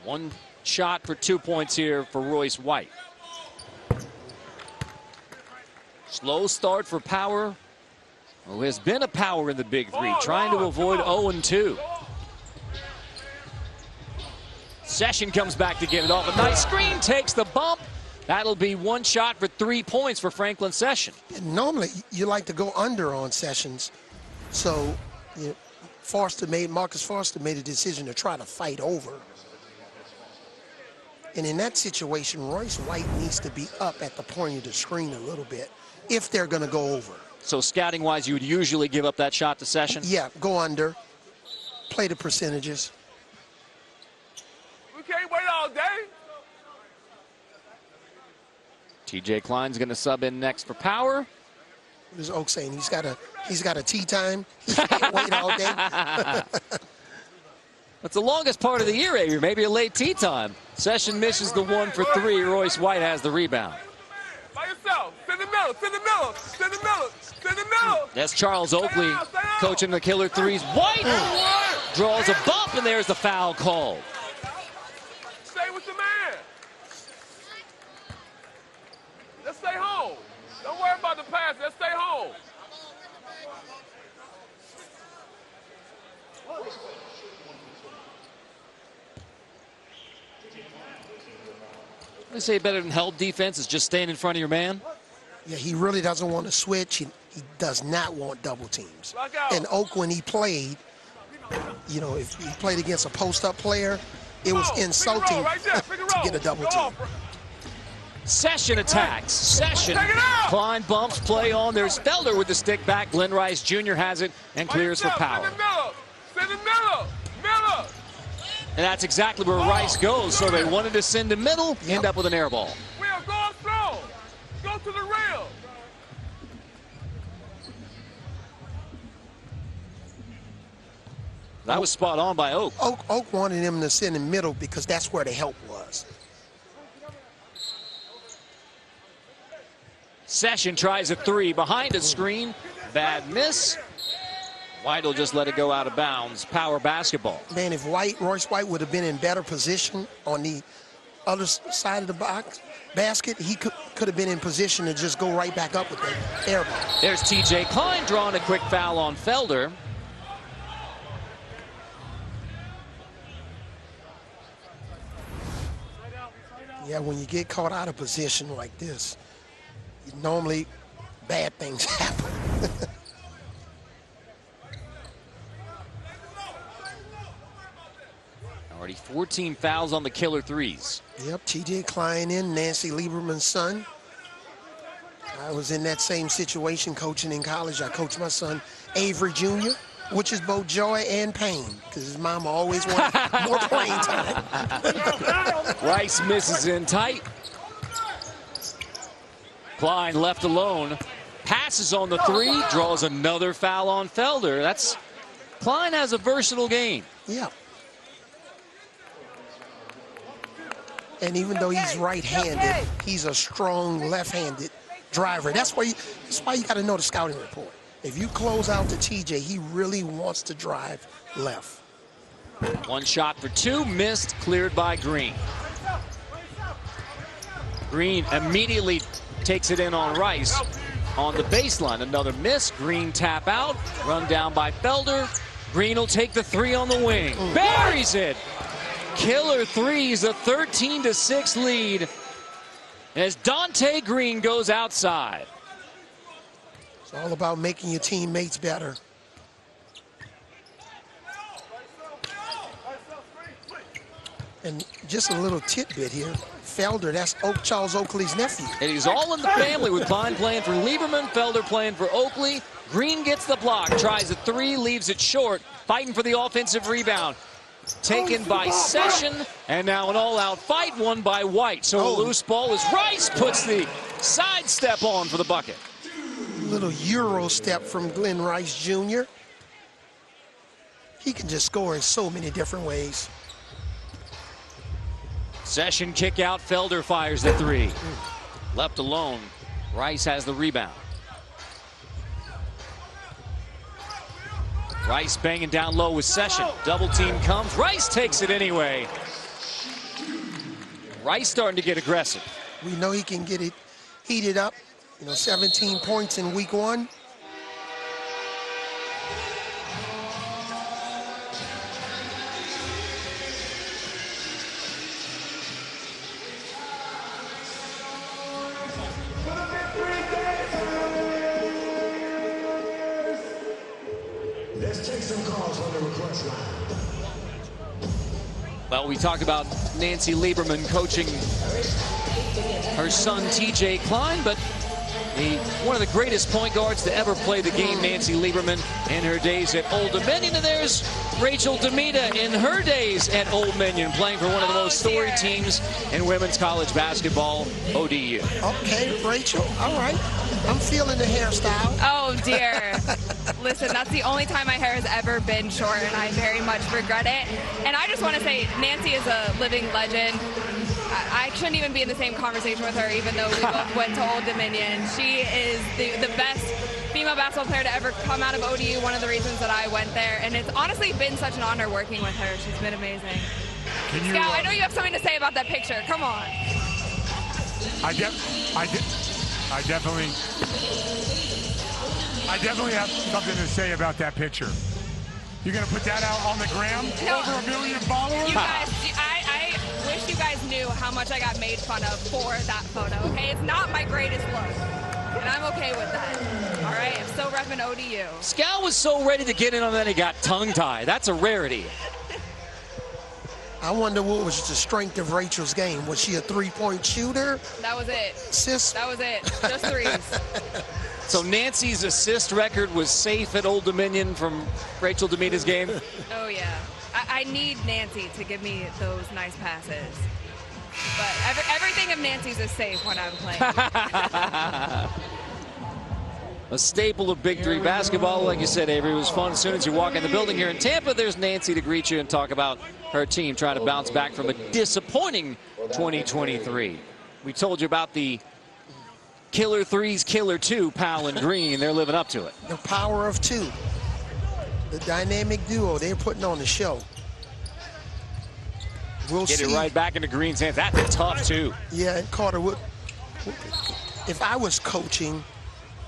[SPEAKER 21] One shot for 2 points here for Royce White. Slow start for Power, who has been a Power in the big three, trying to avoid 0-2. Session comes back to get it off. A nice screen, takes the bump. That'll be one shot for 3 points for Franklin Session.
[SPEAKER 22] And normally, you like to go under on Sessions. So, you know, Marcus Foster made a decision to try to fight over. And in that situation, Royce White needs to be up at the point of the screen a little bit if they're going to go over.
[SPEAKER 21] So scouting-wise, you would usually give up that shot to Session?
[SPEAKER 22] Yeah, go under, play the percentages.
[SPEAKER 12] We can't wait all day.
[SPEAKER 21] TJ Klein's going to sub in next for Power.
[SPEAKER 22] What is Oak saying? He's got a tea time. He can't wait all day.
[SPEAKER 21] That's the longest part of the year, Avery. Maybe a late tea time. Session misses the 1 for 3. Royce White has the rebound.
[SPEAKER 12] By yourself. Send the middle. Send the middle. Send the middle. Send the middle.
[SPEAKER 21] That's Charles Oakley coaching the killer threes. White draws a bump, and there's the foul called.
[SPEAKER 12] Stay with the man. Let's stay home. Don't worry about the pass. Let's stay home.
[SPEAKER 21] They say better than help defense is just staying in front of your man.
[SPEAKER 22] Yeah, he really doesn't want to switch. He does not want double teams. And Oak, when he played, you know, if he played against a post-up player, it was insulting to get a double team.
[SPEAKER 21] Session attacks. Session. Klein bumps play on. There's Felder with the stick back. Glenn Rice Jr. has it and clears for Power.
[SPEAKER 12] Send the middle. Middle.
[SPEAKER 21] And that's exactly where Rice goes. So they wanted to send the middle, end up with an air ball.
[SPEAKER 12] Will, go up slow. Go to the rail.
[SPEAKER 21] That was spot on by Oak.
[SPEAKER 22] Oak wanted him to send in middle because that's where the help was.
[SPEAKER 21] Session tries a 3 behind a screen. Bad miss. White will just let it go out of bounds. Power basketball.
[SPEAKER 22] Man, if Royce White would have been in better position on the other side of the basket, he could have been in position to just go right back up with the air ball.
[SPEAKER 21] There's TJ Klein drawing a quick foul on Felder.
[SPEAKER 22] Yeah, when you get caught out of position like this, normally bad things happen.
[SPEAKER 21] Already 14 fouls on the killer threes.
[SPEAKER 22] Yep, TJ Klein in, Nancy Lieberman's son. I was in that same situation coaching in college. I coached my son, Avery Jr., which is both joy and pain, because his mama always wanted more playing time.
[SPEAKER 21] Rice misses in tight. Klein left alone. Passes on the three, draws another foul on Felder. Klein has a versatile game.
[SPEAKER 22] Yeah. And even though he's right-handed, he's a strong left-handed driver. That's why you got to know the scouting report. If you close out to TJ, he really wants to drive left.
[SPEAKER 21] One shot for two, missed, cleared by Green. Green immediately takes it in on Rice on the baseline. Another miss. Green tap out, run down by Felder. Green will take the three on the wing. Buries it. Killer threes, a 13-6 lead as Dante Green goes outside.
[SPEAKER 22] It's all about making your teammates better. And just a little tidbit here. Felder, that's Charles Oakley's nephew.
[SPEAKER 21] And he's all in the family with Klein playing for Lieberman, Felder playing for Oakley. Green gets the block, tries a three, leaves it short, fighting for the offensive rebound. Taken by Session, and now an all-out fight won by White. So a loose ball as Rice puts the sidestep on for the bucket.
[SPEAKER 22] Little Euro step from Glenn Rice Jr. He can just score in so many different ways.
[SPEAKER 21] Session kick out, Felder fires the three. Left alone, Rice has the rebound. Rice banging down low with Session. Double team comes, Rice takes it anyway. Rice starting to get aggressive.
[SPEAKER 22] We know he can get it heated up. 17 points in week one.
[SPEAKER 16] Let's take some calls on the request line.
[SPEAKER 21] Well, we talked about Nancy Lieberman coaching her son TJ Klein, but one of the greatest point guards to ever play the game, Nancy Lieberman, in her days at Old Dominion. And there's Rachel Demita in her days at Old Dominion, playing for one of the most storied teams in women's college basketball, ODU.
[SPEAKER 22] Okay, Rachel, all right. I'm feeling the hairstyle.
[SPEAKER 3] Oh, dear. Listen, that's the only time my hair has ever been short, and I very much regret it. And I just want to say, Nancy is a living legend. I shouldn't even be in the same conversation with her, even though we both went to Old Dominion. She is the best female basketball player to ever come out of ODU, one of the reasons that I went there. And it's honestly been such an honor working with her. She's been amazing. Scout, I know you have something to say about that picture. Come on.
[SPEAKER 7] I definitely have something to say about that picture. You're going to put that out on the gram?
[SPEAKER 3] No.
[SPEAKER 7] Over 1 million followers?
[SPEAKER 3] You guys, I wish you guys knew how much I got made fun of for that photo, okay? It's not my greatest look, and I'm okay with that. All right, I'm still repping ODU.
[SPEAKER 21] Scal was so ready to get in on that he got tongue-tied. That's a rarity.
[SPEAKER 22] I wonder what was the strength of Rachel's game. Was she a three-point shooter?
[SPEAKER 3] That was it.
[SPEAKER 22] Assist?
[SPEAKER 3] That was it. Just threes.
[SPEAKER 21] So Nancy's assist record was safe at Old Dominion from Rachel Demita's game?
[SPEAKER 3] Oh, yeah. I need Nancy to give me those nice passes. But everything of Nancy's is safe when I'm playing.
[SPEAKER 21] A staple of Big Three basketball. Like you said, Avery, it was fun. As soon as you walk in the building here in Tampa, there's Nancy to greet you and talk about her team trying to bounce back from a disappointing 2023. We told you about the Killer Threes, Killer Two, Powell and Green. They're living up to it.
[SPEAKER 22] The power of two. The dynamic duo, they're putting on the show. We'll
[SPEAKER 21] Get
[SPEAKER 22] see.
[SPEAKER 21] it right back into Green's hands. That's tough, too.
[SPEAKER 22] Yeah, and Carter, if I was coaching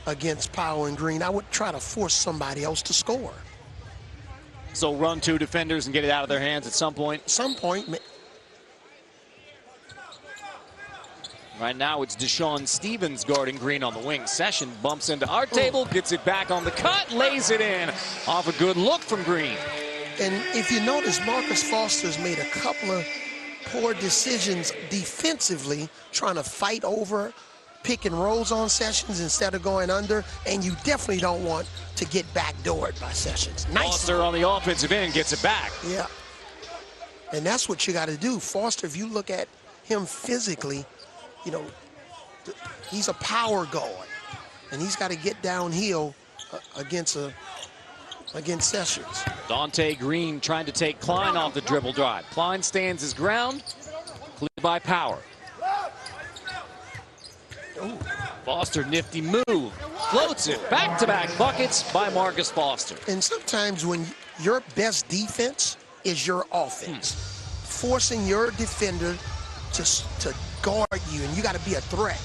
[SPEAKER 22] against Powell and Green, I would try to force somebody else to score.
[SPEAKER 21] So run two defenders and get it out of their hands at some point?
[SPEAKER 22] Some point.
[SPEAKER 21] Right now it's Deshaun Stevens guarding Green on the wing. Session bumps into our table, gets it back on the cut, lays it in off a good look from Green.
[SPEAKER 22] And if you notice, Marcus Foster's made a couple of poor decisions defensively, trying to fight over pick and rolls on Sessions instead of going under, and you definitely don't want to get backdoored by Sessions. Nice.
[SPEAKER 21] Foster on the offensive end gets it back.
[SPEAKER 22] Yeah. And that's what you got to do. Foster, if you look at him physically, you know, he's a power guard, and he's got to get downhill against Sessions.
[SPEAKER 21] Dante Green trying to take Klein off the dribble drive. Klein stands his ground, cleared by Power.
[SPEAKER 22] Ooh.
[SPEAKER 21] Foster, nifty move, floats it, back-to-back buckets by Marcus Foster.
[SPEAKER 22] And sometimes when your best defense is your offense, forcing your defender to guard you, and you got to be a threat.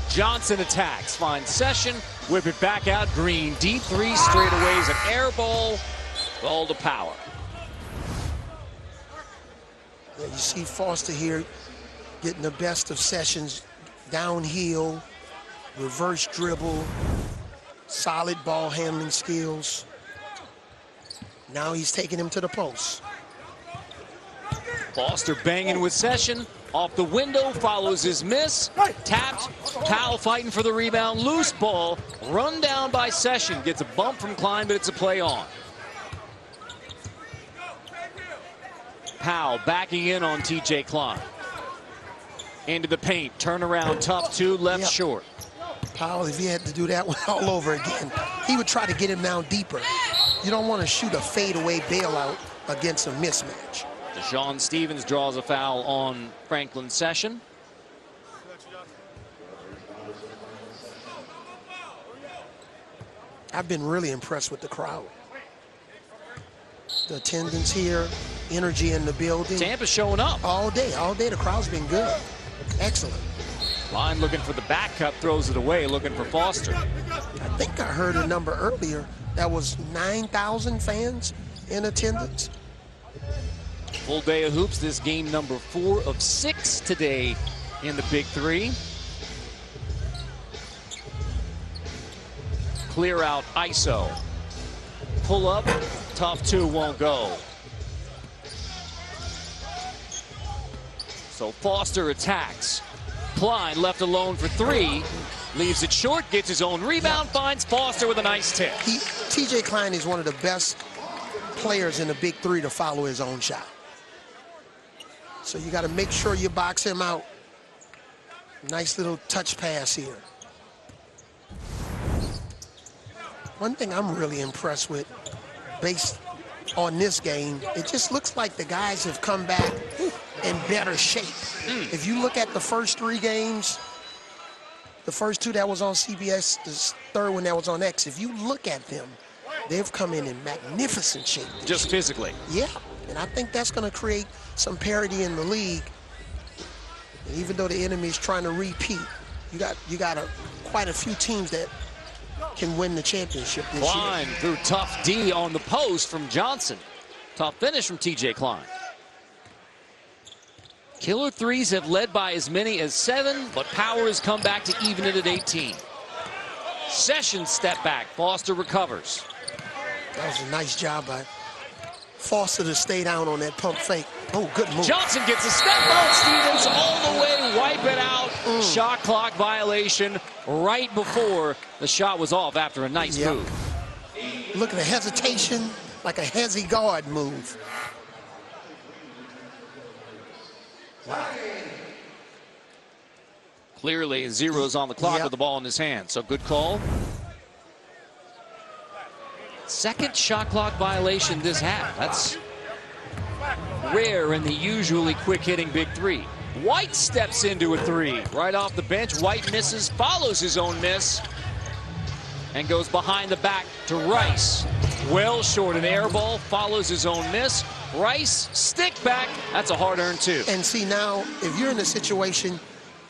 [SPEAKER 21] Johnson attacks, finds Session, whip it back out. Green, deep three, straightaways, an air ball, ball to Power.
[SPEAKER 22] Yeah, you see Foster here getting the best of Sessions, downhill, reverse dribble, solid ball handling skills. Now he's taking him to the post.
[SPEAKER 21] Foster banging with Session. Off the window, follows his miss. Tapped. Powell fighting for the rebound. Loose ball. Run down by Session. Gets a bump from Klein, but it's a play on. Powell backing in on TJ Klein. Into the paint. Turnaround, tough two, left short.
[SPEAKER 22] Powell, if he had to do that one all over again, he would try to get him down deeper. You don't want to shoot a fadeaway bailout against a mismatch.
[SPEAKER 21] Deshaun Stevens draws a foul on Franklin Session.
[SPEAKER 22] I've been really impressed with the crowd. The attendance here, energy in the building.
[SPEAKER 21] Tampa's showing up.
[SPEAKER 22] All day the crowd's been good. Excellent.
[SPEAKER 21] Line looking for the back cut, throws it away, looking for Foster.
[SPEAKER 22] I think I heard a number earlier that was 9,000 fans in attendance.
[SPEAKER 21] Full day of hoops. This game number 4 of 6 today in the Big Three. Clear out ISO. Pull up, tough two, won't go. So Foster attacks. Klein left alone for 3. Leaves it short, gets his own rebound, finds Foster with a nice tip.
[SPEAKER 22] TJ Klein is one of the best players in the Big Three to follow his own shot. So you got to make sure you box him out. Nice little touch pass here. One thing I'm really impressed with, based on this game, it just looks like the guys have come back in better shape. If you look at the first 3 games, the first 2 that was on CBS, the third one that was on X, if you look at them, they've come in magnificent shape.
[SPEAKER 21] Just physically.
[SPEAKER 22] Yeah, and I think that's going to create some parity in the league. And even though the enemy is trying to repeat, you got quite a few teams that can win the championship this
[SPEAKER 21] Klein
[SPEAKER 22] year.
[SPEAKER 21] through tough D on the post from Johnson. Tough finish from TJ Klein. Killer threes have led by as many as 7, but Power has come back to even it at 18. Sessions step back. Foster recovers.
[SPEAKER 22] That was a nice job by Foster to stay down on that pump fake. Oh, good move.
[SPEAKER 21] Johnson gets a step on Stevens all the way, wipe it out. Shot clock violation right before the shot was off after a nice move.
[SPEAKER 22] Look at the hesitation, like a hezzy guard move. Wow.
[SPEAKER 21] Clearly, zeros on the clock with the ball in his hand, so good call. Second shot clock violation this half. That's rare in the usually quick-hitting Big Three. White steps into a 3 right off the bench. White misses, follows his own miss, and goes behind the back to Rice. Well short, an air ball, follows his own miss. Rice, stick back. That's a hard-earned 2.
[SPEAKER 22] And see, now, if you're in a situation,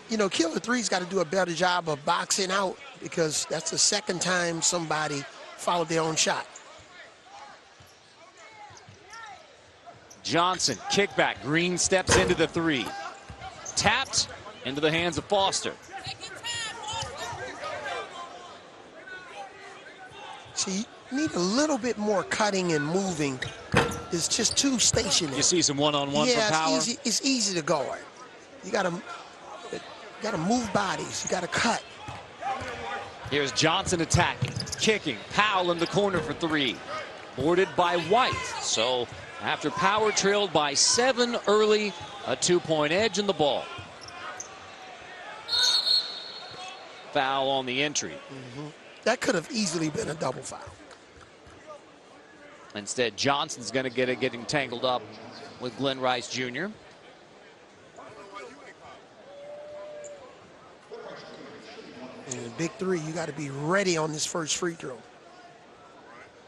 [SPEAKER 22] you know, Killer Three's got to do a better job of boxing out, because that's the second time somebody followed their own shot.
[SPEAKER 21] Johnson, kickback. Green steps into the 3. Tapped into the hands of Foster.
[SPEAKER 22] So you need a little bit more cutting and moving. It's just too stationary.
[SPEAKER 21] You see some one-on-one for Power?
[SPEAKER 22] Yeah, it's easy to guard. You gotta move bodies. You gotta cut.
[SPEAKER 21] Here's Johnson attacking, kicking. Powell in the corner for 3. Boarded by White. So after Power trailed by 7 early, a 2-point edge in the ball. Foul on the entry.
[SPEAKER 22] That could have easily been a double foul.
[SPEAKER 21] Instead, Johnson's going to get it getting tangled up with Glenn Rice Jr.
[SPEAKER 22] In the big 3, you got to be ready on this first free throw.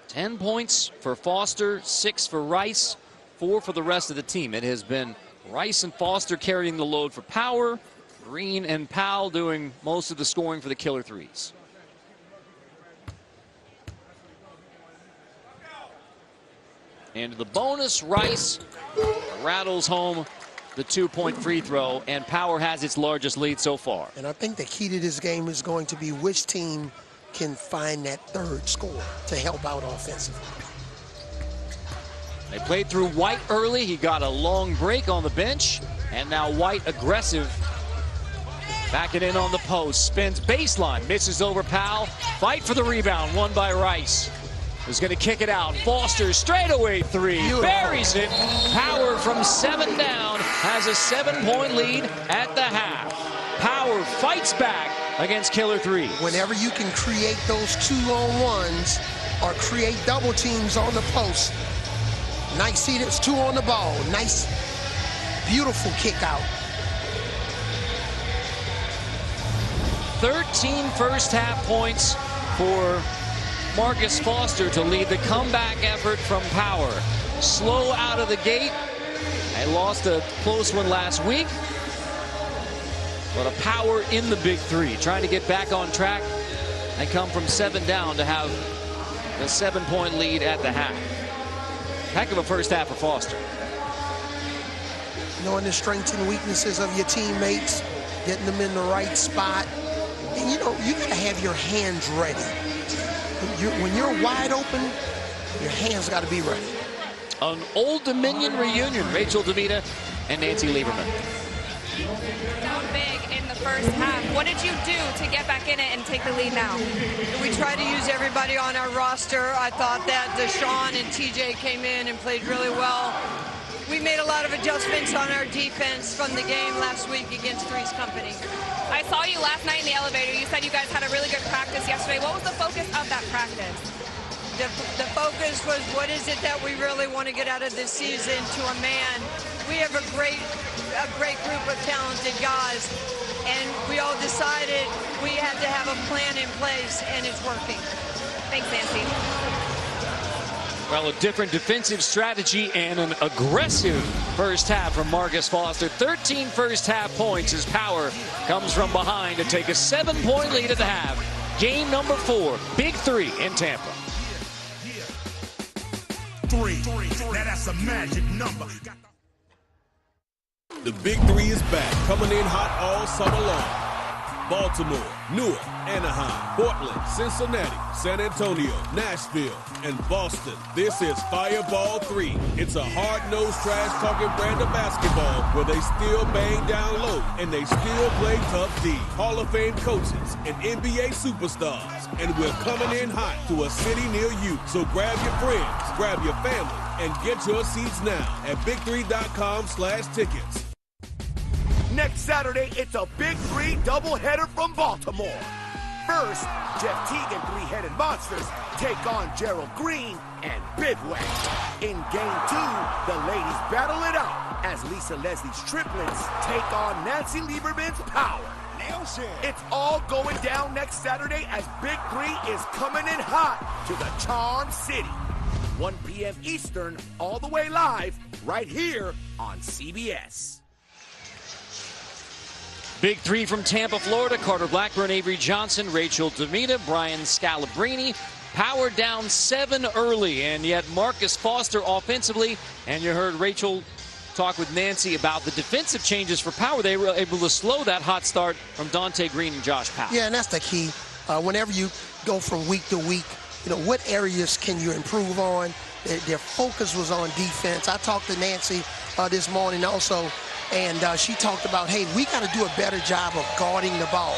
[SPEAKER 21] 10 points for Foster, 6 for Rice, 4 for the rest of the team. It has been Rice and Foster carrying the load for Power. Green and Powell doing most of the scoring for the killer threes. Into the bonus, Rice rattles home the 2-point free throw, and Power has its largest lead so far.
[SPEAKER 22] And I think the key to this game is going to be which team can find that third score to help out offensively.
[SPEAKER 21] They played through White early. He got a long break on the bench, and now White aggressive. Backing in on the post, spins baseline, misses over Powell. Fight for the rebound, won by Rice. Who's going to kick it out. Foster straightaway 3, buries it. Power from 7 down has a 7-point lead at the half. Power fights back against killer threes.
[SPEAKER 22] Whenever you can create those 2-on-1s or create double teams on the post. Nice, see, there's 2 on the ball. Nice, beautiful kick out.
[SPEAKER 21] 13 first half points for Marcus Foster to lead the comeback effort from Power. Slow out of the gate. They lost a close one last week. But a Power in the big 3, trying to get back on track. They come from 7 down to have the 7-point lead at the half. Heck of a first half for Foster.
[SPEAKER 22] Knowing the strengths and weaknesses of your teammates, getting them in the right spot. And you know, you gotta have your hands ready. When you're wide open, your hands gotta be ready.
[SPEAKER 21] An Old Dominion reunion, Rachel DeVita and Nancy Lieberman.
[SPEAKER 3] Down big in the first half. What did you do to get back in it and take the lead now?
[SPEAKER 8] We tried to use everybody on our roster. I thought that Deshaun and TJ came in and played really well. We made a lot of adjustments on our defense from the game last week against Three's Company.
[SPEAKER 3] I saw you last night in the elevator. You said you guys had a really good practice yesterday. What was the focus of that practice?
[SPEAKER 8] The focus was, what is it that we really want to get out of this season to a man? We have a great group of talented guys, and we all decided we had to have a plan in place, and it's working.
[SPEAKER 3] Thanks, Nancy.
[SPEAKER 21] Well, a different defensive strategy and an aggressive first half from Marcus Foster. 13 first half points as Power comes from behind to take a 7-point lead at the half. Game number 4, Big 3 in Tampa.
[SPEAKER 17] 3, that's a magic number.
[SPEAKER 9] The Big 3 is back, coming in hot all summer long. Baltimore, Newark, Anaheim, Portland, Cincinnati, San Antonio, Nashville, and Boston. This is Fireball 3. It's a hard-nosed, trash-talking brand of basketball where they still bang down low and they still play tough D. Hall of Fame coaches and NBA superstars. And we're coming in hot to a city near you. So grab your friends, grab your family, and get your seats now at big3.com/tickets.
[SPEAKER 23] Next Saturday, it's a Big 3 doubleheader from Baltimore. First, Jeff Teagan three-headed monsters take on Gerald Green and Bivouac. In Game 2, the ladies battle it out as Lisa Leslie's Triplets take on Nancy Lieberman's Power. It's all going down next Saturday as Big 3 is coming in hot to the Charm City. 1 p.m. Eastern, all the way live, right here on CBS.
[SPEAKER 21] Big 3 from Tampa, Florida. Carter Blackburn, Avery Johnson, Rachel DeVita, Brian Scalabrine. Power down 7 early, and yet Marcus Foster offensively. And you heard Rachel talk with Nancy about the defensive changes for Power. They were able to slow that hot start from Dante Green and Josh Powell.
[SPEAKER 22] Yeah, and that's the key. Whenever you go from week to week, what areas can you improve on? Their focus was on defense. I talked to Nancy this morning also, and she talked about, hey, we got to do a better job of guarding the ball.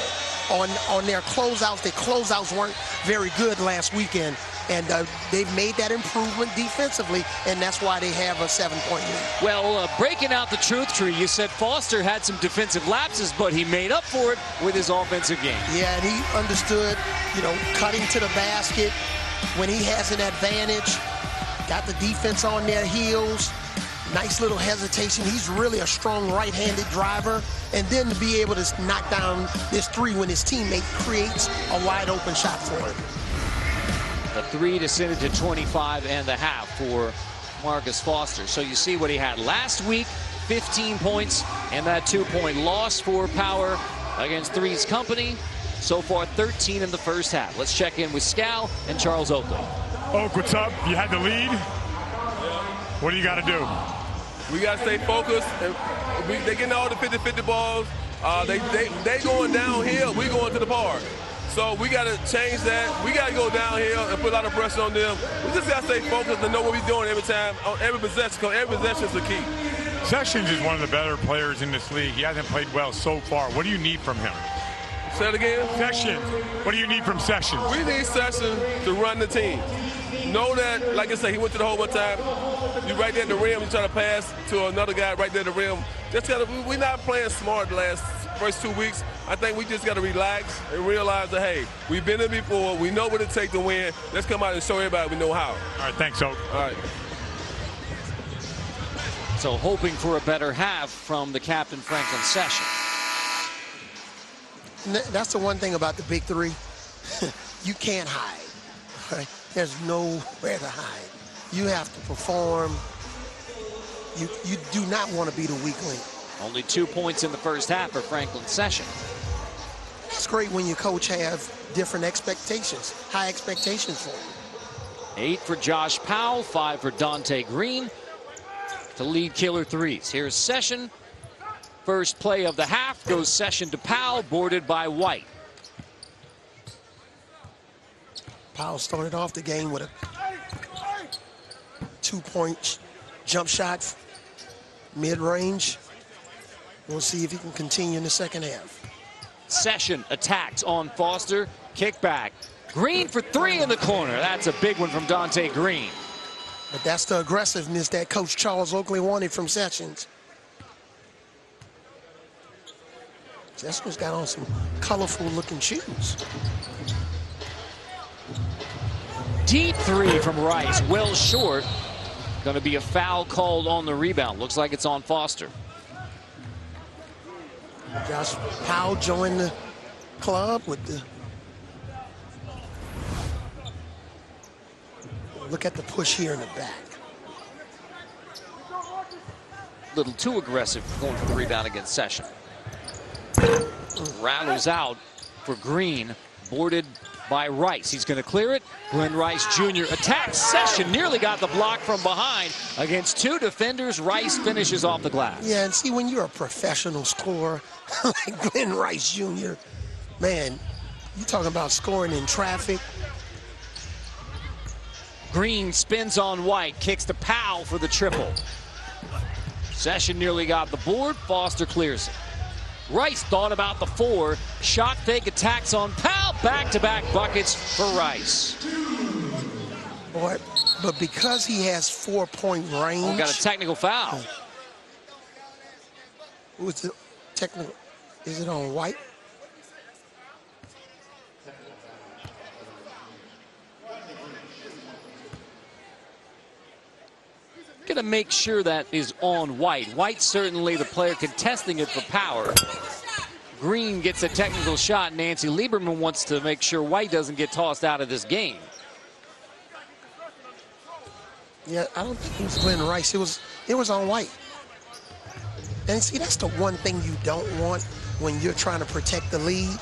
[SPEAKER 22] On their closeouts, their closeouts weren't very good last weekend, and they've made that improvement defensively, and that's why they have a 7-point lead.
[SPEAKER 21] Well, breaking out the truth tree, you said Foster had some defensive lapses, but he made up for it with his offensive game.
[SPEAKER 22] Yeah, and he understood, cutting to the basket when he has an advantage, got the defense on their heels. Nice little hesitation. He's really a strong right-handed driver. And then to be able to knock down this three when his teammate creates a wide-open shot for him.
[SPEAKER 21] The three descended to 25.5 for Marcus Foster. So you see what he had last week, 15 points, and that 2-point loss for Power against Three's Company. So far, 13 in the first half. Let's check in with Scal and Charles Oakley.
[SPEAKER 7] Oak, what's up? You had the lead. What do you got to do?
[SPEAKER 2] We got to stay focused. They getting all the 50-50 balls. They going downhill. We going to the park. So we got to change that. We got to go downhill and put a lot of pressure on them. We just got to stay focused and know what we're doing every time, on every possession, because every possession is the key.
[SPEAKER 7] Sessions is one of the better players in this league. He hasn't played well so far. What do you need from him?
[SPEAKER 2] Say it again?
[SPEAKER 7] Sessions. What do you need from Sessions?
[SPEAKER 2] We need Sessions to run the team. Know that, like I said, he went to the hole one time. You right there at the rim, you try to pass to another guy right there at the rim. We're not playing smart the first 2 weeks. I think we just got to relax and realize that, hey, we've been there before. We know what it takes to win. Let's come out and show everybody we know how.
[SPEAKER 7] All right, thanks, Oak.
[SPEAKER 2] All right.
[SPEAKER 21] So hoping for a better half from the captain, Franklin Sessions.
[SPEAKER 22] That's the one thing about the big three. You can't hide. Right? There's nowhere to hide. You have to perform. You do not want to be the weak link.
[SPEAKER 21] Only 2 points in the first half for Franklin Sessions.
[SPEAKER 22] It's great when your coach has different expectations, high expectations for him.
[SPEAKER 21] 8 for Josh Powell, 5 for Dante Green to lead killer threes. Here's Session. First play of the half goes Session to Powell, boarded by White.
[SPEAKER 22] Powell started off the game with a 2-point jump shot, mid-range. We'll see if he can continue in the second half.
[SPEAKER 21] Session attacked on Foster, kick back. Green for 3 in the corner. That's a big one from Dante Green.
[SPEAKER 22] But that's the aggressiveness that Coach Charles Oakley wanted from Sessions. Sessions got on some colorful looking shoes.
[SPEAKER 21] Deep 3 from Rice, well short. Going to be a foul called on the rebound. Looks like it's on Foster.
[SPEAKER 22] Josh Powell joined the club with the... Look at the push here in the back.
[SPEAKER 21] A little too aggressive going for the rebound against Session. Rattles out for Green, boarded by Rice. He's going to clear it. Glenn Rice Jr. attacks. Session nearly got the block from behind. Against 2 defenders, Rice finishes off the glass.
[SPEAKER 22] Yeah, and see, when you're a professional scorer like Glenn Rice Jr., man, you're talking about scoring in traffic.
[SPEAKER 21] Green spins on White, kicks to Powell for the triple. Session nearly got the board. Foster clears it. Rice thought about the 4. Shot fake attacks on Powell. Back-to-back buckets for Rice.
[SPEAKER 22] Boy, but because he has 4-point range.
[SPEAKER 21] Oh, got a technical foul.
[SPEAKER 22] What's the technical? Is it on White?
[SPEAKER 21] Going to make sure that is on White. White's certainly the player contesting it for Power. Green gets a technical shot. Nancy Lieberman wants to make sure White doesn't get tossed out of this game.
[SPEAKER 22] Yeah, I don't think it was Glenn Rice. It was on White. And see, that's the one thing you don't want when you're trying to protect the lead.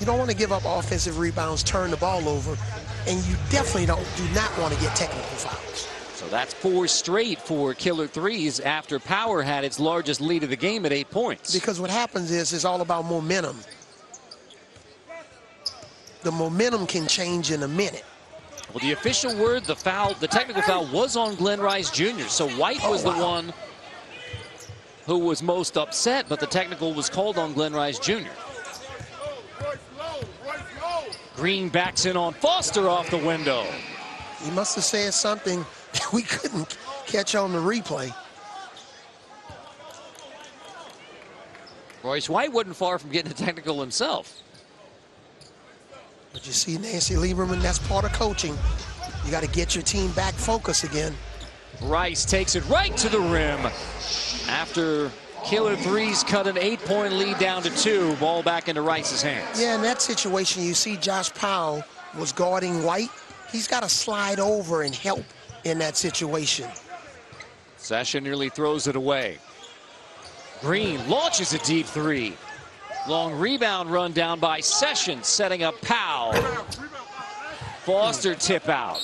[SPEAKER 22] You don't want to give up offensive rebounds, turn the ball over, and you definitely do not want to get technical fouls.
[SPEAKER 21] So that's 4 straight for killer threes after Power had its largest lead of the game at 8 points.
[SPEAKER 22] Because what happens is it's all about momentum. The momentum can change in a minute.
[SPEAKER 21] Well, the official word, the technical foul was on Glenn Rice Jr. So White was the one who was most upset, but the technical was called on Glenn Rice Jr. Green backs in on Foster off the window.
[SPEAKER 22] He must have said something that we couldn't catch on the replay.
[SPEAKER 21] Royce White wasn't far from getting a technical himself.
[SPEAKER 22] But you see, Nancy Lieberman, that's part of coaching. You got to get your team back focused again.
[SPEAKER 21] Rice takes it right to the rim. After killer threes cut an 8-point lead down to 2, ball back into Rice's hands.
[SPEAKER 22] Yeah, in that situation, you see Josh Powell was guarding White. He's got to slide over and help in that situation.
[SPEAKER 21] Session nearly throws it away. Green launches a deep three. Long rebound run down by Session, setting up Powell. Foster tip out.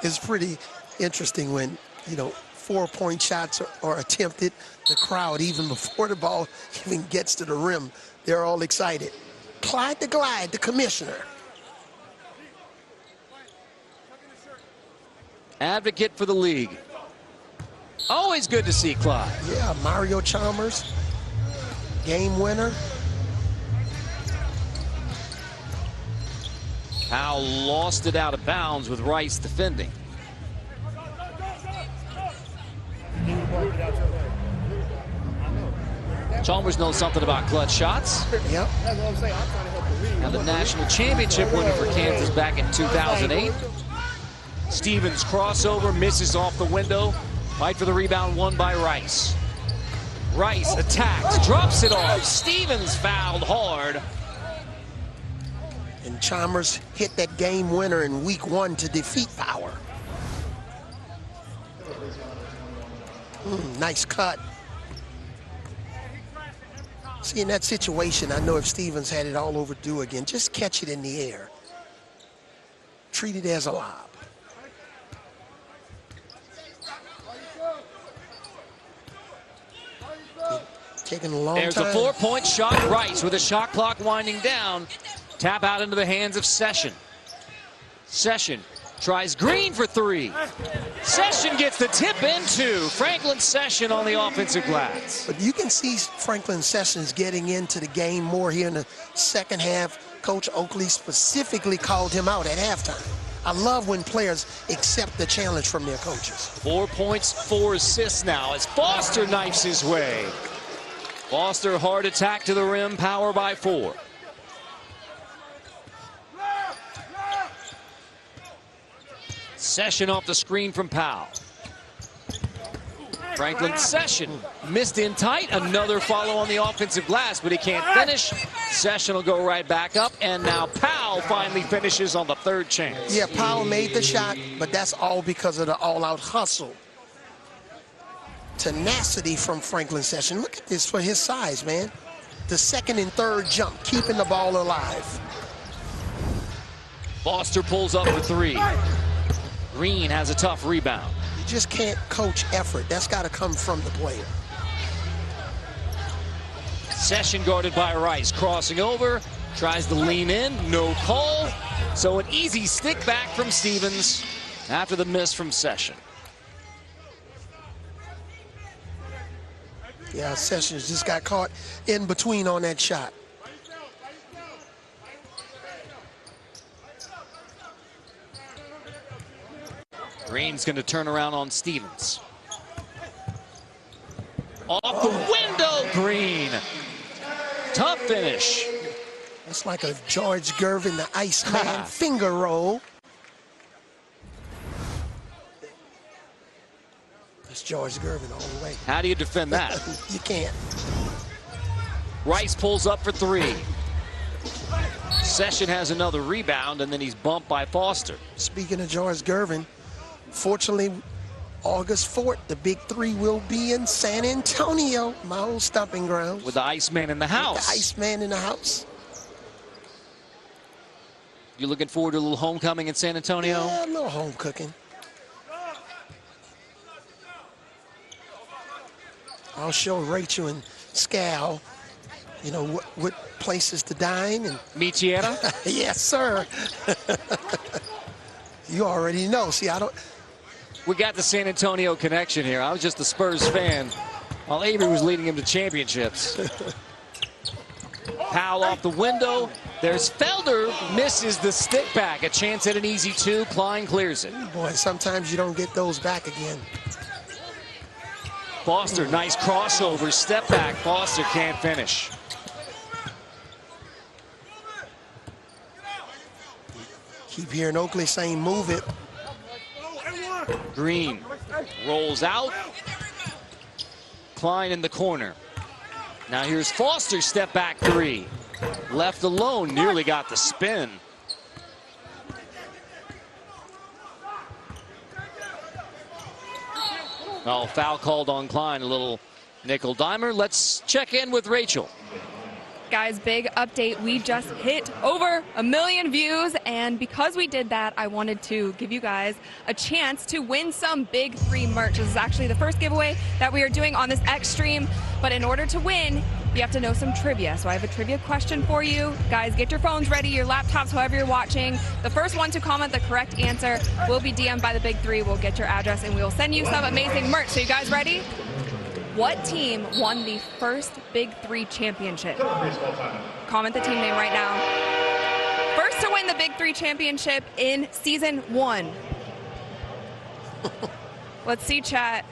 [SPEAKER 22] It's pretty interesting when, 4-point shots are attempted. The crowd, even before the ball even gets to the rim, they're all excited. Clyde the Glide, the commissioner.
[SPEAKER 21] Advocate for the league. Always good to see Clyde.
[SPEAKER 22] Yeah, Mario Chalmers, game winner.
[SPEAKER 21] Powell lost it out of bounds with Rice defending. Chalmers knows something about clutch shots.
[SPEAKER 22] Yep.
[SPEAKER 21] And the national championship winner for Kansas back in 2008. Stevens crossover, misses off the window. Fight for the rebound, won by Rice. Rice attacks, drops it off. Stevens fouled hard.
[SPEAKER 22] And Chalmers hit that game winner in week 1 to defeat Power. Nice cut. See, in that situation, I know if Stevens had it all overdue again, just catch it in the air. Treat it as a lob. Taking a long time.
[SPEAKER 21] There's a 4-point shot. Rice with a shot clock winding down. Tap out into the hands of Session. Session tries Green for 3. Session gets the tip into Franklin Session on the offensive glass.
[SPEAKER 22] But you can see Franklin Sessions getting into the game more here in the second half. Coach Oakley specifically called him out at halftime. I love when players accept the challenge from their coaches.
[SPEAKER 21] 4 points, 4 assists now as Foster knifes his way. Foster hard attack to the rim, Power by 4. Session off the screen from Powell. Franklin Session missed in tight. Another follow on the offensive glass, but he can't finish. Session will go right back up, and now Powell finally finishes on the 3rd chance.
[SPEAKER 22] Yeah, Powell made the shot, but that's all because of the all-out hustle. Tenacity from Franklin Session. Look at this for his size, man. The 2nd and 3rd jump, keeping the ball alive.
[SPEAKER 21] Foster pulls up for 3. Green has a tough rebound.
[SPEAKER 22] You just can't coach effort. That's got to come from the player.
[SPEAKER 21] Session guarded by Rice, crossing over, tries to lean in, no call. So an easy stick back from Stevens after the miss from Session.
[SPEAKER 22] Yeah, Sessions just got caught in between on that shot.
[SPEAKER 21] Green's going to turn around on Stevens. Off the window, Green. Tough finish.
[SPEAKER 22] That's like a George Gervin, the Iceman finger roll. That's George Gervin all the way.
[SPEAKER 21] How do you defend that?
[SPEAKER 22] You can't.
[SPEAKER 21] Rice pulls up for 3. Session has another rebound, and then he's bumped by Foster.
[SPEAKER 22] Speaking of George Gervin, fortunately, August 4th, the Big 3 will be in San Antonio, my old stomping ground.
[SPEAKER 21] With the Iceman in the house.
[SPEAKER 22] The Iceman in the house.
[SPEAKER 21] You looking forward to a little homecoming in San Antonio?
[SPEAKER 22] Yeah, a little home cooking. I'll show Rachel and Scal, you know, what places to dine. And
[SPEAKER 21] Michiera?
[SPEAKER 22] Yes, sir. You already know. See, I don't.
[SPEAKER 21] We got the San Antonio connection here. I was just a Spurs fan while Avery was leading him to championships. Powell off the window. There's Felder, misses the stick back. A chance at an easy two. Klein clears it.
[SPEAKER 22] Boy, sometimes you don't get those back again.
[SPEAKER 21] Foster, nice crossover. Step back. Foster can't finish.
[SPEAKER 22] Keep hearing Oakley saying move it.
[SPEAKER 21] Green rolls out. Klein in the corner. Now here's Foster, step back three. Left alone, nearly got the spin. Oh, foul called on Klein, a little nickel dimer. Let's check in with Rachel.
[SPEAKER 3] Guys, big update. We just hit over 1 million views, and because we did that, I wanted to give you guys a chance to win some Big 3 merch. This is actually the first giveaway that we are doing on this X stream, but in order to win, you have to know some trivia. So I have a trivia question for you. Guys, get your phones ready, your laptops, however you're watching. The first one to comment the correct answer will be DM'd by the Big 3. We'll get your address, and we will send you some amazing merch. So you guys ready? What team won the first Big 3 championship? Comment the team name right now. First to win the Big 3 championship in season 1. Let's see, chat.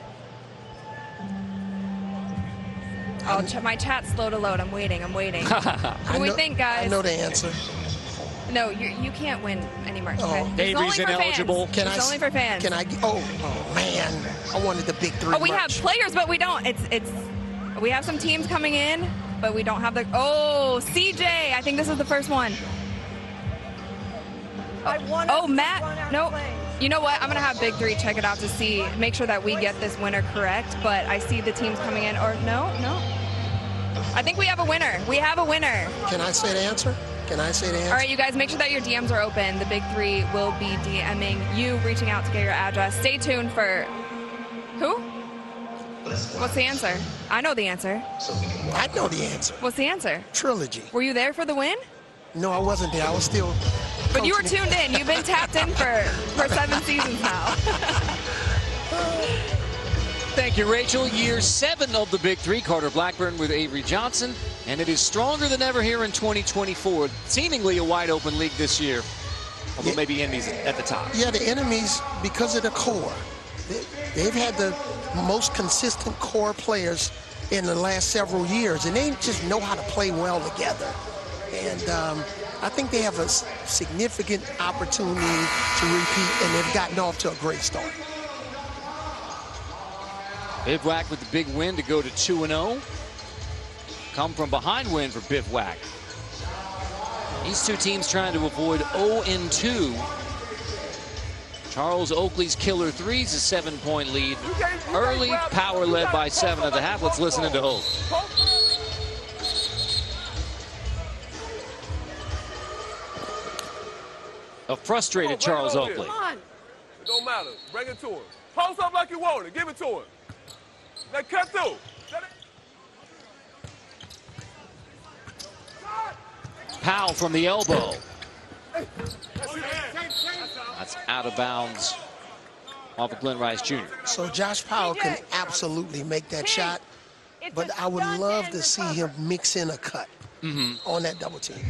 [SPEAKER 3] Oh, my chat's slow to load. I'm waiting. What do we think, guys?
[SPEAKER 22] I know the answer.
[SPEAKER 3] No, you can't win any merch.
[SPEAKER 22] Oh.
[SPEAKER 3] Okay?
[SPEAKER 21] Avery's ineligible.
[SPEAKER 3] It's only for fans.
[SPEAKER 22] Can I? Oh man, I wanted the Big 3.
[SPEAKER 3] Oh, we
[SPEAKER 22] merch.
[SPEAKER 3] have players, but we don't. We have some teams coming in, but we don't have the. Oh, CJ. I think this is the first one. Oh, Matt. Nope. You know what? I'm gonna have Big 3 check it out to see, make sure that we get this winner correct. But I see the teams coming in. Or no. I think we have a winner. We have a winner.
[SPEAKER 22] Can I say the answer? All
[SPEAKER 3] right, you guys, make sure that your DMs are open. The Big 3 will be DMing you, reaching out to get your address. Stay tuned for who? What's the answer? I know the answer.
[SPEAKER 22] I know the answer.
[SPEAKER 3] What's the answer?
[SPEAKER 22] Trilogy.
[SPEAKER 3] Were you there for the win?
[SPEAKER 22] No, I wasn't there. I was still.
[SPEAKER 3] But you were tuned in. You've been tapped in for 7 seasons now.
[SPEAKER 21] Thank you, Rachel. Year 7 of the Big 3. Carter Blackburn with Avery Johnson. And it is stronger than ever here in 2024. Seemingly a wide open league this year. Although maybe enemies at the top.
[SPEAKER 22] Yeah, the enemies, because of the core. They've had the most consistent core players in the last several years. And they just know how to play well together. And I think they have a significant opportunity to repeat. And they've gotten off to a great start.
[SPEAKER 21] Bivouac with the big win to go to 2-0. Come from behind win for Bivouac. These two teams trying to avoid 0-2. Charles Oakley's killer threes, a 7-point lead. Early, Power led by 7 at the half. Let's listen to Oak. A frustrated Charles Oakley.
[SPEAKER 2] It don't matter. Bring it to him. Post up like you want it. Give it to him. Let cut through.
[SPEAKER 21] Powell from the elbow. That's out of bounds off of Glenn Rice Jr.
[SPEAKER 22] So Josh Powell can absolutely make that shot, but I would love to see him mix in a cut on that double team.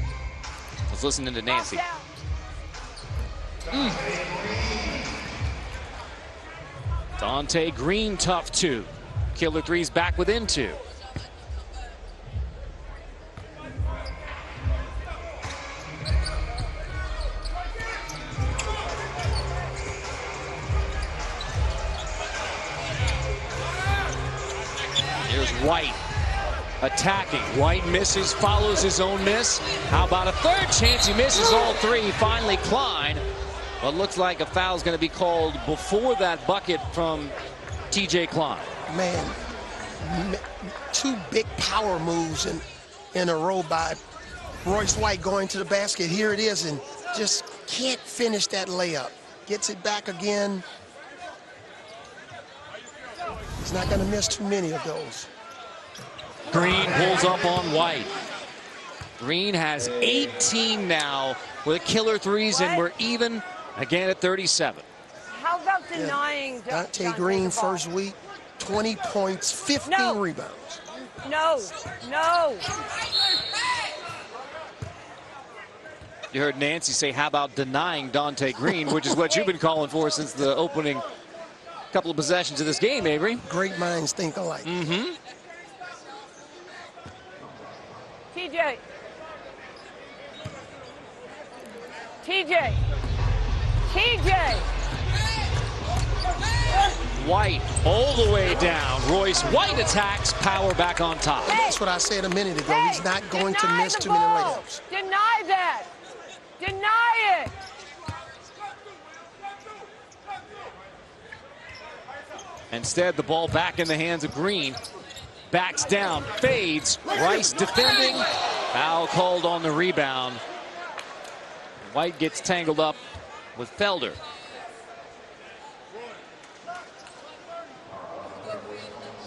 [SPEAKER 21] Let's listen to Nancy. Dante Green, tough 2. Killer threes back within 2. Here's White attacking. White misses, follows his own miss. How about a third chance? He misses all 3. Finally, Klein. But looks like a foul is going to be called before that bucket from TJ Klein.
[SPEAKER 22] Man, 2 big power moves in a row by Royce White going to the basket. Here it is, and just can't finish that layup. Gets it back again. He's not going to miss too many of those.
[SPEAKER 21] Green pulls up on White. Green has 18 now with a killer threes, and we're even again at 37.
[SPEAKER 8] How about denying
[SPEAKER 22] Dante Green first week, 20 points, 15 rebounds.
[SPEAKER 8] No.
[SPEAKER 21] You heard Nancy say, how about denying Dante Green, which is what you've been calling for since the opening couple of possessions of this game, Avery.
[SPEAKER 22] Great minds think alike.
[SPEAKER 21] Mm-hmm.
[SPEAKER 8] TJ.
[SPEAKER 21] White all the way down. Royce White attacks, Power back on top.
[SPEAKER 22] That's what I said a minute ago. He's not going to miss too many layups.
[SPEAKER 8] Deny that. Deny it.
[SPEAKER 21] Instead, the ball back in the hands of Green. Backs down, fades. Rice defending. Foul called on the rebound. White gets tangled up with Felder.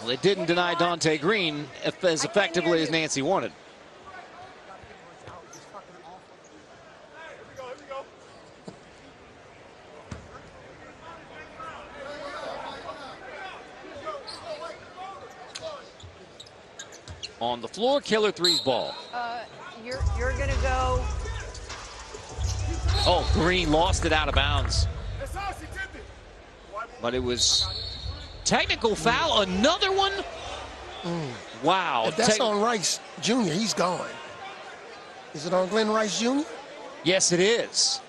[SPEAKER 21] Well, it didn't deny Dante Green as effectively as Nancy wanted. On the floor, killer threes ball.
[SPEAKER 8] You're gonna go.
[SPEAKER 21] Oh, Green lost it out of bounds. But it was technical foul, another one. Wow.
[SPEAKER 22] If that's on Rice Jr., he's gone. Is it on Glenn Rice Jr.?
[SPEAKER 21] Yes, it is.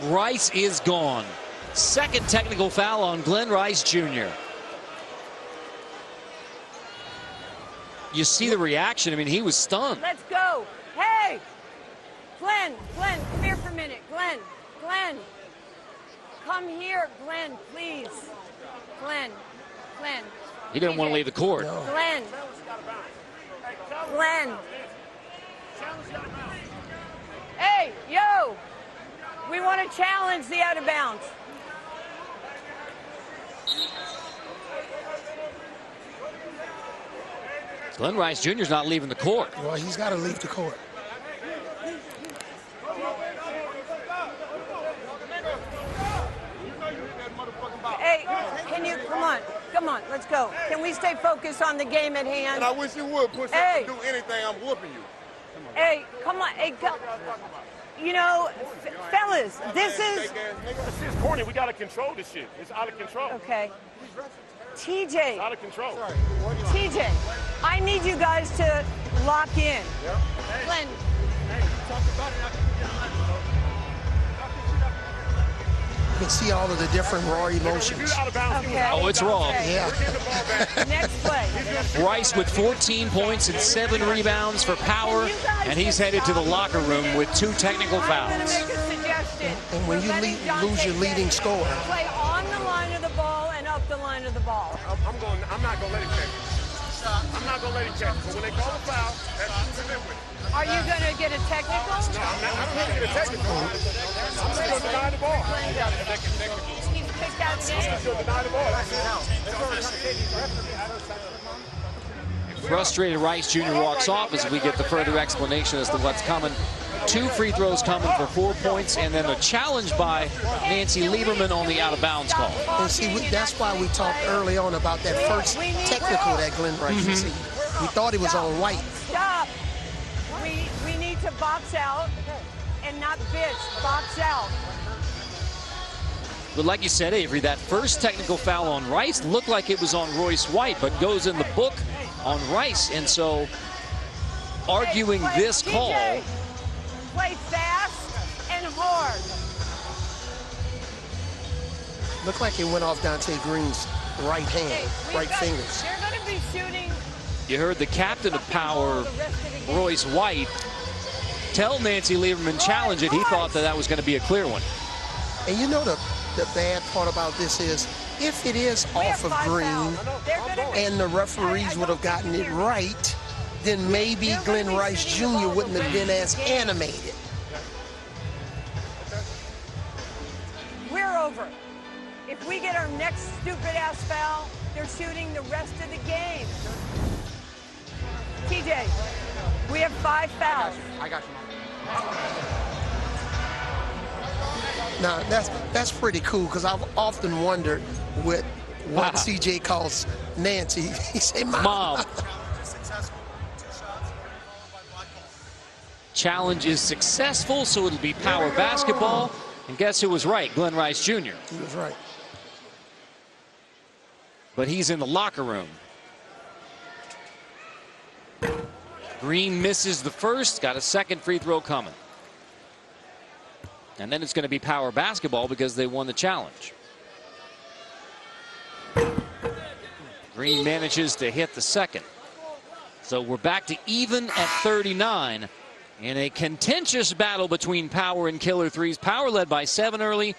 [SPEAKER 21] Rice is gone. Second technical foul on Glenn Rice Jr. You see the reaction. I mean, he was stunned.
[SPEAKER 8] Let's go. Hey, Glenn, come here for a minute. Glenn, come here, Glenn, please. Glenn.
[SPEAKER 21] He didn't want to leave the court.
[SPEAKER 22] No.
[SPEAKER 8] Glenn. Hey, yo, we want to challenge the out of bounds.
[SPEAKER 21] Glenn Rice Jr. is not leaving the court.
[SPEAKER 22] Well, he's got to leave the court.
[SPEAKER 8] Hey, can you, come on, let's go. Can we stay focused on the game at hand?
[SPEAKER 4] And I wish you would push up and do anything. I'm whooping you.
[SPEAKER 8] Hey, come on. Hey, you know, fellas, this is
[SPEAKER 4] corny. We got to control this shit. It's out of control.
[SPEAKER 8] Okay. TJ.
[SPEAKER 4] It's out of control.
[SPEAKER 8] TJ, I need you guys to lock in.
[SPEAKER 4] Yep.
[SPEAKER 8] Glenn.
[SPEAKER 22] You can see all of the different raw emotions.
[SPEAKER 8] Okay.
[SPEAKER 21] Oh, it's wrong.
[SPEAKER 8] Okay.
[SPEAKER 22] Yeah.
[SPEAKER 8] Next play.
[SPEAKER 21] Rice with 14 points and 7 rebounds for Power, and he's headed to the locker room with 2 technical fouls.
[SPEAKER 22] And when you lose your leading scorer.
[SPEAKER 8] Play on the line of the ball and up the line of the ball.
[SPEAKER 4] I'm not going to let it catch you. I'm not going to let it catch you. But when they call a foul, that's what with.
[SPEAKER 8] Are you going to get a technical?
[SPEAKER 4] No, I'm not going to get a technical. I'm just going to deny the ball.
[SPEAKER 8] He's kicked out the game.
[SPEAKER 4] I'm just going to deny the ball.
[SPEAKER 21] Frustrated Rice Jr. walks off as we get the further explanation as to what's coming. 2 free throws coming for 4 points, and then a challenge by Nancy Lieberman on the out-of-bounds call.
[SPEAKER 22] And see, that's why we talked early on about that first technical that Glenn Rice received. We thought it was on White.
[SPEAKER 8] Stop. We need to box out and not bitch. Box out.
[SPEAKER 21] But like you said, Avery, that first technical foul on Rice looked like it was on Royce White, but goes in the book on Rice. And so arguing this call.
[SPEAKER 8] Play fast and hard.
[SPEAKER 22] Looked like it went off Dante Green's right hand, right fingers.
[SPEAKER 8] They're going to be shooting.
[SPEAKER 21] You heard the captain of Power, Royce White, tell Nancy Lieberman challenge it. He thought that was going to be a clear one.
[SPEAKER 22] And you know the bad part about this is, if it is off of Green and the referees would have gotten it right, then maybe Glenn Rice Jr. wouldn't have been as animated.
[SPEAKER 8] We're over. If we get our next stupid-ass foul, they're shooting the rest of the game. TJ, we have 5 fouls.
[SPEAKER 22] I got you, Mom. Now, that's pretty cool, because I've often wondered what CJ calls Nancy. He say, Mom.
[SPEAKER 21] Challenge is successful, so it'll be power basketball. And guess who was right? Glenn Rice Jr.
[SPEAKER 22] He was right.
[SPEAKER 21] But he's in the locker room. Green misses the first, got a second free throw coming. And then it's going to be power basketball because they won the challenge. Green manages to hit the second. So we're back to even at 39 in a contentious battle between Power and Killer Threes. Power led by 7 early.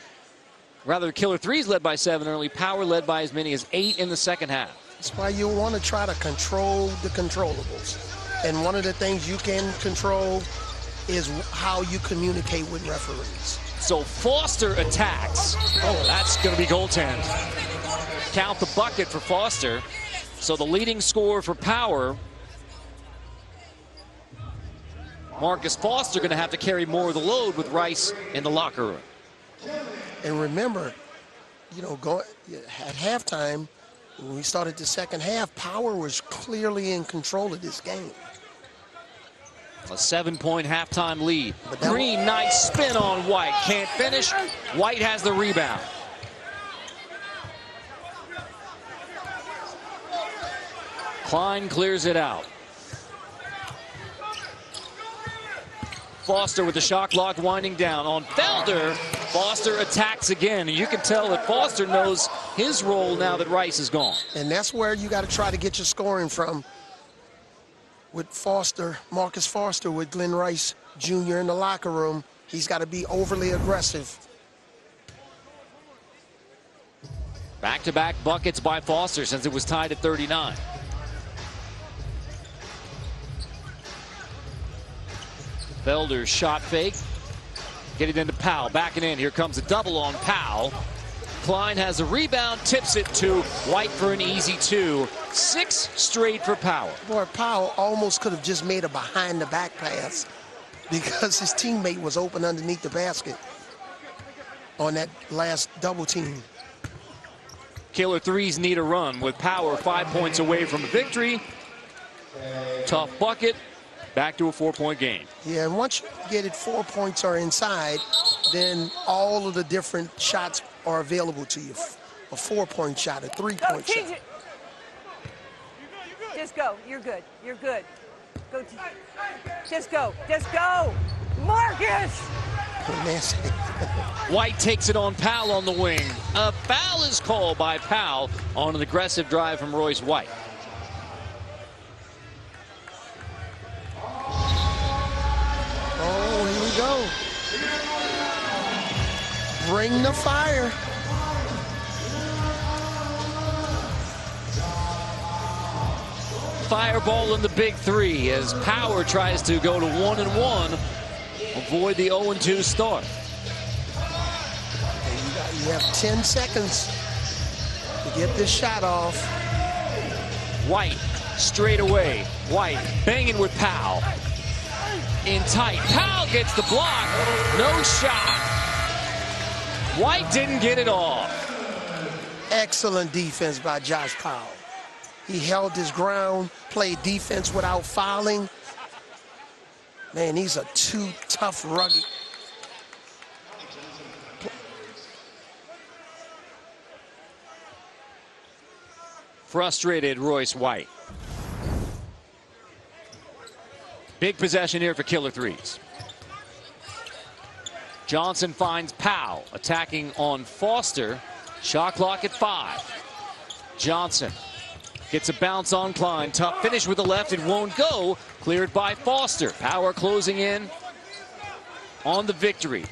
[SPEAKER 21] Rather, Killer Threes led by 7 early. Power led by as many as 8 in the second half.
[SPEAKER 22] That's why you want to try to control the controllables. And one of the things you can control is how you communicate with referees.
[SPEAKER 21] So Foster attacks. Oh, that's going to be goaltend. Count the bucket for Foster. So the leading scorer for Power, Marcus Foster, going to have to carry more of the load with Rice in the locker room.
[SPEAKER 22] And remember, you know, at halftime, when we started the second half, Power was clearly in control of this game.
[SPEAKER 21] A 7-point halftime lead. Green, nice spin on White. Can't finish. White has the rebound. Klein clears it out. Foster with the shot clock winding down on Felder. Foster attacks again. You can tell that Foster knows his role now that Rice is gone.
[SPEAKER 22] And that's where you got to try to get your scoring from. With Foster, Marcus Foster, with Glenn Rice Jr. in the locker room, he's got to be overly aggressive.
[SPEAKER 21] Back-to-back buckets by Foster since it was tied at 39. Felder's shot fake. Get it into Powell. Backing in. Here comes a double on Powell. Klein has a rebound, tips it to White for an easy 2. 6 straight for Powell.
[SPEAKER 22] Boy, Powell almost could have just made a behind-the-back pass because his teammate was open underneath the basket on that last double team.
[SPEAKER 21] Killer Threes need a run with Power 5 points away from a victory. Tough bucket. Back to a 4-point game.
[SPEAKER 22] Yeah, and once you get it 4 points are inside, then all of the different shots are available to you. A 4-point shot, a 3-point shot.
[SPEAKER 8] Just go. You're good. You're good. Go. Just go. Just go. Marcus!
[SPEAKER 21] White takes it on Powell on the wing. A foul is called by Powell on an aggressive drive from Royce White.
[SPEAKER 22] Oh, here we go. Bring the fire.
[SPEAKER 21] Fireball in the big 3 as Power tries to go to 1-1, avoid the 0-2 start.
[SPEAKER 22] You have 10 seconds to get this shot off.
[SPEAKER 21] White straight away. White banging with Powell. In tight. Powell gets the block. No shot. White didn't get it off.
[SPEAKER 22] Excellent defense by Josh Powell. He held his ground, played defense without fouling. Man, these are 2 tough, rugged.
[SPEAKER 21] Frustrated Royce White. Big possession here for Killer Threes. Johnson finds Powell attacking on Foster. Shot clock at 5. Johnson gets a bounce on Klein. Tough finish with the left. It won't go. Cleared by Foster. Power closing in on the victory.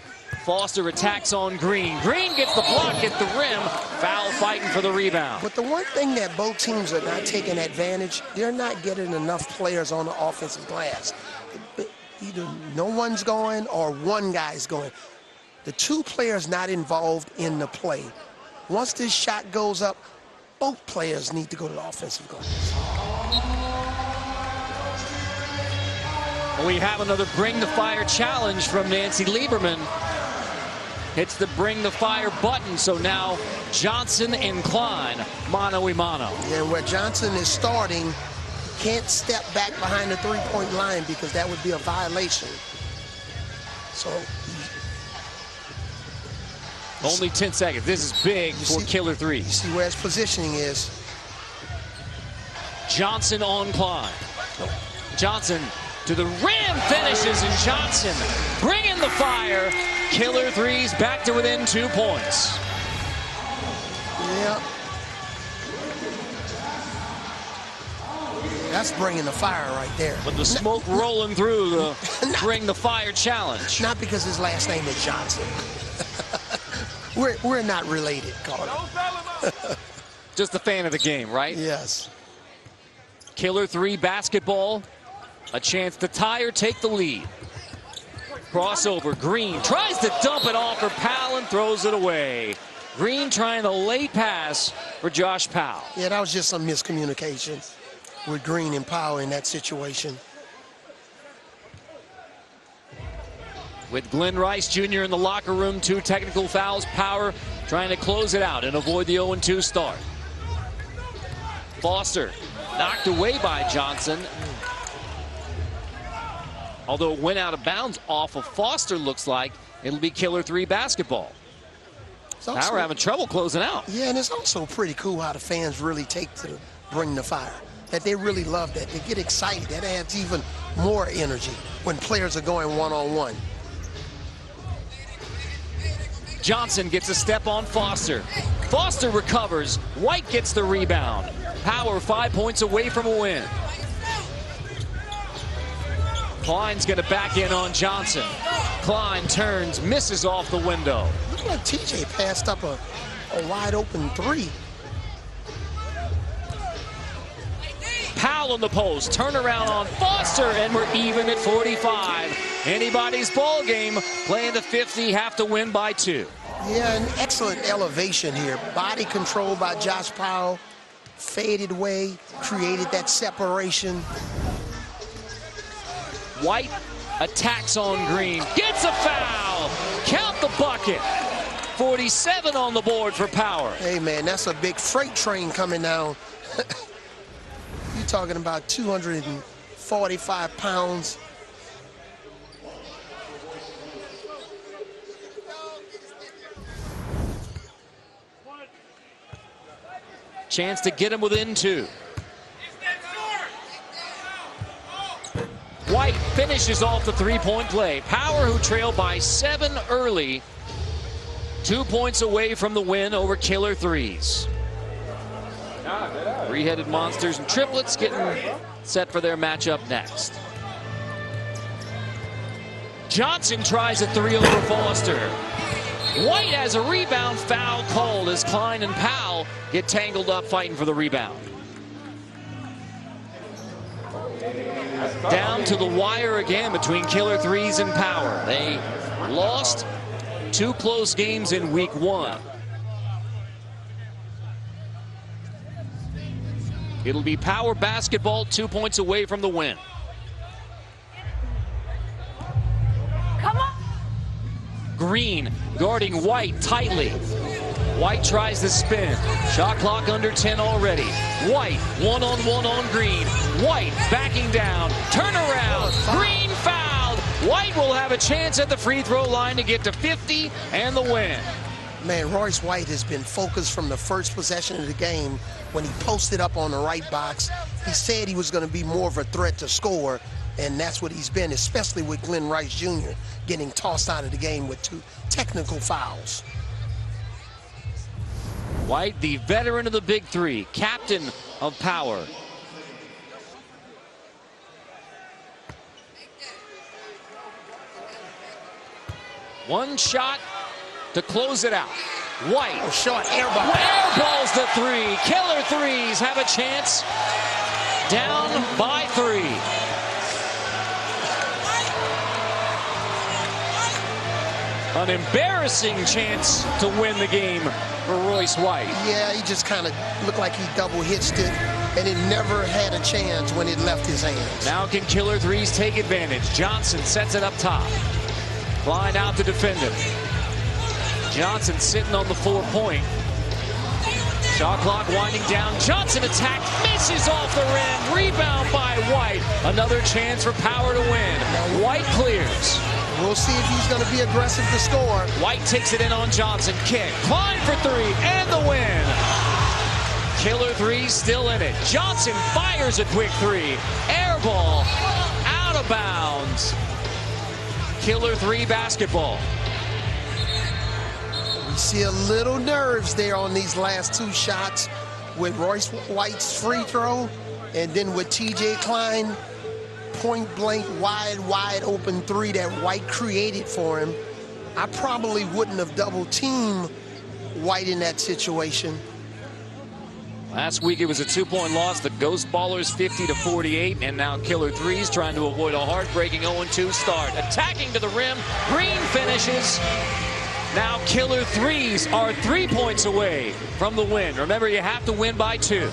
[SPEAKER 21] Foster attacks on Green. Green gets the block at the rim. Foul fighting for the rebound.
[SPEAKER 22] But the one thing that both teams are not taking advantage, they're not getting enough players on the offensive glass. Either no one's going or one guy's going. The 2 players not involved in the play, Once this shot goes up, both players need to go to the offensive glass.
[SPEAKER 21] We have another Bring the Fire challenge from Nancy Lieberman. Hits the Bring the Fire button, so now Johnson and Klein, mano-a-mano.
[SPEAKER 22] And where Johnson is starting, can't step back behind the three-point line because that would be a violation. So
[SPEAKER 21] only 10 seconds. This is big for killer threes.
[SPEAKER 22] You see where his positioning is.
[SPEAKER 21] Johnson on Klein. Johnson to the rim, finishes, and Johnson bringing the fire. Killer threes back to within 2 points.
[SPEAKER 22] Yeah. That's bringing the fire right there.
[SPEAKER 21] But the smoke rolling through the Bring the Fire challenge.
[SPEAKER 22] Not because his last name is Johnson. We're not related, Carter.
[SPEAKER 21] Just a fan of the game, right?
[SPEAKER 22] Yes.
[SPEAKER 21] Killer three basketball. A chance to tie or take the lead. Crossover, Green tries to dump it off for Powell and throws it away. Green trying the late pass for Josh Powell.
[SPEAKER 22] Yeah, that was just some miscommunication with Green and Powell in that situation.
[SPEAKER 21] With Glenn Rice Jr. in the locker room, 2 technical fouls. Power trying to close it out and avoid the 0-2 start. Foster knocked away by Johnson. Although it went out of bounds off of Foster, looks like it'll be killer three basketball. Power having trouble closing out.
[SPEAKER 22] Yeah, and it's also pretty cool how the fans really take to Bring the Fire. That they really love that. They get excited. That adds even more energy when players are going one-on-one.
[SPEAKER 21] Johnson gets a step on Foster. Foster recovers. White gets the rebound. Power 5 points away from a win. Klein's going to back in on Johnson. Klein turns, misses off the window.
[SPEAKER 22] Look like TJ passed up a wide open three.
[SPEAKER 21] Powell on the post, turnaround on Foster, and we're even at 45. Anybody's ball game, playing the 50, have to win by 2.
[SPEAKER 22] Yeah, an excellent elevation here. Body control by Josh Powell. Faded away, created that separation.
[SPEAKER 21] White attacks on Green, gets a foul. Count the bucket. 47 on the board for Power.
[SPEAKER 22] Hey, man, that's a big freight train coming down. You're talking about 245 pounds.
[SPEAKER 21] Chance to get him within 2. White finishes off the three-point play. Power, who trailed by 7 early, 2 points away from the win over killer threes. Three-headed monsters and triplets getting set for their matchup next. Johnson tries a 3 over Foster. White has a rebound, foul called as Klein and Powell get tangled up fighting for the rebound. Down to the wire again between killer threes and Power. They lost 2 close games in week 1. It'll be Power basketball, 2 points away from the win.
[SPEAKER 3] Come on.
[SPEAKER 21] Green guarding White tightly. White tries to spin. Shot clock under 10 already. White one-on-one on Green. White backing down. Turnaround. Green fouled. White will have a chance at the free throw line to get to 50 and the win.
[SPEAKER 22] Man, Royce White has been focused from the first possession of the game when he posted up on the right box. He said he was going to be more of a threat to score, and that's what he's been, especially with Glenn Rice Jr. getting tossed out of the game with 2 technical fouls.
[SPEAKER 21] White, the veteran of the big three, captain of Power. One shot to close it out. White.
[SPEAKER 22] Oh, short airball.
[SPEAKER 21] Airballs the 3. Killer threes have a chance. Down by 3. An embarrassing chance to win the game for Royce White.
[SPEAKER 22] Yeah, he just kind of looked like he double hitched it, and it never had a chance when it left his hands.
[SPEAKER 21] Now can Killer Threes take advantage? Johnson sets it up top. Klein out to defend him. Johnson sitting on the 4-point. Shot clock winding down. Johnson attacked, misses off the rim. Rebound by White. Another chance for Power to win. White clears.
[SPEAKER 22] We'll see if he's going to be aggressive to score.
[SPEAKER 21] White takes it in on Johnson. Kick. Klein for 3 and the win. Killer Threes still in it. Johnson fires a quick 3. Air ball. Out of bounds. Killer 3 basketball.
[SPEAKER 22] We see a little nerves there on these last 2 shots with Royce White's free throw and then with TJ Klein point blank wide open 3 that White created for him. I probably wouldn't have double teamed White in that situation.
[SPEAKER 21] Last week it was a 2-point loss. The Ghost Ballers 50-48, and now Killer Threes trying to avoid a heartbreaking 0-2 start. Attacking to the rim, Green finishes. Now Killer Threes are 3 points away from the win. Remember, you have to win by 2.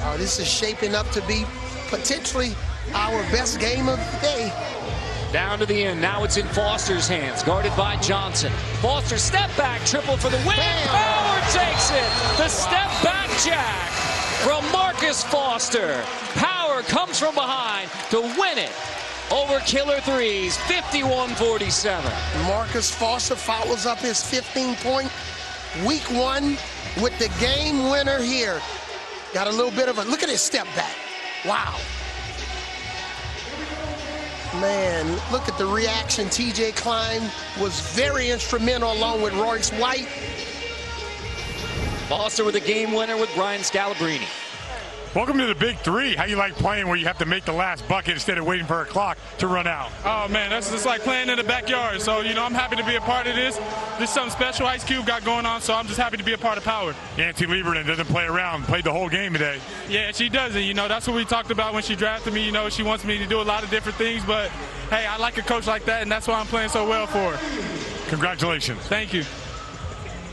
[SPEAKER 22] Oh, this is shaping up to be potentially our best game of the day.
[SPEAKER 21] Down to the end. Now it's in Foster's hands, guarded by Johnson. Foster step back, triple for the win. Power takes it. The step back jack from Marcus Foster. Power comes from behind to win it over Killer Threes, 51-47.
[SPEAKER 22] Marcus Foster follows up his 15-point week 1 with the game winner here. Got a little bit of a look at his step back. Wow. Man, look at the reaction. TJ Klein was very instrumental along with Royce White.
[SPEAKER 21] Foster with a game winner with Brian Scalabrine.
[SPEAKER 7] Welcome to the Big 3. How you like playing where you have to make the last bucket instead of waiting for a clock to run out?
[SPEAKER 1] Oh, man, that's just like playing in the backyard. So, you know, I'm happy to be a part of this. This is something special Ice Cube got going on, so I'm just happy to be a part of Power.
[SPEAKER 7] Nancy Lieberman doesn't play around, played the whole game today.
[SPEAKER 1] Yeah, she doesn't. You know, that's what we talked about when she drafted me. You know, she wants me to do a lot of different things, but, hey, I like a coach like that, and that's why I'm playing so well for her.
[SPEAKER 7] Congratulations.
[SPEAKER 1] Thank you.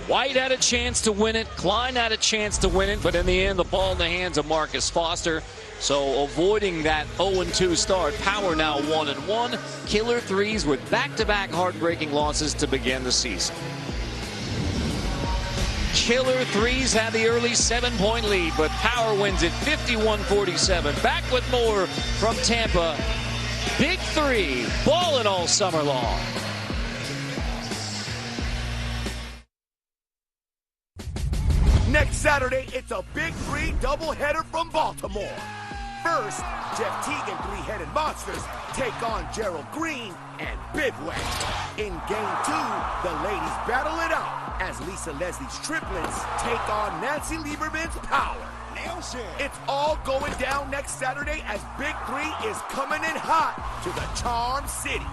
[SPEAKER 21] White had a chance to win it. Klein had a chance to win it, but in the end, the ball in the hands of Marcus Foster. So avoiding that 0-2 start. Power now 1-1. Killer Threes with back-to-back heartbreaking losses to begin the season. Killer Threes had the early 7-point lead, but Power wins it 51-47. Back with more from Tampa. Big 3, balling all summer long.
[SPEAKER 23] Next Saturday, it's a Big 3 doubleheader from Baltimore. First, Jeff Teague and 3-headed monsters take on Gerald Green and Bivouac. In Game 2, the ladies battle it out as Lisa Leslie's Triplets take on Nancy Lieberman's Power. It's all going down next Saturday as Big 3 is coming in hot to the Charm City.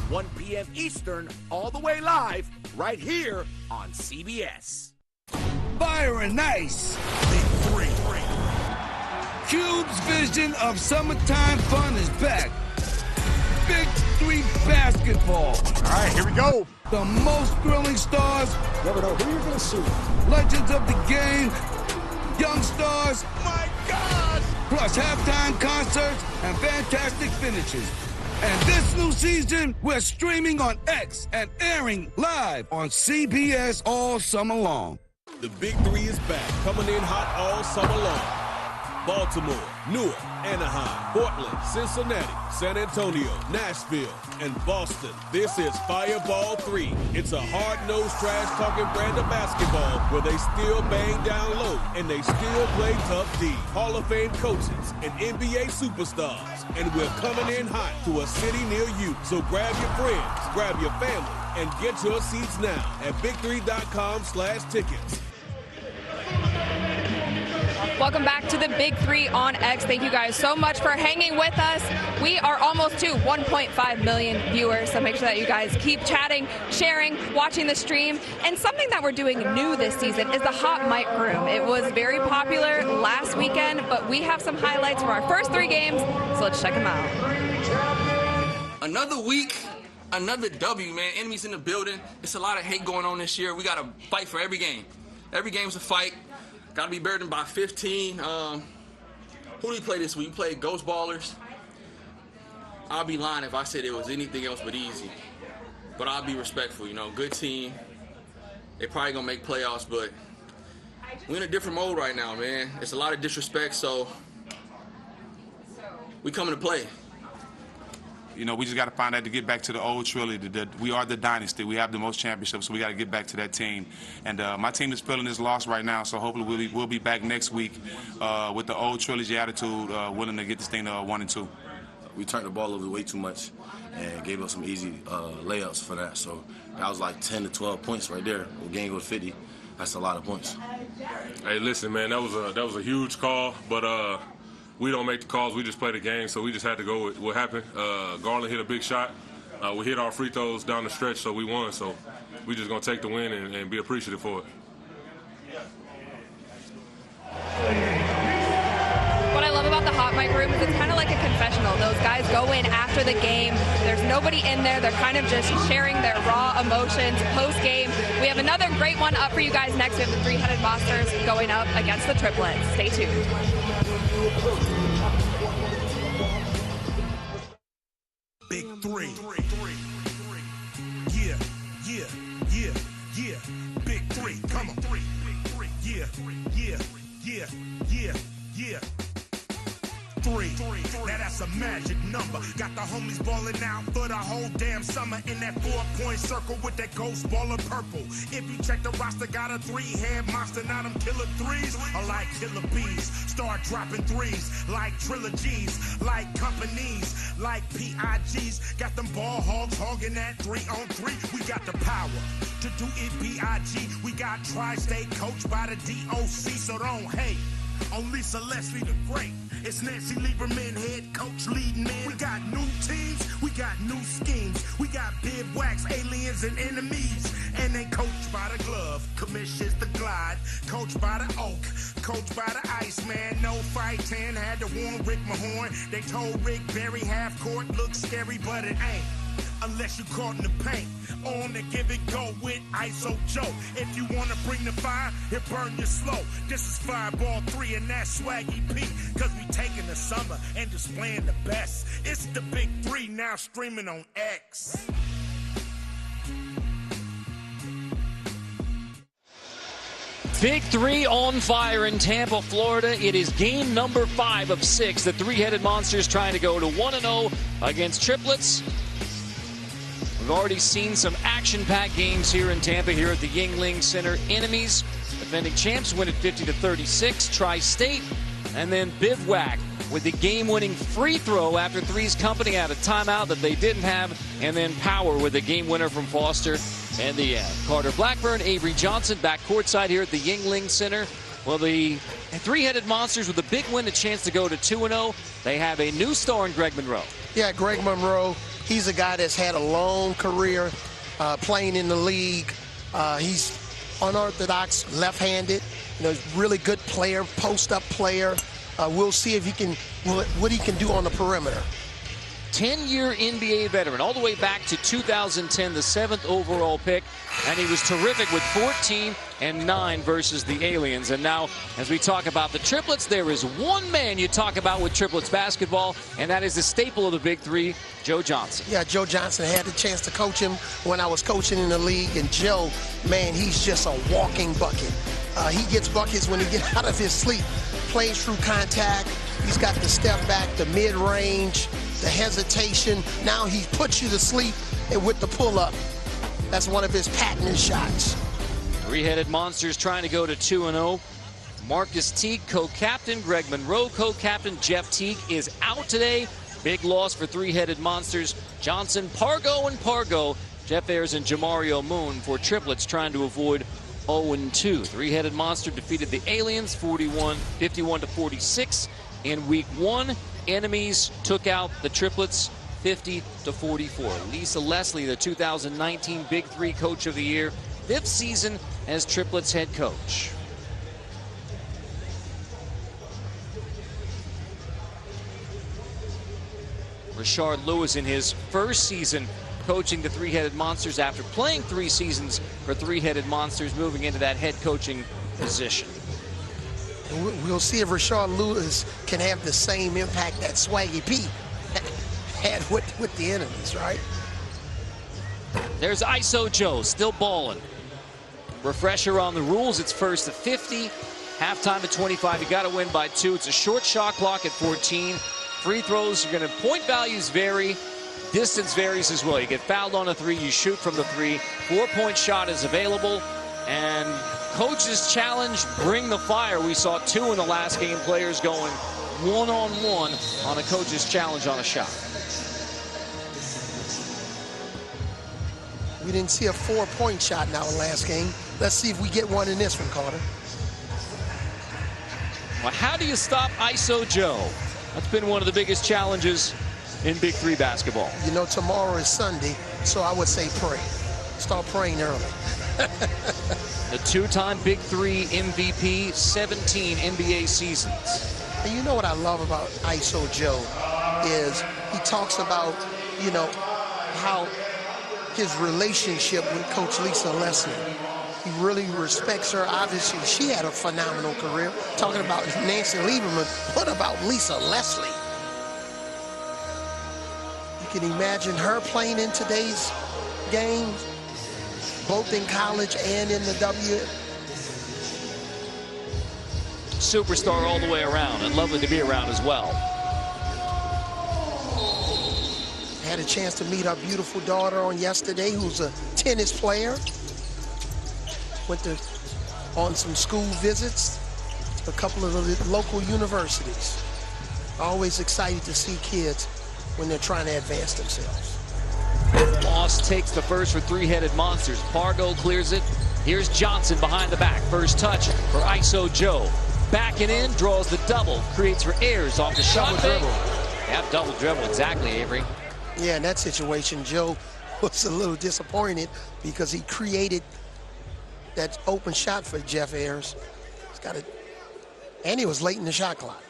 [SPEAKER 23] 1 p.m. Eastern, all the way live, right here on CBS.
[SPEAKER 13] Fire and Ice. Big 3. Cube's vision of summertime fun is back. Big 3 basketball.
[SPEAKER 7] All right, here we go.
[SPEAKER 13] The most thrilling stars.
[SPEAKER 5] Never know who you're going to see.
[SPEAKER 13] Legends of the game. Young stars. My God. Plus halftime concerts and fantastic finishes. And this new season, we're streaming on X and airing live on CBS all summer long.
[SPEAKER 9] The Big 3 is back, coming in hot all summer long. Baltimore, Newark, Anaheim, Portland, Cincinnati, San Antonio, Nashville, and Boston. This is Fireball 3. It's a hard-nosed, trash-talking brand of basketball where they still bang down low and they still play tough D. Hall of Fame coaches and NBA superstars. And we're coming in hot to a city near you. So grab your friends, grab your family, and get your seats now at big3.com/tickets.
[SPEAKER 3] Welcome back to the Big 3 on X. Thank you guys so much for hanging with us. We are almost to 1.5 million viewers, so make sure that you guys keep chatting, sharing, watching the stream. And something that we're doing new this season is the Hot Mic Room. It was very popular last weekend, but we have some highlights from our first 3 games, so let's check them out.
[SPEAKER 14] Another week,
[SPEAKER 11] another W, man. Enemies in the building. It's a lot of hate going on this year. We got to fight for every game. Every game's a fight. Got to be better than by 15. Who do we play this week? We played Ghost Ballers. I'll be lying if I said it was anything else but easy. But I'll be respectful, you know. Good team. They probably going to make playoffs, but we're in a different mode right now, man. It's a lot of disrespect, so we coming to play.
[SPEAKER 14] You know, we just got to find out to get back to the old Trilogy. We are the dynasty. We have the most championships, so we got to get back to that team. And my team is feeling this loss right now, so hopefully we'll be back next week with the old Trilogy attitude, willing to get this thing to 1-2.
[SPEAKER 15] We turned the ball over way too much and gave up some easy layups for that. So that was like 10 to 12 points right there. The game goes 50. That's a lot of points.
[SPEAKER 2] Hey, listen, man, that was a huge call, but we don't make the calls. We just play the game, so we just had to go with what happened. Garland hit a big shot. We hit our free throws down the stretch, so we won. So we just gonna take the win and be appreciative for it.
[SPEAKER 3] What I love about the hot mic room is it's kind of like a confessional. Those guys go in after the game. There's nobody in there. They're kind of just sharing their raw emotions post-game. We have another great one up for you guys next. We have the three-headed monsters going up against the Triplets. Stay tuned.
[SPEAKER 17] Big three. Yeah, yeah, yeah, yeah. Big three. Come on. Yeah, yeah, yeah, yeah, yeah. Three. Now that's a magic number. Got the homies balling out for the whole damn summer in that 4-point circle with that ghost ball of purple. If you check the roster, got a 3-head monster. Now them killer threes are like killer bees. Start dropping threes like trilogies, like companies, like PIGs. Got them ball hogs hogging that 3-on-3. We got the power to do it BIG. We got Tri-State coached by the DOC, so don't hate on Lisa Leslie the Great. It's Nancy Lieberman, head coach, leading men. We got new teams, we got new schemes. We got bivouacs, aliens, and enemies. And they coached by the glove, commissions the glide. Coached by the oak, coached by the Iceman. No fighting, had to warn Rick Mahorn. They told Rick Barry half court looks scary, but it ain't. Unless you caught in the paint. On the give it go with ISO Joe. If you wanna bring the fire, it burn you slow. This is Fireball 3 and that's Swaggy P. Cause we taking the summer and displaying the best. It's the Big Three now streaming on X.
[SPEAKER 21] Big Three on fire in Tampa, Florida. It is game number 5 of 6. The three-headed monsters trying to go to 1-0 against Triplets. We've already seen some action-packed games here in Tampa, here at the Yuengling Center. Enemies, defending champs, win at 50-36. Tri-State, and then Bivouac with the game-winning free throw after Three's Company had a timeout that they didn't have, and then Power with the game winner from Foster and the end. Carter Blackburn, Avery Johnson back courtside here at the Yuengling Center. Well, the three-headed monsters with a big win, a chance to go to 2-0. They have a new star in Greg Monroe.
[SPEAKER 22] Yeah, Greg Monroe. He's a guy that's had a long career playing in the league. He's unorthodox, left-handed. You know, really good player, post-up player. We'll see if he can what he can do on the perimeter.
[SPEAKER 21] 10-year NBA veteran, all the way back to 2010, the 7th overall pick, and he was terrific with 14 and 9 versus the Aliens. And now, as we talk about the Triplets, there is one man you talk about with Triplets basketball, and that is the staple of the Big Three, Joe Johnson.
[SPEAKER 22] Yeah, Joe Johnson. Had the chance to coach him when I was coaching in the league, and Joe, man, he's just a walking bucket. He gets buckets when he gets out of his sleep, plays through contact. He's got the step back, the mid-range, the hesitation. Now he puts you to sleep with the pull-up. That's one of his patented shots.
[SPEAKER 21] Three-headed monsters trying to go to 2-0. Marcus Teague, co-captain. Greg Monroe, co-captain. Jeff Teague is out today. Big loss for three-headed monsters. Johnson, Pargo, and Pargo. Jeff Ayers and Jamario Moon for Triplets trying to avoid 0-2. Three-headed monster defeated the Aliens 51-to-46 in week 1. Enemies took out the Triplets 50-to-44. Lisa Leslie, the 2019 Big Three Coach of the Year, 5th season as Triplets head coach. Rashard Lewis in his first season coaching the Three-Headed Monsters after playing 3 seasons for Three-Headed Monsters, moving into that head coaching position.
[SPEAKER 22] We'll see if Rashard Lewis can have the same impact that Swaggy P had with the enemies, right?
[SPEAKER 21] There's ISO Joe, still balling. Refresher on the rules, it's first to 50, halftime at 25. You got to win by 2. It's a short shot clock at 14. Free throws, you're going to, point values vary. Distance varies as well. You get fouled on a 3, you shoot from the 3. 4-point shot is available. And coach's challenge, bring the fire. We saw 2 in the last game. Players going one-on-one on a coach's challenge on a shot.
[SPEAKER 22] We didn't see a 4-point shot in our last game. Let's see if we get one in this one, Carter.
[SPEAKER 21] Well, how do you stop ISO Joe? That's been one of the biggest challenges in Big 3 basketball.
[SPEAKER 22] You know, tomorrow is Sunday, so I would say pray. Start praying early.
[SPEAKER 21] The 2-time Big 3 MVP, 17 NBA seasons.
[SPEAKER 22] And you know what I love about ISO Joe is he talks about, you know, how his relationship with Coach Lisa Leslie. He really respects her. Obviously, she had a phenomenal career. Talking about Nancy Lieberman, what about Lisa Leslie? You can imagine her playing in today's game, both in college and in the W.
[SPEAKER 21] Superstar all the way around, and lovely to be around as well.
[SPEAKER 22] Had a chance to meet our beautiful daughter on yesterday, who's a tennis player. Went on some school visits to a couple of the local universities. Always excited to see kids when they're trying to advance themselves.
[SPEAKER 21] Moss takes the first for Three-Headed Monsters. Pargo clears it. Here's Johnson behind the back. First touch for ISO Joe. Backing in, draws the double. Creates for Ayers off the shot fake. Yeah, double dribble, exactly, Avery.
[SPEAKER 22] Yeah, in that situation, Joe was a little disappointed because he created that open shot for Jeff Ayers. He's got it, and he was late in the shot clock.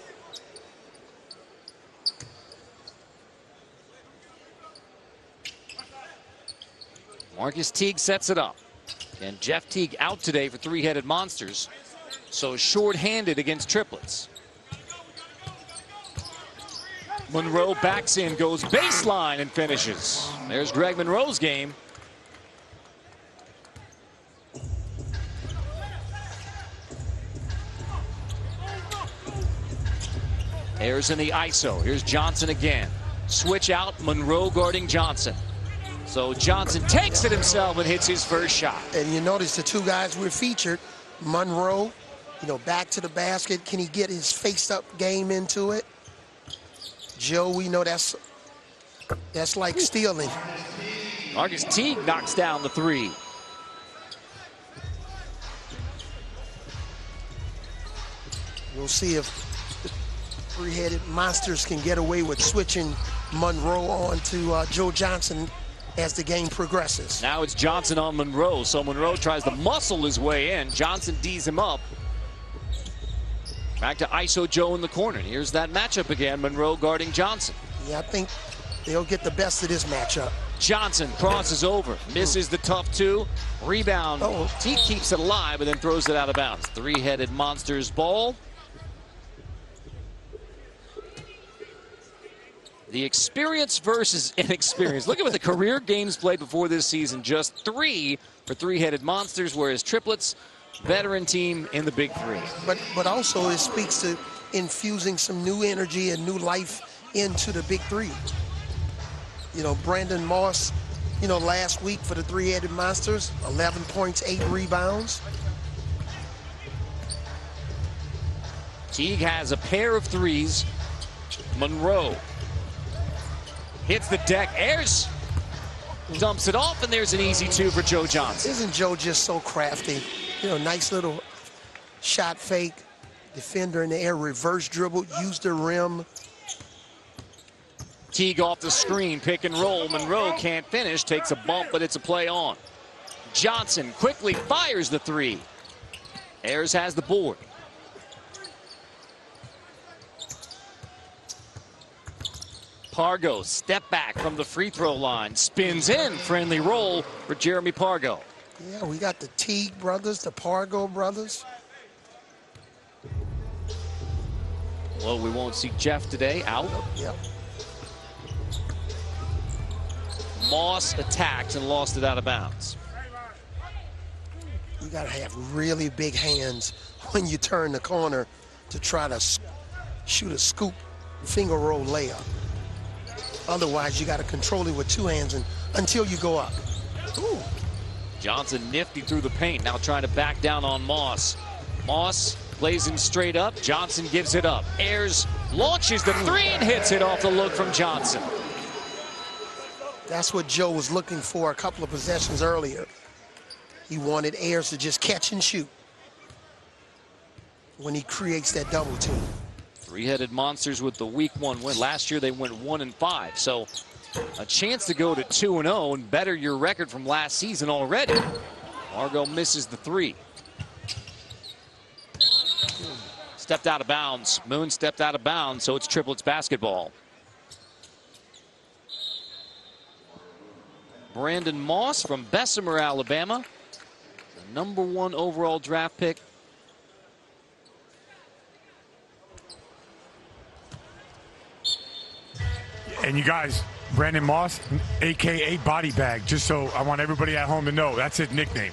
[SPEAKER 21] Marcus Teague sets it up. And Jeff Teague out today for Three-Headed Monsters. So short-handed against Triplets. Monroe backs in, goes baseline and finishes. There's Greg Monroe's game. Ayers in the ISO. Here's Johnson again. Switch out, Monroe guarding Johnson. So Johnson takes it himself and hits his first shot.
[SPEAKER 22] And you notice the 2 guys we're featured, Monroe, you know, back to the basket. Can he get his face-up game into it? Joe, we know that's like stealing.
[SPEAKER 21] Marcus Teague knocks down the 3.
[SPEAKER 22] We'll see if the Three-Headed Monsters can get away with switching Monroe on to Joe Johnson as the game progresses.
[SPEAKER 21] Now it's Johnson on Monroe, so Monroe tries to muscle his way in. Johnson D's him up. Back to ISO Joe in the corner. Here's that matchup again, Monroe guarding Johnson.
[SPEAKER 22] Yeah, I think they'll get the best of this matchup.
[SPEAKER 21] Johnson crosses over, misses the tough 2. Rebound, Teague keeps it alive, but then throws it out of bounds. Three-Headed Monsters ball. The experience versus inexperience. Look at what the career games played before this season. Just 3 for Three-Headed Monsters, whereas Triplets, veteran team in the Big 3.
[SPEAKER 22] But also it speaks to infusing some new energy and new life into the Big 3. You know, Brandon Moss, you know, last week for the Three-Headed Monsters, 11 points, 8 rebounds.
[SPEAKER 21] Teague has a pair of 3s. Monroe hits the deck. Ayers dumps it off, and there's an easy 2 for Joe Johnson.
[SPEAKER 22] Isn't Joe just so crafty? You know, nice little shot fake, defender in the air, reverse dribble, use the rim.
[SPEAKER 21] Teague off the screen, pick and roll. Monroe can't finish, takes a bump, but it's a play on. Johnson quickly fires the 3. Ayers has the board. Pargo, step back from the free throw line, spins in, friendly roll for Jeremy Pargo.
[SPEAKER 22] Yeah, we got the Teague brothers, the Pargo brothers.
[SPEAKER 21] Well, we won't see Jeff today, out.
[SPEAKER 22] Yep.
[SPEAKER 21] Moss attacked and lost it out of bounds.
[SPEAKER 22] You got to have really big hands when you turn the corner to try to shoot a scoop finger roll layup. Otherwise, you got to control it with two hands until you go up. Ooh.
[SPEAKER 21] Johnson nifty through the paint, now trying to back down on Moss. Moss plays him straight up. Johnson gives it up. Ayers launches the three and hits it off the look from Johnson.
[SPEAKER 22] That's what Joe was looking for a couple of possessions earlier. He wanted Ayers to just catch and shoot when he creates that double team.
[SPEAKER 21] Three-headed Monsters with the week 1 win. Last year they went 1-5, so a chance to go to 2-0 and better your record from last season already. Pargo misses the three. Stepped out of bounds. Moon stepped out of bounds, so it's Triplets basketball. Brandon Moss from Bessemer, Alabama. The #1 overall draft pick.
[SPEAKER 7] And you guys, Brandon Moss, a.k.a. Body Bag, just so I want everybody at home to know, that's his nickname.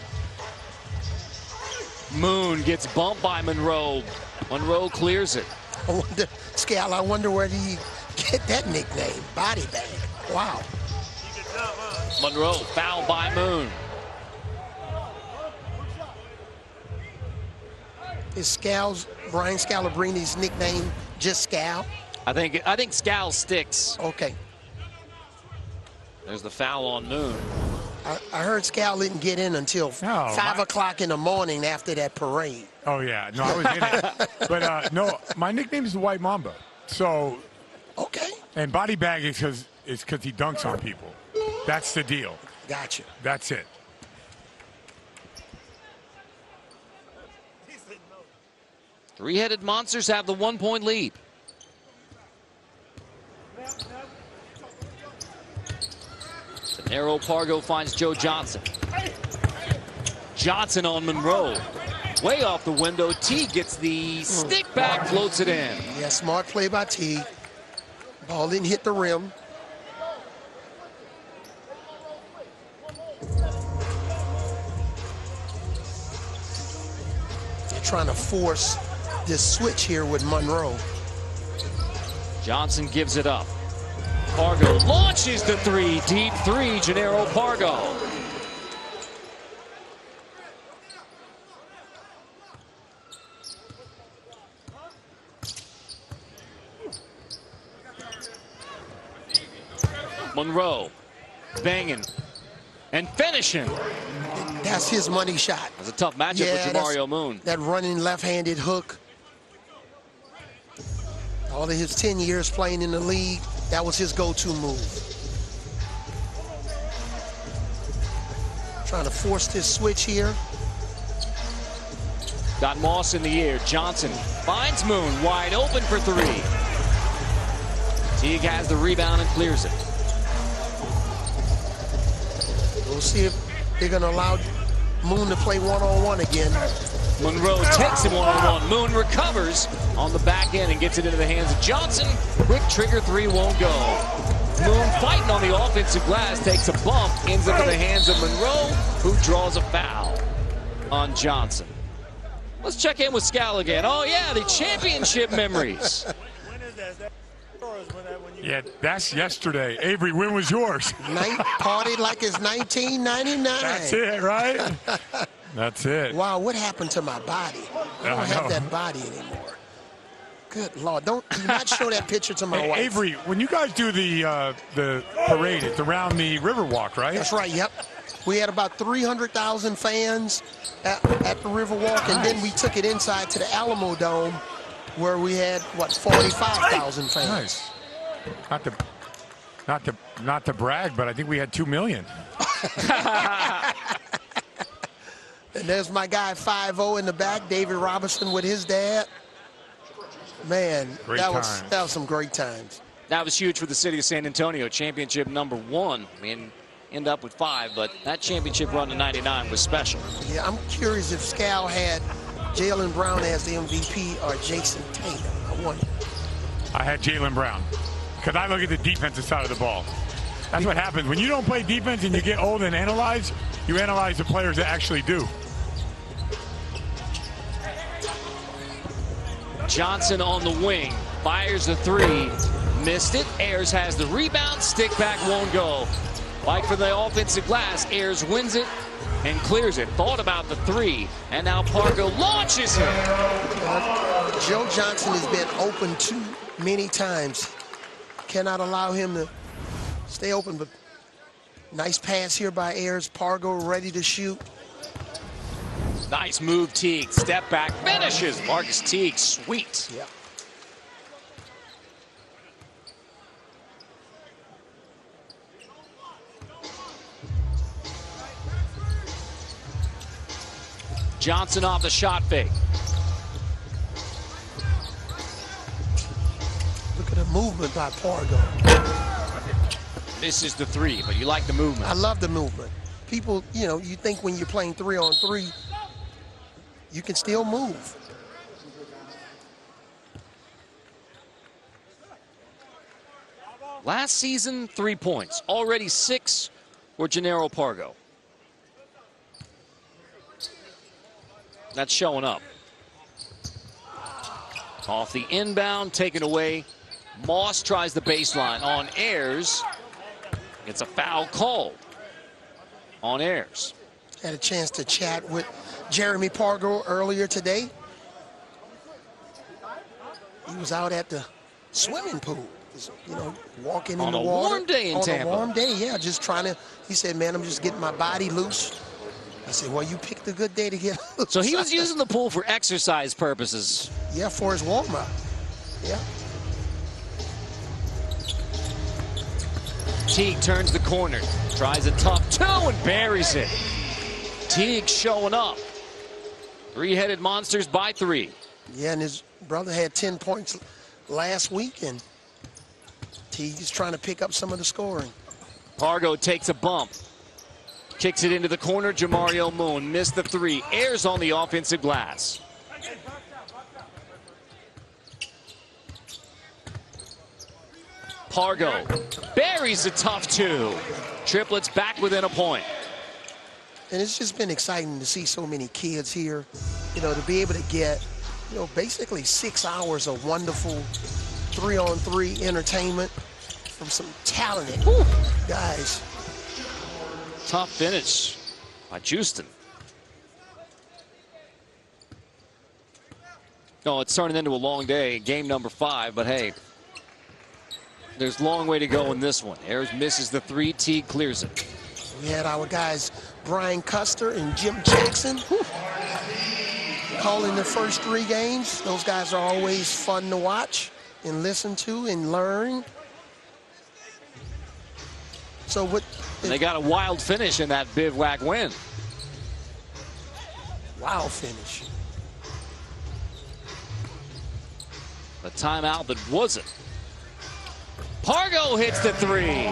[SPEAKER 21] Moon gets bumped by Monroe. Monroe clears it.
[SPEAKER 22] I wonder, Scal, I wonder where did he get that nickname, Body Bag. Wow.
[SPEAKER 21] Monroe fouled by Moon.
[SPEAKER 22] Is Brian Scalabrini's nickname just Scal?
[SPEAKER 21] I think Scal sticks.
[SPEAKER 22] Okay.
[SPEAKER 21] There's the foul on Moon.
[SPEAKER 22] I heard Scal didn't get in until 5 o'clock in the morning after that parade.
[SPEAKER 7] Oh, yeah. No, I was in it. But, no, my nickname is the White Mamba. So.
[SPEAKER 22] Okay.
[SPEAKER 7] And Body Bag is because he dunks on people. That's the deal.
[SPEAKER 22] Gotcha.
[SPEAKER 7] That's it.
[SPEAKER 21] Three-headed Monsters have the 1-point lead. Narrow Pargo finds Joe Johnson. Johnson on Monroe. Way off the window. T gets the stick back, floats it in.
[SPEAKER 22] Yeah, smart play by T. Ball didn't hit the rim. They're trying to force this switch here with Monroe.
[SPEAKER 21] Johnson gives it up. Pargo launches the three, deep three, Gennaro Pargo. Monroe banging and finishing.
[SPEAKER 22] That's his money shot.
[SPEAKER 21] That's a tough matchup for Jamario Moon.
[SPEAKER 22] That running left-handed hook. All of his 10 years playing in the league, that was his go-to move. Trying to force this switch here.
[SPEAKER 21] Got Moss in the air. Johnson finds Moon wide open for three. Teague has the rebound and clears it.
[SPEAKER 22] We'll see if they're going to allow Moon to play one-on-one again.
[SPEAKER 21] Monroe takes him one-on-one. Moon recovers on the back end and gets it into the hands of Johnson. Quick trigger three won't go. Moon fighting on the offensive glass, takes a bump, ends up in the hands of Monroe, who draws a foul on Johnson. Let's check in with Scal again. Oh yeah, the championship memories.
[SPEAKER 7] Yeah, that's yesterday. Avery, when was yours?
[SPEAKER 22] Partied like it's 1999.
[SPEAKER 7] That's it, right? That's it.
[SPEAKER 22] Wow, what happened to my body? I don't have that body anymore. Good Lord, do not show that picture to my wife.
[SPEAKER 7] Avery, when you guys do the parade, it's around the Riverwalk, right?
[SPEAKER 22] That's right, yep. We had about 300,000 fans at the Riverwalk, and then we took it inside to the Alamo Dome, where we had, what, 45,000 fans.
[SPEAKER 7] Nice. Not to brag, but I think we had 2 million.
[SPEAKER 22] And there's my guy 5-0 in the back, David Robinson with his dad. Man, that was some great times.
[SPEAKER 21] That was huge for the city of San Antonio. Championship #1. I mean, end up with 5, but that championship run to 99 was special.
[SPEAKER 22] Yeah, I'm curious if Scal had Jaylen Brown as the MVP or Jason Tatum. I wonder.
[SPEAKER 7] I had Jaylen Brown because I look at the defensive side of the ball. That's what happens. When you don't play defense and you get old and analyze, you analyze the players that actually do.
[SPEAKER 21] Johnson on the wing. Fires the 3. Missed it. Ayers has the rebound. Stick back won't go. Fight for the offensive glass. Ayers wins it and clears it. Thought about the 3. And now Pargo launches him.
[SPEAKER 22] Joe Johnson has been open too many times. Cannot allow him to stay open. But nice pass here by Ayers. Pargo ready to shoot.
[SPEAKER 21] Nice move, Teague. Step back. Finishes. Marcus Teague. Sweet.
[SPEAKER 22] Yeah.
[SPEAKER 21] Johnson off the shot fake.
[SPEAKER 22] Look at the movement by Pargo.
[SPEAKER 21] This is the 3, but you like the movement.
[SPEAKER 22] I love the movement. People, you know, you think when you're playing 3-on-3, you can still move.
[SPEAKER 21] Last season, 3 points. Already 6 for Gennaro Pargo. That's showing up. Off the inbound, taken away. Moss tries the baseline on Ayers. It's a foul called on Ayers.
[SPEAKER 22] Had a chance to chat with Jeremy Pargo earlier today. He was out at the swimming pool, you know, walking in the water.
[SPEAKER 21] On a warm day in Tampa.
[SPEAKER 22] On a warm day, yeah, just trying to, he said, man, I'm just getting my body loose. I said, well, you picked a good day to get loose.
[SPEAKER 21] So he was using the pool for exercise purposes.
[SPEAKER 22] Yeah, for his warm-up. Yeah.
[SPEAKER 21] Teague turns the corner, tries a tough 2 and buries it. Teague showing up. 3-headed monsters by 3.
[SPEAKER 22] Yeah, and his brother had 10 points last week, and Teague is trying to pick up some of the scoring.
[SPEAKER 21] Pargo takes a bump. Kicks it into the corner. Jamario Moon missed the 3. Ayers on the offensive glass. Pargo buries a tough 2. Triplets back within a point.
[SPEAKER 22] And it's just been exciting to see so many kids here, you know, to be able to get, you know, basically 6 hours of wonderful 3-on-3 entertainment from some talented guys.
[SPEAKER 21] Tough finish by Houston. No, it's turning into a long day. Game number 5, but hey, there's a long way to go in this one. Ayers misses the 3. Teague clears it.
[SPEAKER 22] We had our guys Brian Custer and Jim Jackson calling the first 3 games. Those guys are always fun to watch and listen to and learn. So what?
[SPEAKER 21] They got a wild finish in that Bivouac win.
[SPEAKER 22] Wild finish.
[SPEAKER 21] The timeout that wasn't. Pargo hits the 3.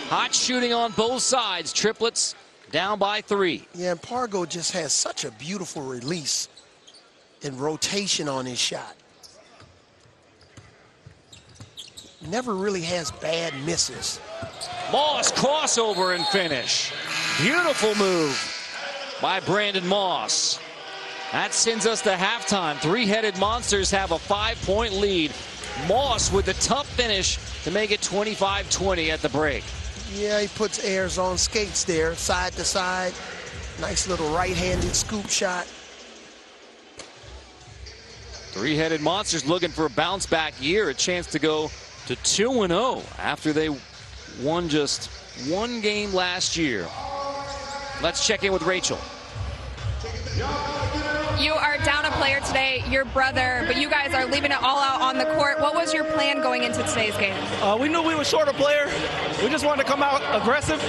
[SPEAKER 21] Hot shooting on both sides. Triplets down by 3.
[SPEAKER 22] Yeah, and Pargo just has such a beautiful release and rotation on his shot. Never really has bad misses.
[SPEAKER 21] Moss crossover and finish. Beautiful move by Brandon Moss. That sends us to halftime. 3-headed monsters have a 5-point lead. Moss with the tough finish to make it 25-20 at the break.
[SPEAKER 22] Yeah, he puts Ayers on skates there, side to side. Nice little right-handed scoop shot.
[SPEAKER 21] 3-headed monsters looking for a bounce back year, a chance to go to 2-0 after they won just 1 game last year. Let's check in with Rachel.
[SPEAKER 3] You are down a player today, your brother, but you guys are leaving it all out on the court. What was your plan going into today's game?
[SPEAKER 6] We knew we were short a player. We just wanted to come out aggressive,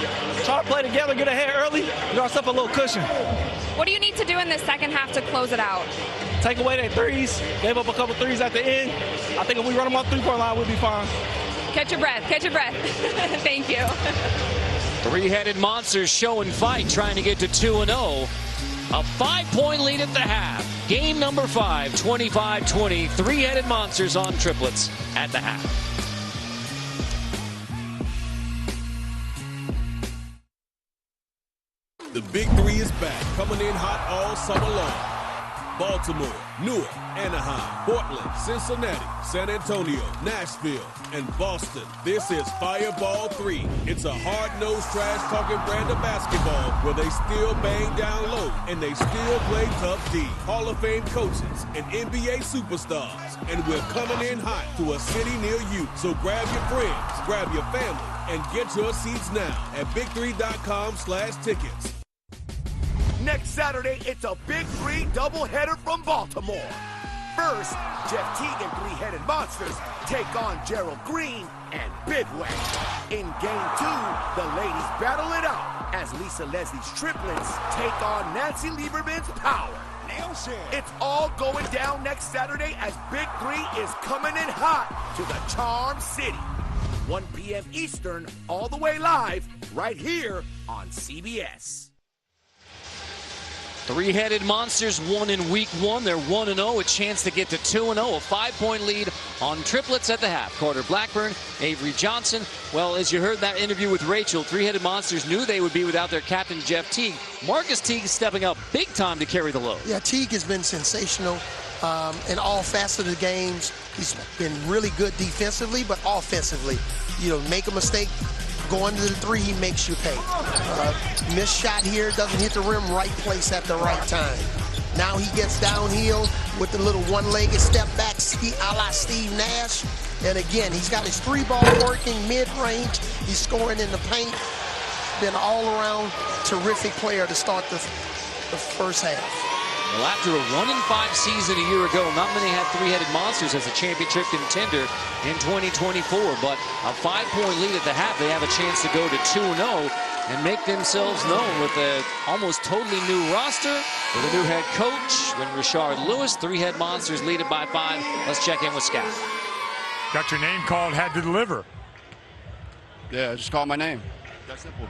[SPEAKER 6] try to play together, get ahead early, give ourselves a little cushion.
[SPEAKER 3] What do you need to do in the second half to close it out?
[SPEAKER 6] take away their threes. Gave up a couple threes at the end. I think if we run them off three-point line, we'll be fine.
[SPEAKER 3] Catch your breath. Catch your breath. Thank you.
[SPEAKER 21] Three-headed monsters showing fight, trying to get to 2-0. A 5-point lead at the half. Game number 5, 25-20. Three-headed monsters on triplets at the half.
[SPEAKER 9] The Big Three is back, coming in hot all summer long. Baltimore, Newark, Anaheim, Portland, Cincinnati, San Antonio, Nashville, and Boston. This is Fireball 3. It's a hard-nosed, trash-talking brand of basketball where they still bang down low and they still play tough D. Hall of Fame coaches and NBA superstars. And we're coming in hot to a city near you. So grab your friends, grab your family, and get your seats now at big3.com/tickets.
[SPEAKER 23] Next Saturday, it's a Big Three doubleheader from Baltimore. First, Jeff Teague and Three-Headed Monsters take on Gerald Green and Bivouac. In Game 2, the ladies battle it out as Lisa Leslie's Triplets take on Nancy Lieberman's Power. It's all going down next Saturday as Big Three is coming in hot to the Charm City. 1 p.m. Eastern, all the way live, right here on CBS.
[SPEAKER 21] Three-headed monsters won in week 1. They're 1-0, a chance to get to 2-0, a 5-point lead on triplets at the half. Carter Blackburn, Avery Johnson. Well, as you heard that interview with Rachel, three-headed monsters knew they would be without their captain, Jeff Teague. Marcus Teague is stepping up big time to carry the load.
[SPEAKER 22] Yeah, Teague has been sensational in all facets of the games. He's been really good defensively, but offensively. You know, make a mistake, going to the three, he makes you pay. Missed shot here, doesn't hit the rim, right place at the right time. Now he gets downhill with the little one-legged step back, a la Steve Nash. And again, he's got his three-ball working mid-range. He's scoring in the paint. Been all-around terrific player to start the first half.
[SPEAKER 21] Well, after a 1-5 season a year ago, not many had three-headed monsters as a championship contender in 2024. But a 5-point lead at the half, they have a chance to go to 2-0 and make themselves known with an almost totally new roster, with a new head coach, when Rashard Lewis. Three-head monsters lead it by 5. Let's check in with Scott.
[SPEAKER 7] Got your name called, had to deliver.
[SPEAKER 5] Yeah, just call my name. That's simple.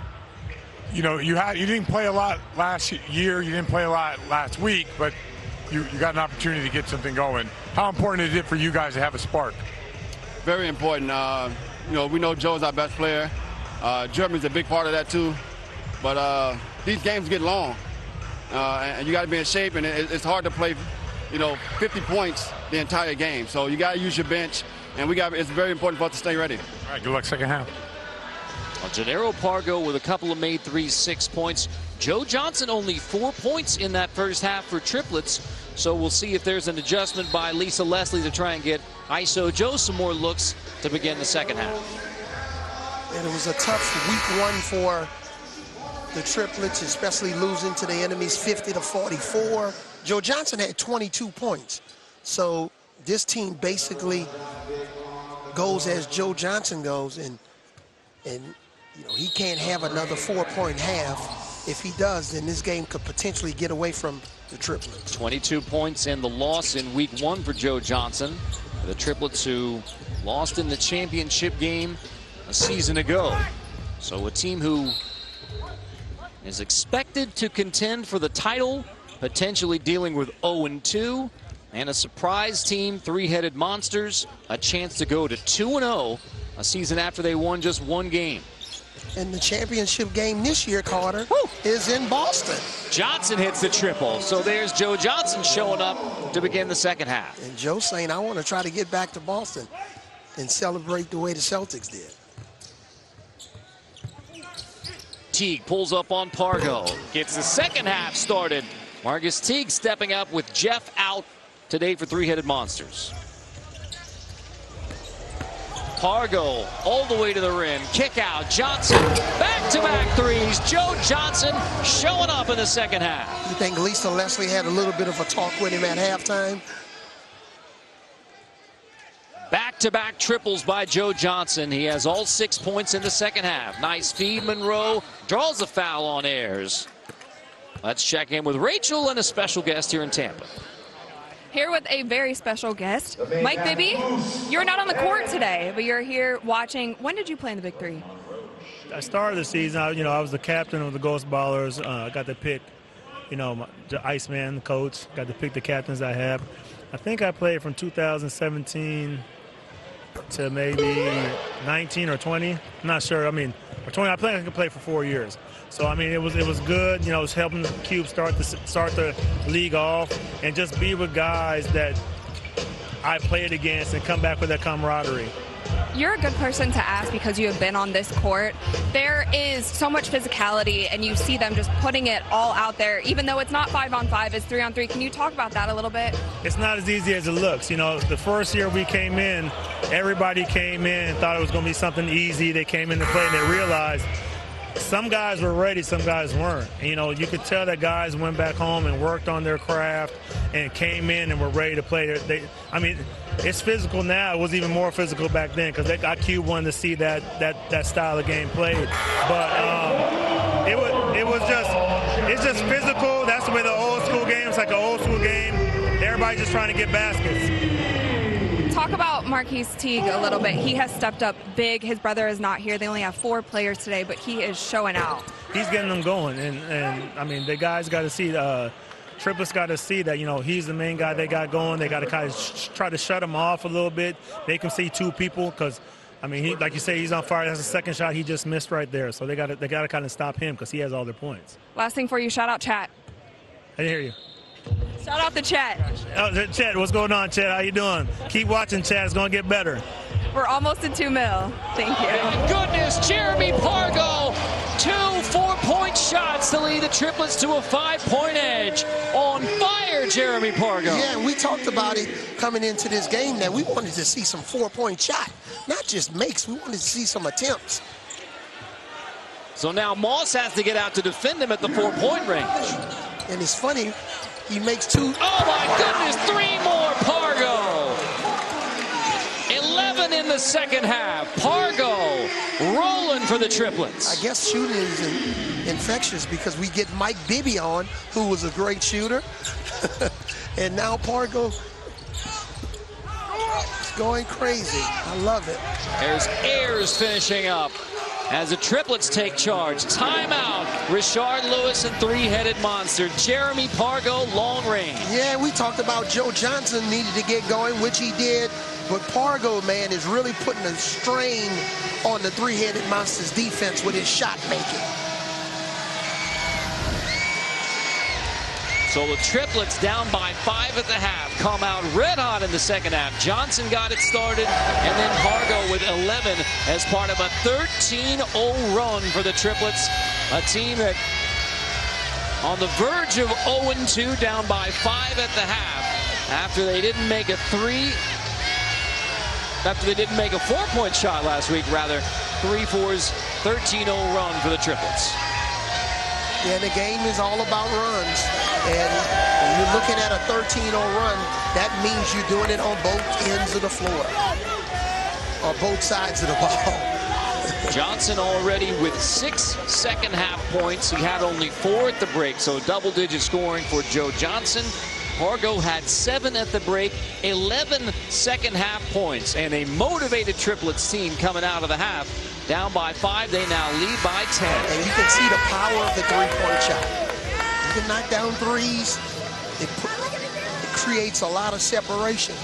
[SPEAKER 7] You know, you didn't play a lot last year, you didn't play a lot last week, but you got an opportunity to get something going. How important is it for you guys to have a spark?
[SPEAKER 5] Very important. You know, we know Joe's our best player. Jeremy's a big part of that too. But these games get long, and you got to be in shape, and it's hard to play, you know, 50 points the entire game. So you got to use your bench, and it's very important for us to stay ready.
[SPEAKER 7] All right, good luck second half.
[SPEAKER 21] Gennaro Pargo with a couple of made threes, 6 points. Joe Johnson only 4 points in that first half for triplets. So we'll see if there's an adjustment by Lisa Leslie to try and get ISO Joe some more looks to begin the second half.
[SPEAKER 22] And it was a tough week 1 for the triplets, especially losing to the enemies 50-44. Joe Johnson had 22 points. So this team basically goes as Joe Johnson goes, and you know, he can't have another 4-point half. If he does, then this game could potentially get away from the triplets.
[SPEAKER 21] 22 points in the loss in week 1 for Joe Johnson. The triplets who lost in the championship game a season ago. So a team who is expected to contend for the title, potentially dealing with 0-2, and a surprise team, three-headed monsters, a chance to go to 2-0 a season after they won just 1 game.
[SPEAKER 22] And the championship game this year, Carter, is in Boston.
[SPEAKER 21] Johnson hits the triple. So there's Joe Johnson showing up to begin the second half.
[SPEAKER 22] And Joe saying, I want to try to get back to Boston and celebrate the way the Celtics did.
[SPEAKER 21] Teague pulls up on Pargo. Gets the second half started. Marcus Teague stepping up with Jeff out today for three-headed monsters. Pargo all the way to the rim. Kick out. Johnson. Back-to-back threes. Joe Johnson showing up in the second half.
[SPEAKER 22] You think Lisa Leslie had a little bit of a talk with him at halftime?
[SPEAKER 21] Back-to-back triples by Joe Johnson. He has all 6 points in the second half. Nice feed. Monroe draws a foul on Ayers. Let's check in with Rachel and a special guest here in Tampa.
[SPEAKER 3] Here with a very special guest, Mike Bibby. You're not on the court today, but you're here watching. When did you play in the Big Three?
[SPEAKER 6] I started the season, I was the captain of the Ghost Ballers. I got to pick, the Iceman, the coach. Got to pick the captains I have. I think I played from 2017 to maybe 19 or 20. I'm not sure. Or 20. I could play for 4 years. So it was good. It was helping the Cube start the league off and just be with guys that I played against and come back with that camaraderie.
[SPEAKER 3] You're a good person to ask because you have been on this court. There is so much physicality, and you see them just putting it all out there, even though it's not 5-on-5, it's 3-on-3. Can you talk about that a little bit?
[SPEAKER 6] It's not as easy as it looks. The first year we came in, everybody came in and thought it was going to be something easy. They came in to play, and they realized some guys were ready, some guys weren't. And, you could tell that guys went back home and worked on their craft and came in and were ready to play. It's physical now. It was even more physical back then because IQ wanted to see that style of game played. But it's just physical. That's the way the old school game. It's like an old school game. Everybody's just trying to get baskets.
[SPEAKER 3] Talk about Marquise Teague a little bit. He has stepped up big. His brother is not here. They only have 4 players today, but he is showing out.
[SPEAKER 6] He's getting them going, and the guys got to see. Triplets got to see that, he's the main guy they got going. They got to kind of try to shut him off a little bit. They can see 2 people because, like you say, he's on fire. That's the second shot he just missed right there. So they got to kind of stop him because he has all their points.
[SPEAKER 3] Last thing for you, shout out chat.
[SPEAKER 6] I didn't hear you.
[SPEAKER 3] Shout out the chat.
[SPEAKER 6] Chat, what's going on, chat? How you doing? Keep watching, chat. It's going to get better.
[SPEAKER 3] We're almost at 2 mil. Thank you.
[SPEAKER 21] Thank goodness, Jeremy Pargo, 2 4-point shots to lead the Triplets to a 5-point edge. On fire, Jeremy Pargo.
[SPEAKER 22] Yeah, and we talked about it coming into this game that we wanted to see some 4-point shot. Not just makes, we wanted to see some attempts.
[SPEAKER 21] So now Moss has to get out to defend him at the 4-point range.
[SPEAKER 22] And it's funny, he makes 2.
[SPEAKER 21] Oh my goodness, 3 more, Pargo. 11 in the second half. Pargo rolling for the Triplets.
[SPEAKER 22] I guess shooting is infectious because we get Mike Bibby on, who was a great shooter. And now Pargo is going crazy. I love it.
[SPEAKER 21] There's Ayers finishing up as the Triplets take charge. Timeout. Richard Lewis and 3-headed monster. Jeremy Pargo, long range.
[SPEAKER 22] Yeah, we talked about Joe Johnson needed to get going, which he did. But Pargo, man, is really putting a strain on the 3-headed monster's defense with his shot making.
[SPEAKER 21] So the Triplets down by 5 at the half, come out red hot in the second half. Johnson got it started, and then Pargo with 11 as part of a 13-0 run for the Triplets. A team that on the verge of 0-2, down by 5 at the half after they didn't make a 4-point shot last week, rather. 3-4's 13-0 run for the Triplets.
[SPEAKER 22] Yeah, the game is all about runs. And when you're looking at a 13-0 run, that means you're doing it on both ends of the floor. Or both sides of the ball.
[SPEAKER 21] Johnson already with 6 second half points. He had only 4 at the break, so double-digit scoring for Joe Johnson. Pargo had 7 at the break, 11 second half points, and a motivated Triplets team coming out of the half. Down by 5, they now lead by 10.
[SPEAKER 22] And you can see the power of the 3-point shot. You can knock down threes. It creates a lot of separation.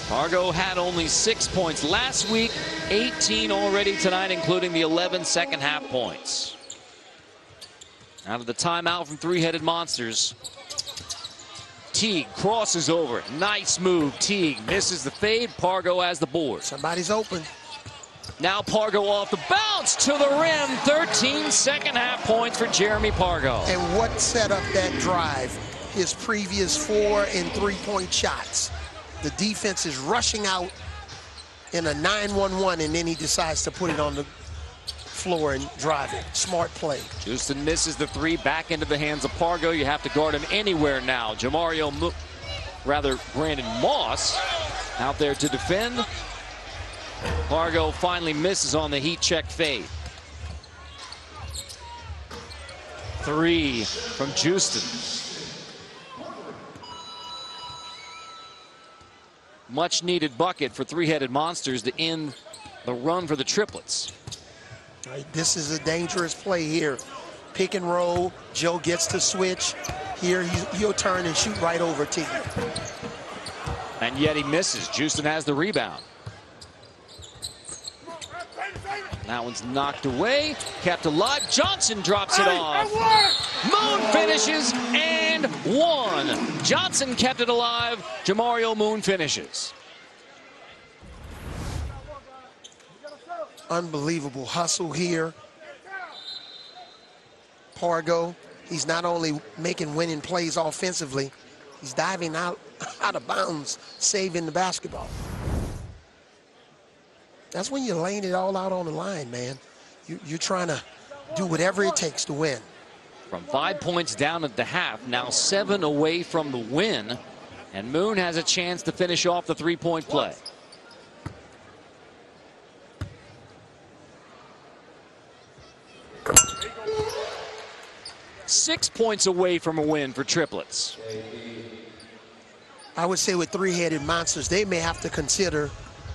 [SPEAKER 21] Pargo had only 6 points last week, 18 already tonight, including the 11 second half points. Out of the timeout from 3-headed monsters. Teague crosses over. Nice move. Teague misses the fade. Pargo has the board.
[SPEAKER 22] Somebody's open.
[SPEAKER 21] Now Pargo off the bounce to the rim. 13 second half points for Jeremy Pargo.
[SPEAKER 22] And what set up that drive? His previous 4 and 3-point shots. The defense is rushing out in a 9-1-1, and then he decides to put it on the floor and drive it. Smart play.
[SPEAKER 21] Houston misses the 3 back into the hands of Pargo. You have to guard him anywhere now. Brandon Moss out there to defend. Pargo finally misses on the heat check fade. 3 from Houston. much needed bucket for three-headed monsters to end the run for the triplets.
[SPEAKER 22] All right, this is a dangerous play here. Pick and roll. Joe gets to switch. Here he'll turn and shoot right over T.
[SPEAKER 21] And yet he misses. Houston has the rebound. That one's knocked away, kept alive. Johnson drops it off. Moon finishes and one. Johnson kept it alive. Jamario Moon finishes.
[SPEAKER 22] Unbelievable hustle here. Pargo, he's not only making winning plays offensively, he's diving out of bounds, saving the basketball. That's when you're laying it all out on the line, man. You're trying to do whatever it takes to win.
[SPEAKER 21] From 5 points down at the half, now 7 away from the win. And Moon has a chance to finish off the three-point play. Six points away from a win for Triplets.
[SPEAKER 22] I would say with three-headed monsters, they may have to consider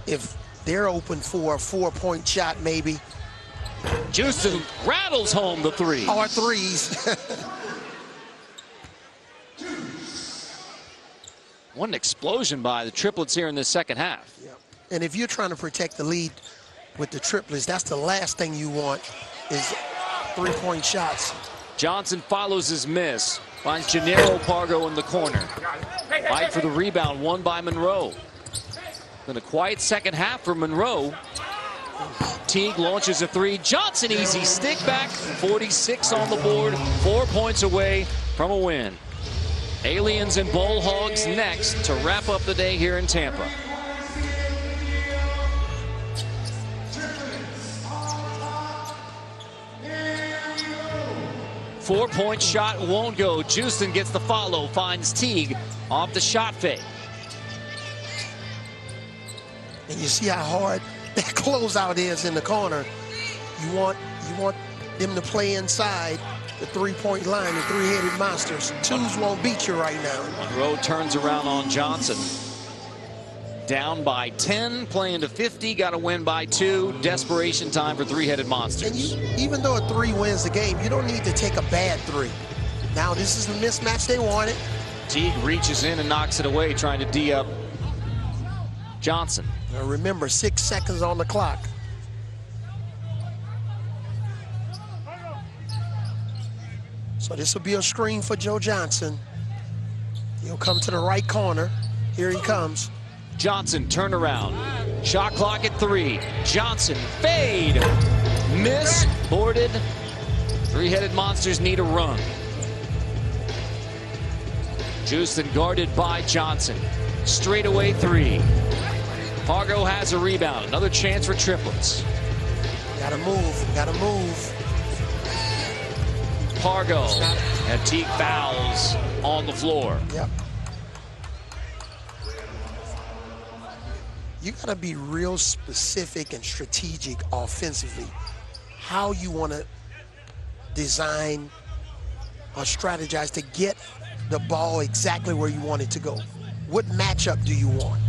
[SPEAKER 22] if they're open for a 4-point shot, maybe.
[SPEAKER 21] Houston rattles home the three.
[SPEAKER 22] Or threes.
[SPEAKER 21] What an explosion by the Triplets here in the second half.
[SPEAKER 22] Yeah. And if you're trying to protect the lead with the Triplets, that's the last thing you want is 3-point shots.
[SPEAKER 21] Johnson follows his miss. Finds Gennaro Pargo in the corner. Fight for the rebound, won by Monroe. Then a quiet second half for Monroe. Teague launches a three. Johnson easy stick back. 46 on the board. 4 points away from a win. Aliens and Bowl Hogs next to wrap up the day here in Tampa. Four-point shot won't go. Houston gets the follow, finds Teague off the shot fake.
[SPEAKER 22] And you see how hard that closeout is in the corner. You want them to play inside the three-point line, the three-headed monsters. Twos won't beat you right now.
[SPEAKER 21] Monroe turns around on Johnson. Down by 10, playing to 50, got to win by 2. Desperation time for three-headed monsters.
[SPEAKER 22] And even though a 3 wins the game, you don't need to take a bad 3. Now this is the mismatch they wanted.
[SPEAKER 21] Teague reaches in and knocks it away, trying to D up Johnson.
[SPEAKER 22] Now remember, 6 seconds on the clock. So this will be a screen for Joe Johnson. He'll come to the right corner. Here he comes.
[SPEAKER 21] Johnson, turnaround. Shot clock at 3. Johnson, fade. Miss, boarded. Three-headed monsters need a run. Houston guarded by Johnson. Straightaway 3. Pargo has a rebound. Another chance for Triplets.
[SPEAKER 22] Gotta move, gotta move.
[SPEAKER 21] Pargo and Teague fouls on the floor.
[SPEAKER 22] Yep. You got to be real specific and strategic offensively. How you want to design or strategize to get the ball exactly where you want it to go. What matchup do you want?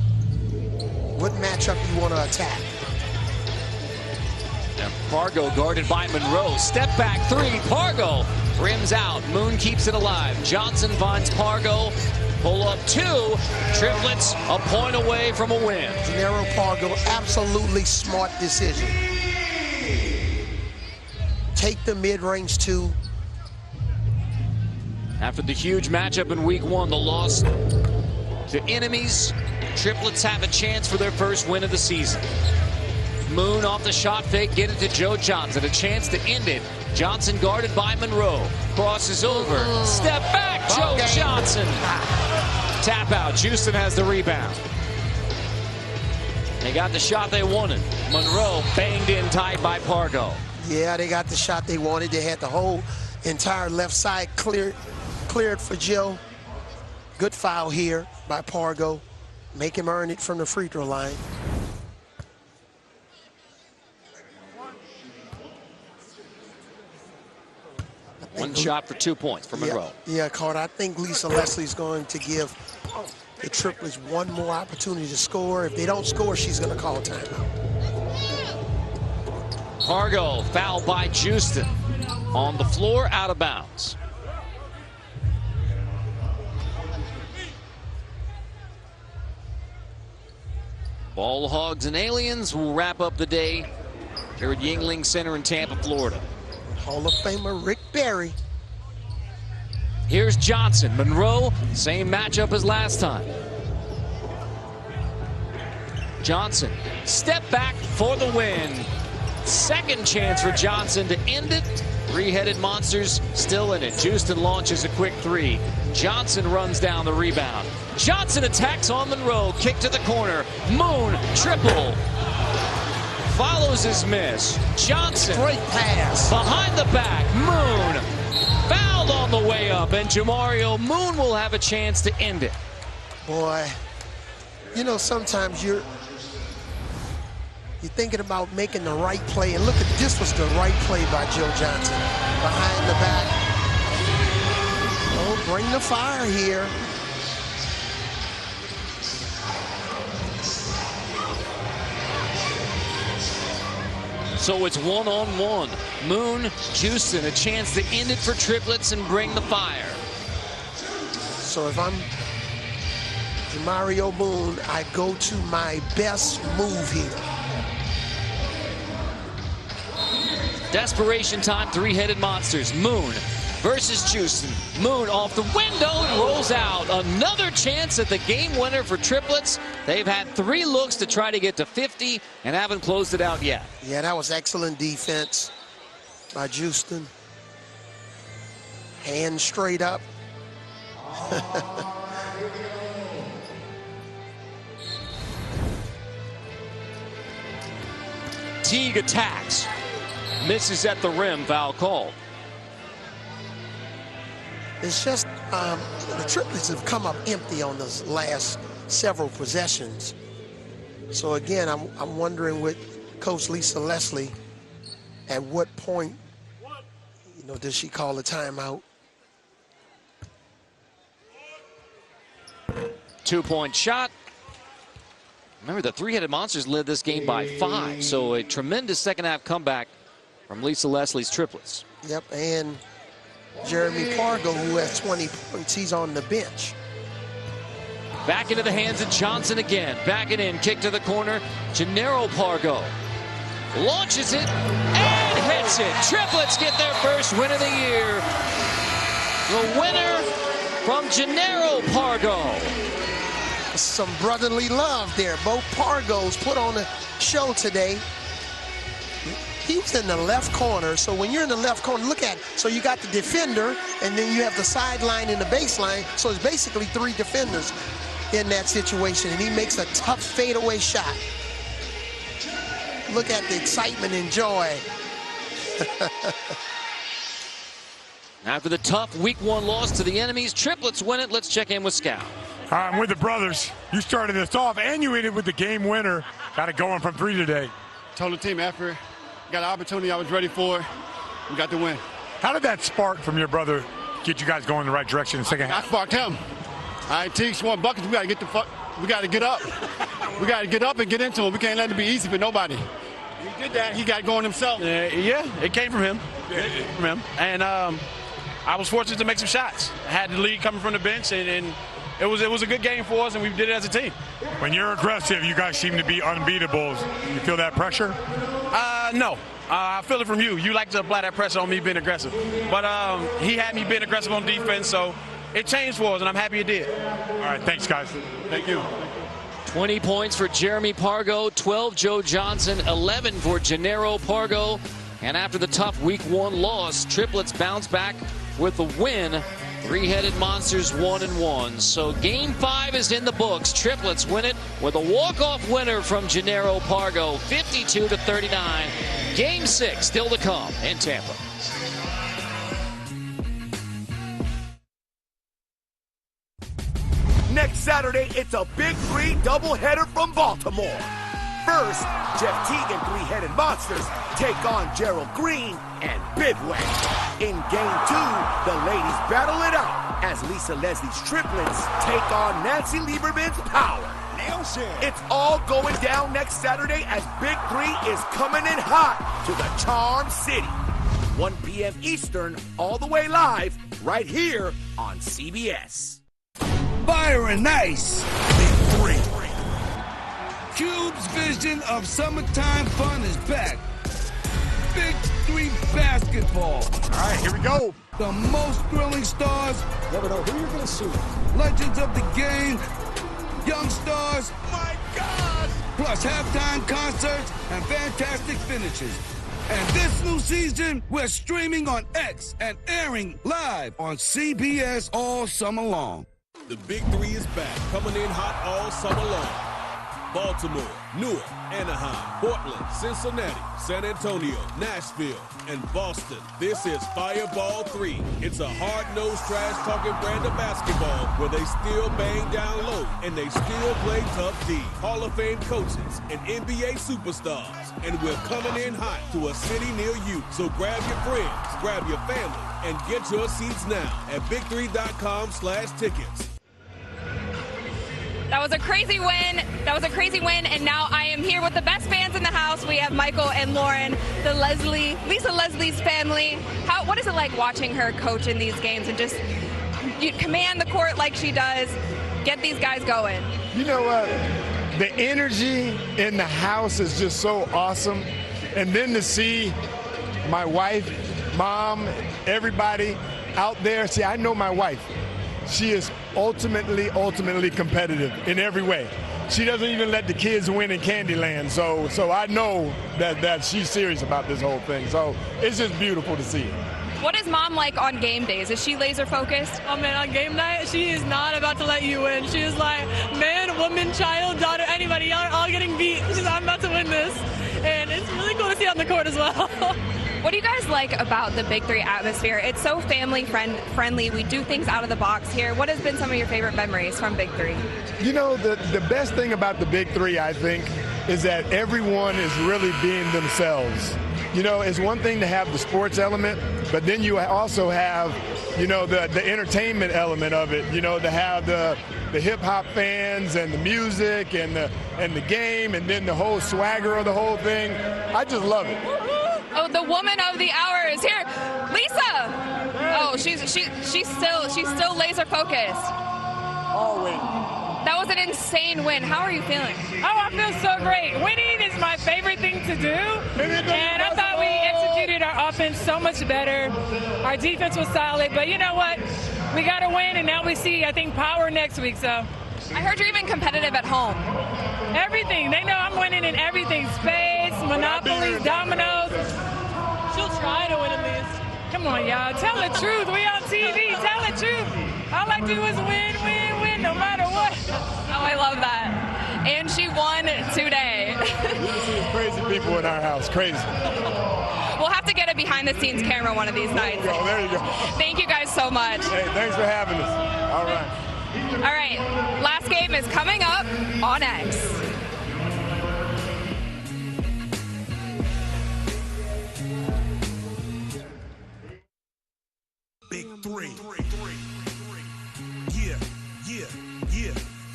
[SPEAKER 22] What matchup do you want to attack?
[SPEAKER 21] And Pargo guarded by Monroe. Step back 3. Pargo rims out. Moon keeps it alive. Johnson finds Pargo. Pull up 2. Triplets a point away from a win.
[SPEAKER 22] Gennaro Pargo, absolutely smart decision. Take the mid-range 2.
[SPEAKER 21] After the huge matchup in week 1, the loss to enemies, Triplets have a chance for their first win of the season. Moon off the shot fake, get it to Joe Johnson. A chance to end it. Johnson guarded by Monroe. Crosses over. Step back, Joe Johnson. Tap out. Houston has the rebound. They got the shot they wanted. Monroe banged in tight by Pargo.
[SPEAKER 22] Yeah, they got the shot they wanted. They had the whole entire left side cleared for Joe. Good foul here by Pargo. Make him earn it from the free throw line.
[SPEAKER 21] One shot for 2 points for Monroe.
[SPEAKER 22] Yeah, Carter, I think Lisa Leslie's going to give the Triplets one more opportunity to score. If they don't score, she's going to call timeout.
[SPEAKER 21] Pargo fouled by Houston. On the floor, out of bounds. Ball Hogs and Aliens will wrap up the day here at Yuengling Center in Tampa, Florida.
[SPEAKER 22] Hall of Famer Rick Barry.
[SPEAKER 21] Here's Johnson. Monroe, same matchup as last time. Johnson, step back for the win. Second chance for Johnson to end it. Three-headed monsters still in it. Houston launches a quick three. Johnson runs down the rebound. Johnson attacks on Monroe. Kick to the corner. Moon, triple. Follows his miss. Johnson.
[SPEAKER 22] Great pass.
[SPEAKER 21] Behind the back. Moon. Fouled on the way up. And Jamario Moon will have a chance to end it.
[SPEAKER 22] Boy, you know, sometimes you're thinking about making the right play, and look at this was the right play by Joe Johnson. Behind the back. Oh, bring the fire here.
[SPEAKER 21] So it's one-on-one. Moon, Houston, a chance to end it for Triplets and bring the fire.
[SPEAKER 22] So if I'm Jamario Moon, I go to my best move here.
[SPEAKER 21] Desperation time, three-headed monsters. Moon versus Houston. Moon off the window and rolls out. Another chance at the game winner for Triplets. They've had 3 looks to try to get to 50 and haven't closed it out yet.
[SPEAKER 22] Yeah, that was excellent defense by Houston. Hand straight up.
[SPEAKER 21] Teague attacks. Misses at the rim, foul called.
[SPEAKER 22] It's just the Triplets have come up empty on those last several possessions. So again, I'm wondering with Coach Lisa Leslie, at what point, you know, does she call a timeout?
[SPEAKER 21] 2-point shot. Remember, the three-headed monsters led this game by 5, so a tremendous second-half comeback from Lisa Leslie's Triplets.
[SPEAKER 22] Yep, and Jeremy Pargo, who has 20 points, he's on the bench.
[SPEAKER 21] Back into the hands of Johnson again. Back it in, kick to the corner. Gennaro Pargo launches it and hits it. Triplets get their first win of the year. The winner from Gennaro Pargo.
[SPEAKER 22] Some brotherly love there. Both Pargos put on a show today. He was in the left corner, so when you're in the left corner, look at it. So you got the defender, and then you have the sideline and the baseline, so it's basically 3 defenders in that situation, and he makes a tough fadeaway shot. Look at the excitement and joy.
[SPEAKER 21] After the tough Week 1 loss to the enemies, Triplets win it. Let's check in with Scout.
[SPEAKER 7] I'm with the brothers. You started this off, and you ended with the game winner. Got it going from 3 today.
[SPEAKER 5] Told the team effort. Got an opportunity I was ready for. We got the win.
[SPEAKER 7] How did that spark from your brother get you guys going in the right direction in the second half?
[SPEAKER 5] I sparked him. All right, Teague scoring buckets. We got to get the fuck. We got to get up. We got to get up and get into him. We can't let it be easy for nobody. He did that. He got going himself.
[SPEAKER 10] Yeah, it came from him. And I was fortunate to make some shots. I had the lead coming from the bench, and it was a good game for us, and we did it as a team.
[SPEAKER 7] When you're aggressive, you guys seem to be unbeatable. You feel that pressure?
[SPEAKER 10] No. I feel it from you. You like to apply that pressure on me being aggressive. But he had me being aggressive on defense, so it changed for us, and I'm happy it did.
[SPEAKER 7] All right, thanks, guys.
[SPEAKER 5] Thank you.
[SPEAKER 21] 20 points for Jeremy Pargo, 12 Joe Johnson, 11 for Gennaro Pargo. And after the tough Week 1 loss, Triplets bounce back with a win. Three-headed monsters 1-1. So Game 5 is in the books. Triplets win it with a walk-off winner from Gennaro Pargo, 52-39. Game 6 still to come in Tampa.
[SPEAKER 23] Next Saturday, it's a Big 3 doubleheader from Baltimore. First, Jeff Teague and Three-Headed Monsters take on Gerald Green and Bivouac. In Game 2, the ladies battle it out as Lisa Leslie's Triplets take on Nancy Lieberman's Power. It's all going down next Saturday as Big 3 is coming in hot to the Charm City. 1 p.m. Eastern, all the way live, right here on CBS.
[SPEAKER 13] Fire and Ice.
[SPEAKER 23] Big 3.
[SPEAKER 13] Cube's vision of summertime fun is back. Big 3 basketball.
[SPEAKER 7] All right, here we go.
[SPEAKER 13] The most thrilling stars.
[SPEAKER 18] Never know who you're going to see.
[SPEAKER 13] Legends of the game. Young stars.
[SPEAKER 23] My God!
[SPEAKER 13] Plus halftime concerts and fantastic finishes. And this new season, we're streaming on X and airing live on CBS all summer long.
[SPEAKER 9] The Big 3 is back, coming in hot all summer long. Baltimore, Newark, Anaheim, Portland, Cincinnati, San Antonio, Nashville, and Boston. This is Fireball 3. It's a hard-nosed, trash-talking brand of basketball where they still bang down low and they still play tough D. Hall of Fame coaches and NBA superstars. And we're coming in hot to a city near you. So grab your friends, grab your family, and get your seats now at big3.com/tickets.
[SPEAKER 3] That was a crazy win. And now I am here with the best fans in the house. We have Michael and Lauren, the Lisa Leslie's family. What is it like watching her coach in these games and just command the court like she does, get these guys going?
[SPEAKER 7] You know what? The energy in the house is just so awesome. And then to see my wife, mom, everybody out there. See, I know my wife. She is ultimately competitive in every way. She doesn't even let the kids win in Candyland. So I know that she's serious about this whole thing. So it's just beautiful to see.
[SPEAKER 3] What is mom like on game days? Is she laser focused?
[SPEAKER 19] Oh man, on game night, she is not about to let you win. She is like, man, woman, child, daughter, anybody, y'all are all getting beat. She's like, I'm about to win this. And it's really cool to see on the court as well.
[SPEAKER 3] What do you guys like about the Big 3 atmosphere? It's so family friendly. We do things out of the box here. What has been some of your favorite memories from Big 3?
[SPEAKER 7] You know, the best thing about the Big 3, I think, is that everyone is really being themselves. You know, it's one thing to have the sports element, but then you also have, you know, the entertainment element of it. You know, to have the hip-hop fans and the music and the game and then the whole swagger of the whole thing. I just love it.
[SPEAKER 3] Oh, the woman of the hour is here, Lisa. Oh, she's still laser focused.
[SPEAKER 7] Always.
[SPEAKER 3] That was an insane win. How are you feeling?
[SPEAKER 19] Oh, I feel so great. Winning is my favorite thing to do. And I thought we executed our offense so much better. Our defense was solid. But you know what? We got to win, and now we see, I think, power next week. So
[SPEAKER 3] I heard you're even competitive at home.
[SPEAKER 19] Everything. They know I'm winning in everything. Spades, Monopoly, dominoes. She'll try to win at least. Come on, y'all. Tell the truth. We on TV. Tell the truth. All I do is win, win, win, no matter what.
[SPEAKER 3] Oh, I love that. And she won today.
[SPEAKER 7] Crazy people in our house. Crazy.
[SPEAKER 3] We'll have to get a behind-the-scenes camera one of these nights.
[SPEAKER 7] There you go.
[SPEAKER 3] Thank you guys so much.
[SPEAKER 7] Hey, thanks for having us. All right.
[SPEAKER 3] All right. Last game is coming up on X.
[SPEAKER 17] Big 3.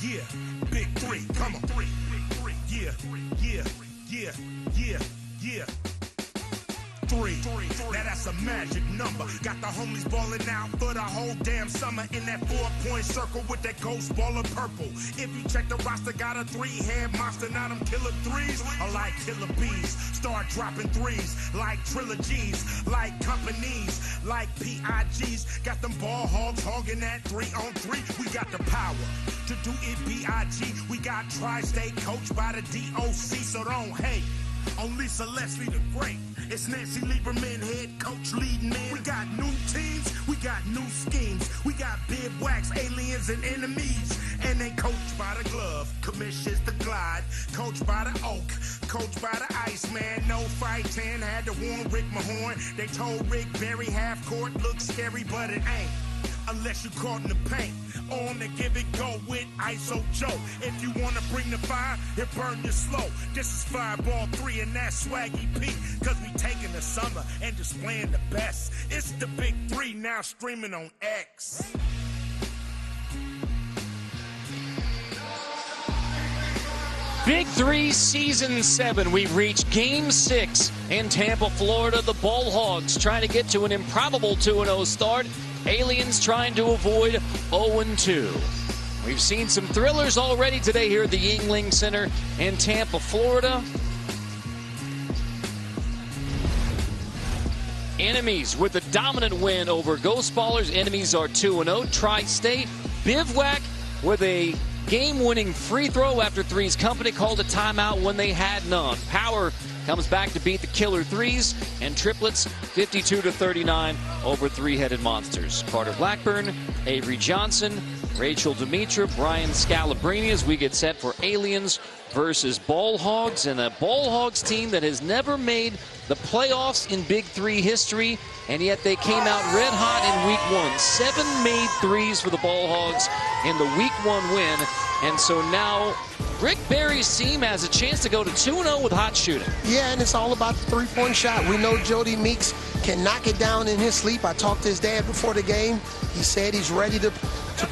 [SPEAKER 17] Yeah. Big 3. Come on. Yeah. 3. Now that's a magic number. Got the homies balling out for the whole damn summer in that 4-point circle with that ghost ball of purple. If you check the roster, got a 3-head monster. Now them killer 3s are like killer bees. Start dropping 3s like trilogies, like companies, like PIGs. Got them ball hogs hogging that 3-on-3. We got the power to do it BIG. We got Tri-State coached by the DOC, so don't hate on Lisa Leslie the Great. It's Nancy Lieberman, head coach, leading men. We got new teams, we got new schemes. We got bivouacs, aliens, and enemies. And they coached by the glove, commissions the glide. Coached by the oak, coached by the Iceman. No fight 10, had to warn Rick Mahorn. They told Rick Barry half court looks scary, but it ain't. Unless you caught in the paint. On the give it go with ISO Joe. If you wanna bring the fire, it burn you slow. This is Fireball 3 and that's Swaggy P. Cause we taking the summer and displaying the best. It's the Big 3 now streaming on X.
[SPEAKER 21] Big Three Season 7. We've reached Game 6 in Tampa, Florida. The Ball Hogs trying to get to an improbable 2-0 start. Aliens trying to avoid 0-2. We've seen some thrillers already today here at the Yuengling Center in Tampa, Florida. Enemies with a dominant win over Ghost Ballers. Enemies are 2-0. Tri-State. Bivouac with a game-winning free throw after Three's company called a timeout when they had none. Power comes back to beat the Killer Threes, and Triplets 52-39 over Three-Headed Monsters. Carter Blackburn, Avery Johnson, Rachel Dimitra, Brian Scalabrini as we get set for Aliens versus Ball Hogs, and a Ball Hogs team that has never made the playoffs in Big Three history, and yet they came out red hot in Week 1. 7 made threes for the Ball Hogs in the Week 1 win, and so now Rick Barry's team has a chance to go to 2-0 with hot shooting.
[SPEAKER 22] Yeah, and it's all about the three-point shot. We know Jody Meeks can knock it down in his sleep. I talked to his dad before the game. He said he's ready to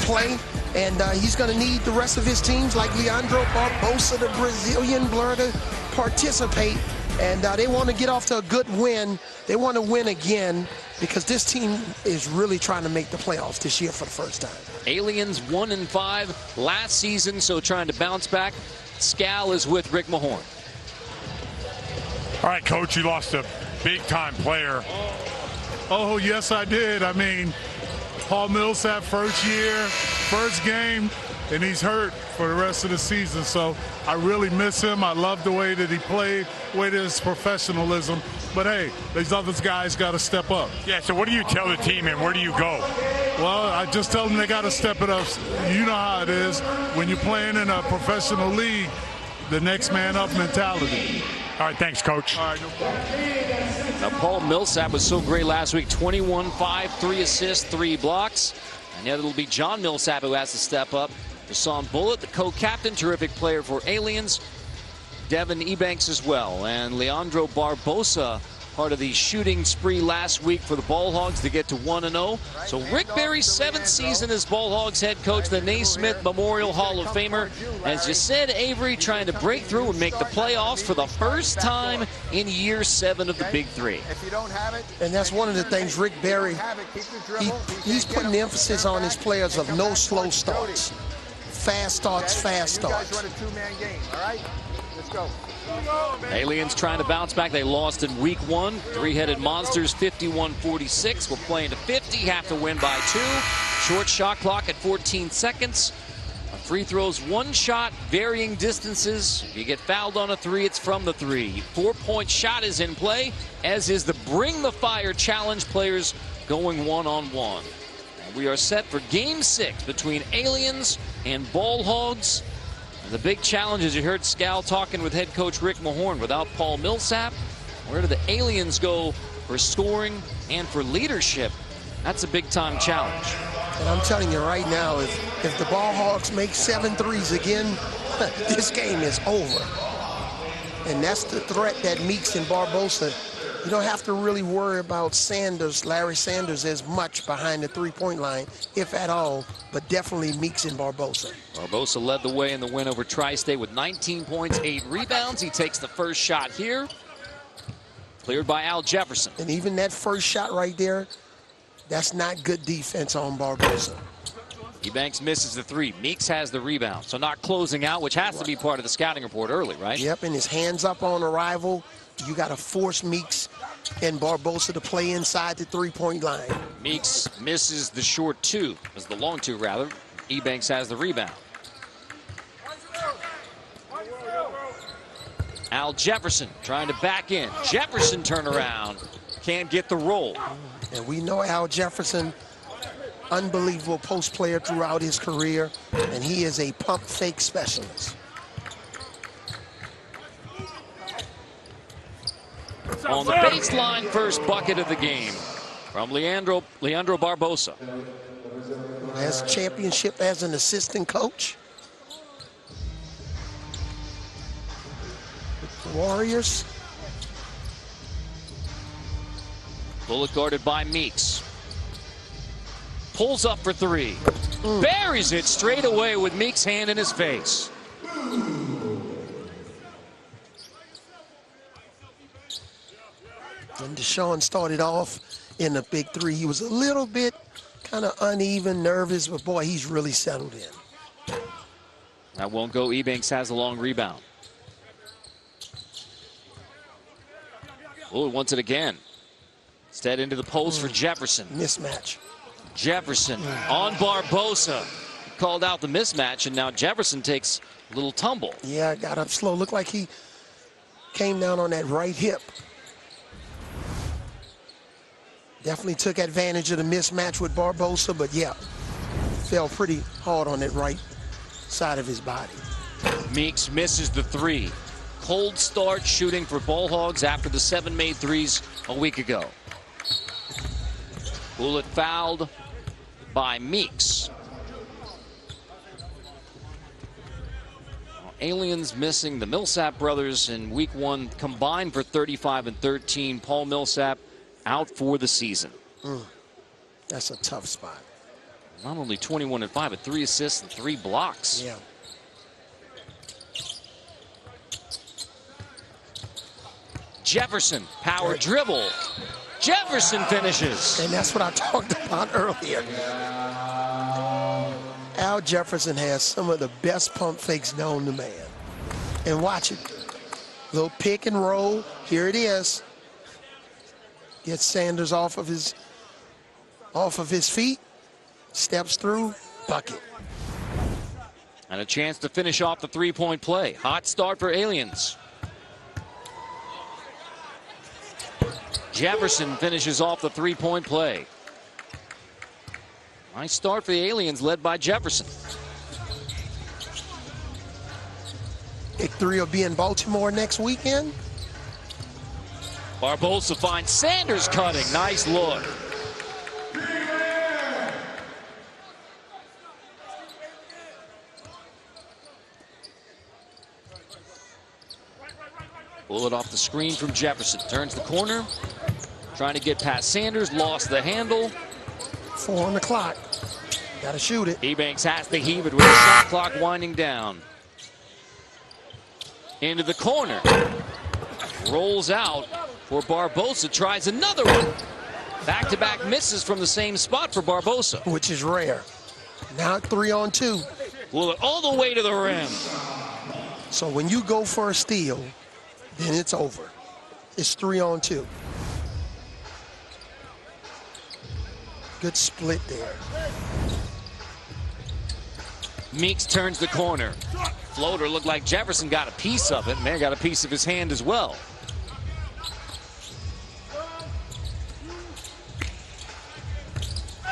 [SPEAKER 22] play, and he's going to need the rest of his teams like Leandro Barbosa, the Brazilian blur, to participate. And they want to get off to a good win. They want to win again because this team is really trying to make the playoffs this year for the first time.
[SPEAKER 21] Aliens 1-5 last season, so trying to bounce back. Scal is with Rick Mahorn.
[SPEAKER 7] All right, Coach, you lost a big-time player.
[SPEAKER 1] Oh, yes, I did. I mean, Paul Millsap, first year, first game, and he's hurt for the rest of the season. So I really miss him. I love the way that he played, the way that his professionalism. But, hey, these other guys got to step up.
[SPEAKER 7] Yeah, so what do you tell the team, and where do you go?
[SPEAKER 1] Well, I just tell them they got to step it up. You know how it is. When you're playing in a professional league, the next man up mentality.
[SPEAKER 7] All right, thanks, Coach.
[SPEAKER 1] All right, no problem.
[SPEAKER 21] Now, Paul Millsap was so great last week. 21-5, 3 assists, 3 blocks. And yet it'll be John Millsap who has to step up. Deshaun Bullitt, the co-captain, terrific player for Aliens. Devin Ebanks as well. And Leandro Barbosa, part of the shooting spree last week for the Ball Hogs to get to 1-0. So Rick Barry's 7th season as Ball Hogs head coach, the Naismith Memorial Hall of Famer. As you said, Avery trying to break through and make the playoffs for the first time in year 7 of the Big Three.
[SPEAKER 22] If you don't have it, and that's one of the things Rick Barry, he's putting the emphasis on his players of no slow starts. Fast starts, fast starts.
[SPEAKER 4] Run a two-man game, all right? Let's go.
[SPEAKER 21] Aliens trying to bounce back. They lost in Week 1. Three-Headed Monsters 51-46. We're playing to 50. Have to win by 2. Short shot clock at 14 seconds. Free throws, 1 shot, varying distances. If you get fouled on a 3, it's from the 3. 4-point shot is in play, as is the Bring the Fire challenge. Players going one-on-one. We are set for Game 6 between Aliens and Ball Hogs. And the big challenge, as you heard Scal talking with head coach Rick Mahorn, without Paul Millsap, where do the Aliens go for scoring and for leadership? That's a big-time challenge.
[SPEAKER 22] And I'm telling you right now, if the Ball Hogs make 7 threes again, this game is over. And that's the threat that Meeks and Barbosa. You don't have to really worry about Larry Sanders, as much behind the three-point line, if at all, but definitely Meeks and Barbosa.
[SPEAKER 21] Barbosa led the way in the win over Tri-State with 19 points, 8 rebounds. He takes the first shot here. Cleared by Al Jefferson.
[SPEAKER 22] And even that first shot right there, that's not good defense on Barbosa.
[SPEAKER 21] Ebanks misses the 3. Meeks has the rebound. So not closing out, which has to be part of the scouting report early, right?
[SPEAKER 22] Yep, and his hands up on arrival. You got to force Meeks and Barbosa to play inside the three-point line.
[SPEAKER 21] Meeks misses the short 2, as the long 2 rather. Ebanks has the rebound. Al Jefferson trying to back in. Jefferson turnaround. Can't get the roll.
[SPEAKER 22] And we know Al Jefferson, unbelievable post player throughout his career, and he is a pump fake specialist.
[SPEAKER 21] On the baseline, first bucket of the game from Leandro Barbosa.
[SPEAKER 22] Has championship as an assistant coach. The Warriors.
[SPEAKER 21] Bullet guarded by Meeks. Pulls up for 3. Buries it straight away with Meeks' hand in his face.
[SPEAKER 22] Deshaun started off in the big three. He was a little bit kind of uneven, nervous, but boy, he's really settled in.
[SPEAKER 21] That won't go. Ebanks has a long rebound. Oh, he wants it again. Instead into the post for Jefferson.
[SPEAKER 22] Mismatch.
[SPEAKER 21] Jefferson on Barbosa. He called out the mismatch, and now Jefferson takes a little tumble.
[SPEAKER 22] Yeah, got up slow. Looked like he came down on that right hip. Definitely took advantage of the mismatch with Barbosa, but yeah, fell pretty hard on that right side of his body.
[SPEAKER 21] Meeks misses the three. Cold start shooting for Ball Hogs after the 7 made threes a week ago. Bullet fouled by Meeks. Aliens missing the Millsap brothers in week 1 combined for 35 and 13. Paul Millsap out for the season.
[SPEAKER 22] That's a tough spot.
[SPEAKER 21] Not only 21 and 5, but 3 assists and 3 blocks.
[SPEAKER 22] Yeah.
[SPEAKER 21] Jefferson, power dribble. Jefferson finishes.
[SPEAKER 22] And that's what I talked about earlier. Al Jefferson has some of the best pump fakes known to man. And watch it. Little pick and roll. Here it is. Gets Sanders off of his feet. Steps through. Bucket.
[SPEAKER 21] And a chance to finish off the three-point play. Hot start for Aliens. Jefferson finishes off the three-point play. Nice start for the Aliens, led by Jefferson.
[SPEAKER 22] Big three will be in Baltimore next weekend.
[SPEAKER 21] Barbosa finds Sanders cutting. Nice look. Bullet off the screen from Jefferson. Turns the corner. Trying to get past Sanders. Lost the handle.
[SPEAKER 22] 4 on the clock. Got to shoot it.
[SPEAKER 21] Ebanks has to heave it with the shot clock winding down. Into the corner. Rolls out for Barbosa. Tries another one. Back-to-back misses from the same spot for Barbosa.
[SPEAKER 22] Which is rare. Now 3 on 2.
[SPEAKER 21] Bullet all the way to the rim.
[SPEAKER 22] So when you go for a steal, then it's over. It's 3 on 2. Good split there.
[SPEAKER 21] Meeks turns the corner. Floater looked like Jefferson got a piece of it. Man got a piece of his hand as well.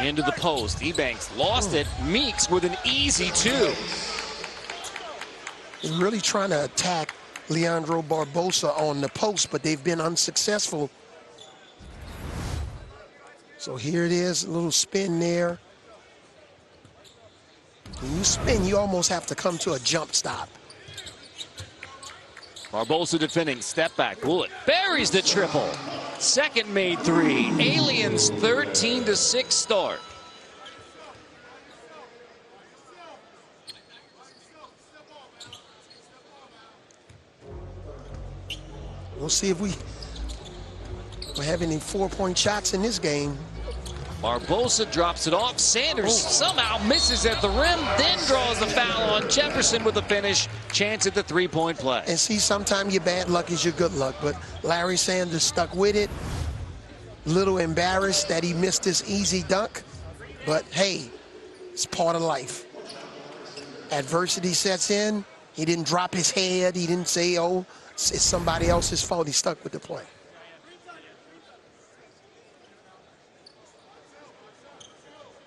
[SPEAKER 21] Into the post. Ebanks lost it. Meeks with an easy 2.
[SPEAKER 22] They're really trying to attack Leandro Barbosa on the post, but they've been unsuccessful. So here it is, a little spin there. When you spin, you almost have to come to a jump stop.
[SPEAKER 21] Barbosa defending, step back, Bullet buries the triple. Second made 3. Aliens 13-6 start.
[SPEAKER 22] We'll see if we have any 4-point shots in this game.
[SPEAKER 21] Barbosa drops it off. Sanders somehow misses at the rim, then draws the foul on Jefferson with the finish. Chance at the three-point play.
[SPEAKER 22] And see, sometimes your bad luck is your good luck, but Larry Sanders stuck with it. Little embarrassed that he missed this easy dunk, but hey, it's part of life. Adversity sets in. He didn't drop his head. He didn't say, oh, it's somebody else's fault. He stuck with the play.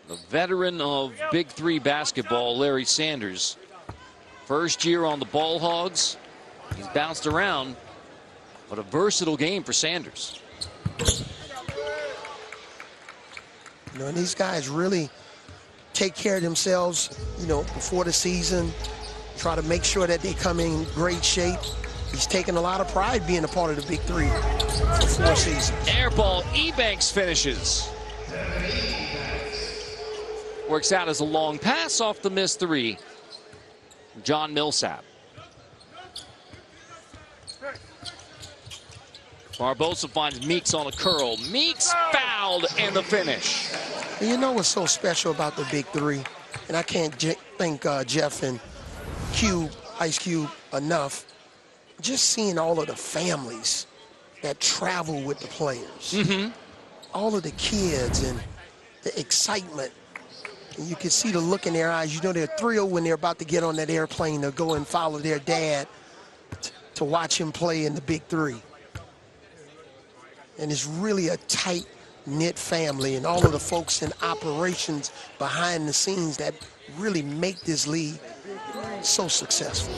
[SPEAKER 21] The veteran of Big 3 basketball, Larry Sanders. First year on the Ball Hogs. He's bounced around, but a versatile game for Sanders.
[SPEAKER 22] You know, and these guys really take care of themselves, you know, before the season, try to make sure that they come in great shape. He's taken a lot of pride being a part of the Big 3 for 4 seasons.
[SPEAKER 21] Air ball, Ebanks finishes. Works out as a long pass off the missed 3. John Millsap. Barbosa finds Meeks on a curl. Meeks fouled, and the finish.
[SPEAKER 22] You know what's so special about the big three? And I can't thank Jeff and Ice Cube enough. Just seeing all of the families that travel with the players. All of the kids and the excitement. And you can see the look in their eyes. You know they're thrilled when they're about to get on that airplane to go and follow their dad to watch him play in the big three. And it's really a tight-knit family, and all of the folks in operations behind the scenes that really make this league so successful.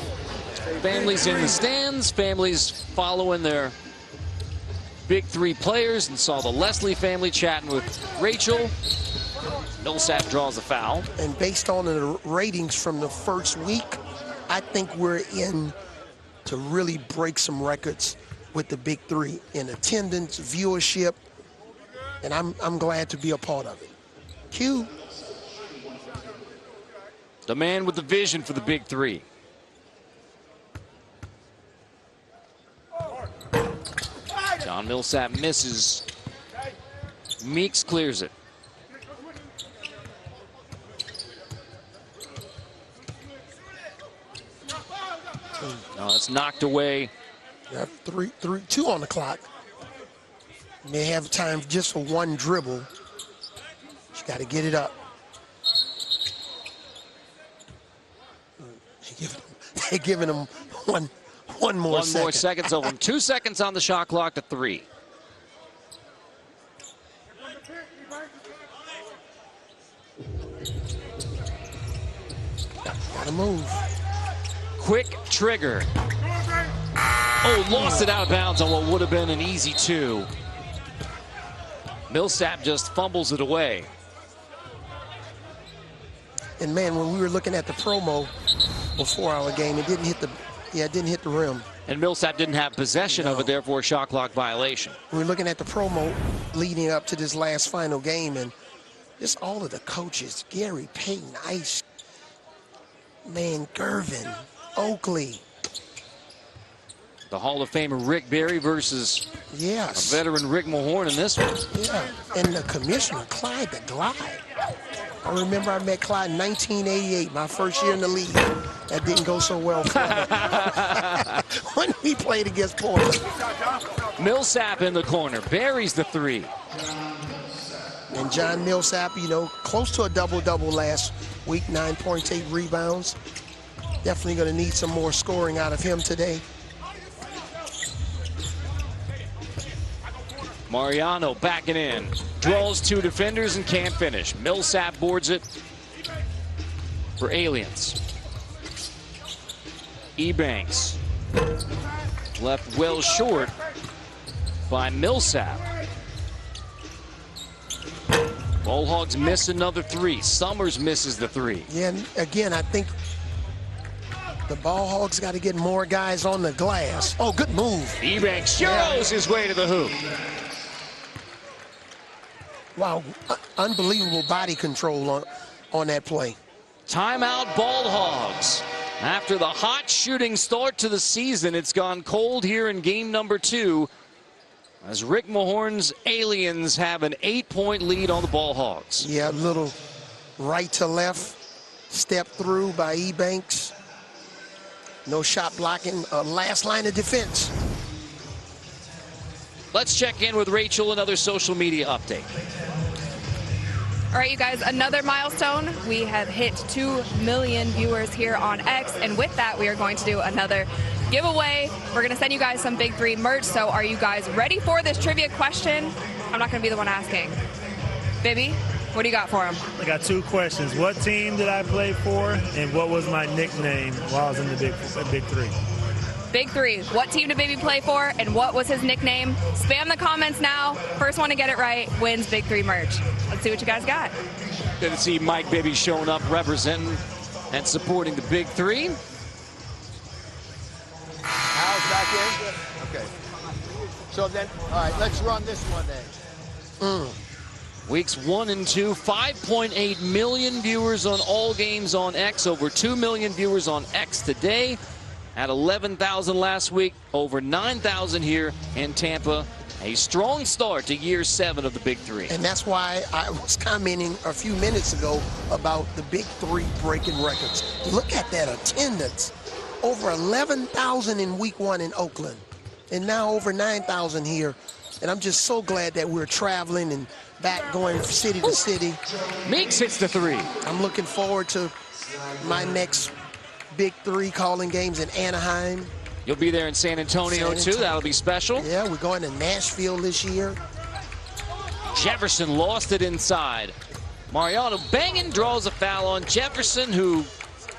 [SPEAKER 21] Families in the stands, families following their big three players, and saw the Leslie family chatting with Rachel. Millsap draws a foul.
[SPEAKER 22] And based on the ratings from the first week, I think we're in to really break some records with the big three in attendance, viewership, and I'm glad to be a part of it. Q.
[SPEAKER 21] The man with the vision for the big three. John Millsap misses. Meeks clears it. No, it's knocked away.
[SPEAKER 22] You have two on the clock. You may have time just for one dribble. You got to get it up. They're giving them one more second.
[SPEAKER 21] 1 more second, so from 2 seconds on the shot clock to 3.
[SPEAKER 22] Gotta move.
[SPEAKER 21] Quick trigger. Oh, lost it out of bounds on what would have been an easy 2. Millsap just fumbles it away.
[SPEAKER 22] And man, when we were looking at the promo before our game, it didn't hit the rim.
[SPEAKER 21] And Millsap didn't have possession of it, therefore a shot clock violation.
[SPEAKER 22] We were looking at the promo leading up to this last final game, and just all of the coaches, Gary Payton, Ice, man, Gervin, Oakley.
[SPEAKER 21] The Hall of Famer Rick Barry versus a veteran Rick Mahorn in this one.
[SPEAKER 22] Yeah, and the commissioner, Clyde the Glide. I remember I met Clyde in 1988, my first year in the league. That didn't go so well for me. When we played against Portland.
[SPEAKER 21] Millsap in the corner, buries the 3.
[SPEAKER 22] And John Millsap, you know, close to a double-double last week, 9 points, 8 rebounds. Definitely going to need some more scoring out of him today.
[SPEAKER 21] Mariano backing in, draws 2 defenders and can't finish. Millsap boards it for Aliens. Ebanks left well short by Millsap. Ball Hogs miss another 3. Summers misses the 3.
[SPEAKER 22] Yeah, and again, I think the Ball Hogs got to get more guys on the glass. Oh, good move.
[SPEAKER 21] Ebanks Euros his way to the hoop.
[SPEAKER 22] Wow, unbelievable body control on that play.
[SPEAKER 21] Timeout, Ball Hogs. After the hot shooting start to the season, it's gone cold here in game number 2 as Rick Mahorn's Aliens have an 8-point lead on the Ball Hogs.
[SPEAKER 22] Yeah, a little right to left step through by Ebanks. No shot blocking, last line of defense.
[SPEAKER 21] Let's check in with Rachel, another social media update.
[SPEAKER 3] All right, you guys, another milestone. We have hit 2 million viewers here on X, and with that, we are going to do another giveaway. We're going to send you guys some Big 3 merch, so are you guys ready for this trivia question? I'm not going to be the one asking. Bibby, what do you got for him?
[SPEAKER 6] I got 2 questions. What team did I play for, and what was my nickname while I was in the Big 3?
[SPEAKER 3] Big 3. What team did Baby play for, and what was his nickname? Spam the comments now. First one to get it right wins Big 3 merch. Let's see what you guys got.
[SPEAKER 21] Good to see Mike Bibby showing up, representing and supporting the Big 3.
[SPEAKER 12] Al's back in? Okay. So then, all right, let's run this one then.
[SPEAKER 21] Weeks 1 and 2, 5.8 million viewers on all games on X, over 2 million viewers on X today. at 11,000 last week, over 9,000 here in Tampa. A strong start to year 7 of the Big Three.
[SPEAKER 22] And that's why I was commenting a few minutes ago about the Big Three breaking records. Look at that attendance. Over 11,000 in week 1 in Oakland. And now over 9,000 here. And I'm just so glad that we're traveling and back going city to city.
[SPEAKER 21] Meeks hits the 3.
[SPEAKER 22] I'm looking forward to my next Big Three calling games in Anaheim.
[SPEAKER 21] You'll be there in San Antonio, too. That'll be special.
[SPEAKER 22] Yeah, we're going to Nashville this year.
[SPEAKER 21] Jefferson lost it inside. Mariano banging, draws a foul on Jefferson, who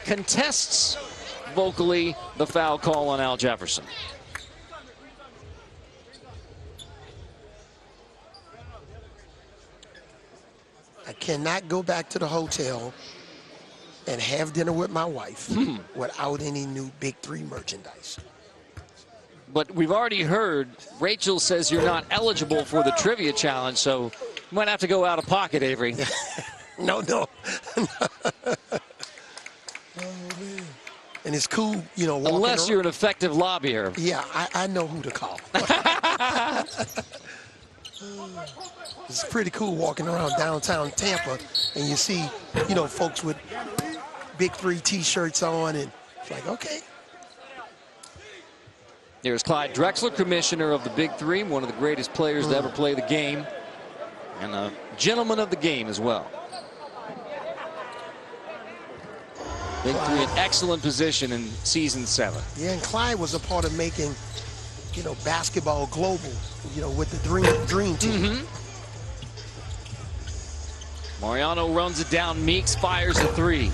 [SPEAKER 21] contests vocally the foul call on Al Jefferson.
[SPEAKER 22] I cannot go back to the hotel and have dinner with my wife without any new Big Three merchandise.
[SPEAKER 21] But we've already heard Rachel says you're not eligible for the trivia challenge, so you might have to go out of pocket, Avery.
[SPEAKER 22] No. And it's cool, you know, walking
[SPEAKER 21] unless
[SPEAKER 22] around.
[SPEAKER 21] you're an effective lobbyer.
[SPEAKER 22] Yeah, I know who to call. It's pretty cool walking around downtown Tampa and you see, you know, folks with Big Three T-shirts on, and it's like, okay.
[SPEAKER 21] There's Clyde Drexler, commissioner of the Big Three, one of the greatest players to ever play the game, and a gentleman of the game as well. Big Three in excellent position in season 7.
[SPEAKER 22] Yeah, and Clyde was a part of making, you know, basketball global, you know, with the dream team.
[SPEAKER 21] Mariano runs it down. Meeks fires the 3.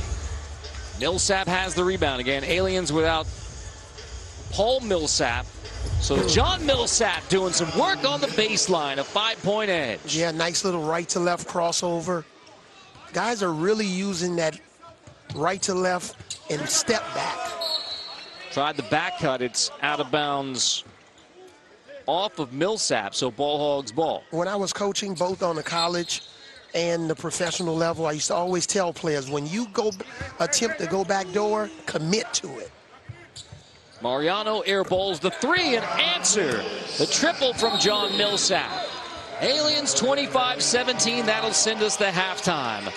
[SPEAKER 21] Millsap has the rebound again. Aliens without Paul Millsap. So John Millsap doing some work on the baseline, a 5-point edge.
[SPEAKER 22] Yeah, nice little right to left crossover. Guys are really using that right to left and step back.
[SPEAKER 21] Tried the back cut. It's out of bounds off of Millsap, so ball Hogs ball.
[SPEAKER 22] When I was coaching both on the college and the professional level, I used to always tell players, when you go attempt to go back door, commit to it.
[SPEAKER 21] Mariano airballs the 3 and answer the triple from John Millsap. Aliens 25-17. That'll send us to halftime.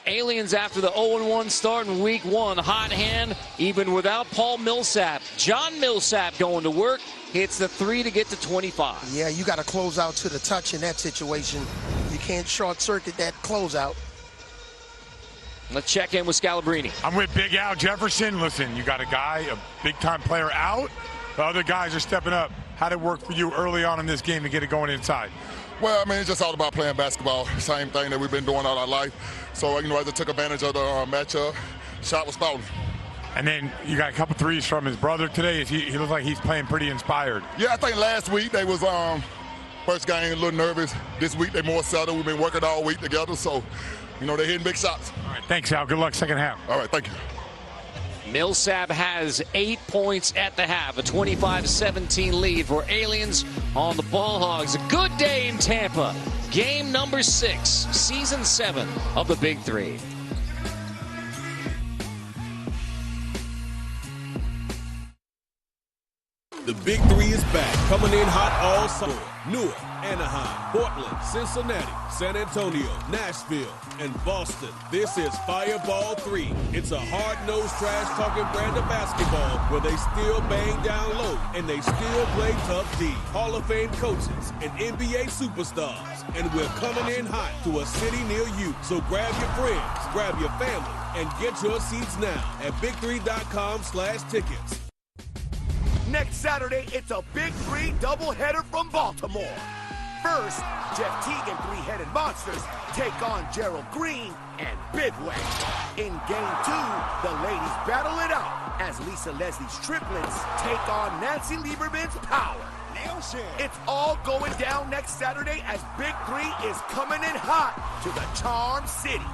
[SPEAKER 21] Aliens after the 0-1 start in week 1. Hot hand, even without Paul Millsap. John Millsap going to work. Hits the 3 to get to 25.
[SPEAKER 22] Yeah, you got to close out to the touch in that situation. You can't short circuit that closeout.
[SPEAKER 21] Let's check in with Scalabrini.
[SPEAKER 7] I'm with Big Al Jefferson. Listen, you got a guy, a big-time player out. The other guys are stepping up. How did it work for you early on in this game to get it going inside?
[SPEAKER 16] Well, I mean, it's just all about playing basketball. Same thing that we've been doing all our life. So, you know, as I took advantage of the matchup, shot was falling.
[SPEAKER 7] And then you got a couple threes from his brother today. He looks like he's playing pretty inspired.
[SPEAKER 16] Yeah, I think last week they was first game a little nervous. This week they more settled. We've been working all week together, so you know they're hitting big shots.
[SPEAKER 7] All right, thanks, Al. Good luck second half.
[SPEAKER 16] All right, thank you.
[SPEAKER 21] Millsap has 8 points at the half, a 25-17 lead for Aliens on the Ball Hogs. A good day in Tampa. Game number 6, season 7 of the Big Three.
[SPEAKER 9] The Big Three is back, coming in hot all summer. Newark, Anaheim, Portland, Cincinnati, San Antonio, Nashville, and Boston. This is Fireball 3. It's a hard-nosed, trash-talking brand of basketball where they still bang down low and they still play tough D. Hall of Fame coaches and NBA superstars. And we're coming in hot to a city near you. So grab your friends, grab your family, and get your seats now at big3.com/tickets.
[SPEAKER 23] Next Saturday, it's a Big Three doubleheader from Baltimore. First, Jeff Teagan three-headed monsters take on Gerald Green and Bivouac. In Game 2, the ladies battle it out as Lisa Leslie's Triplets take on Nancy Lieberman's Power. It's all going down next Saturday as Big Three is coming in hot to the Charm City.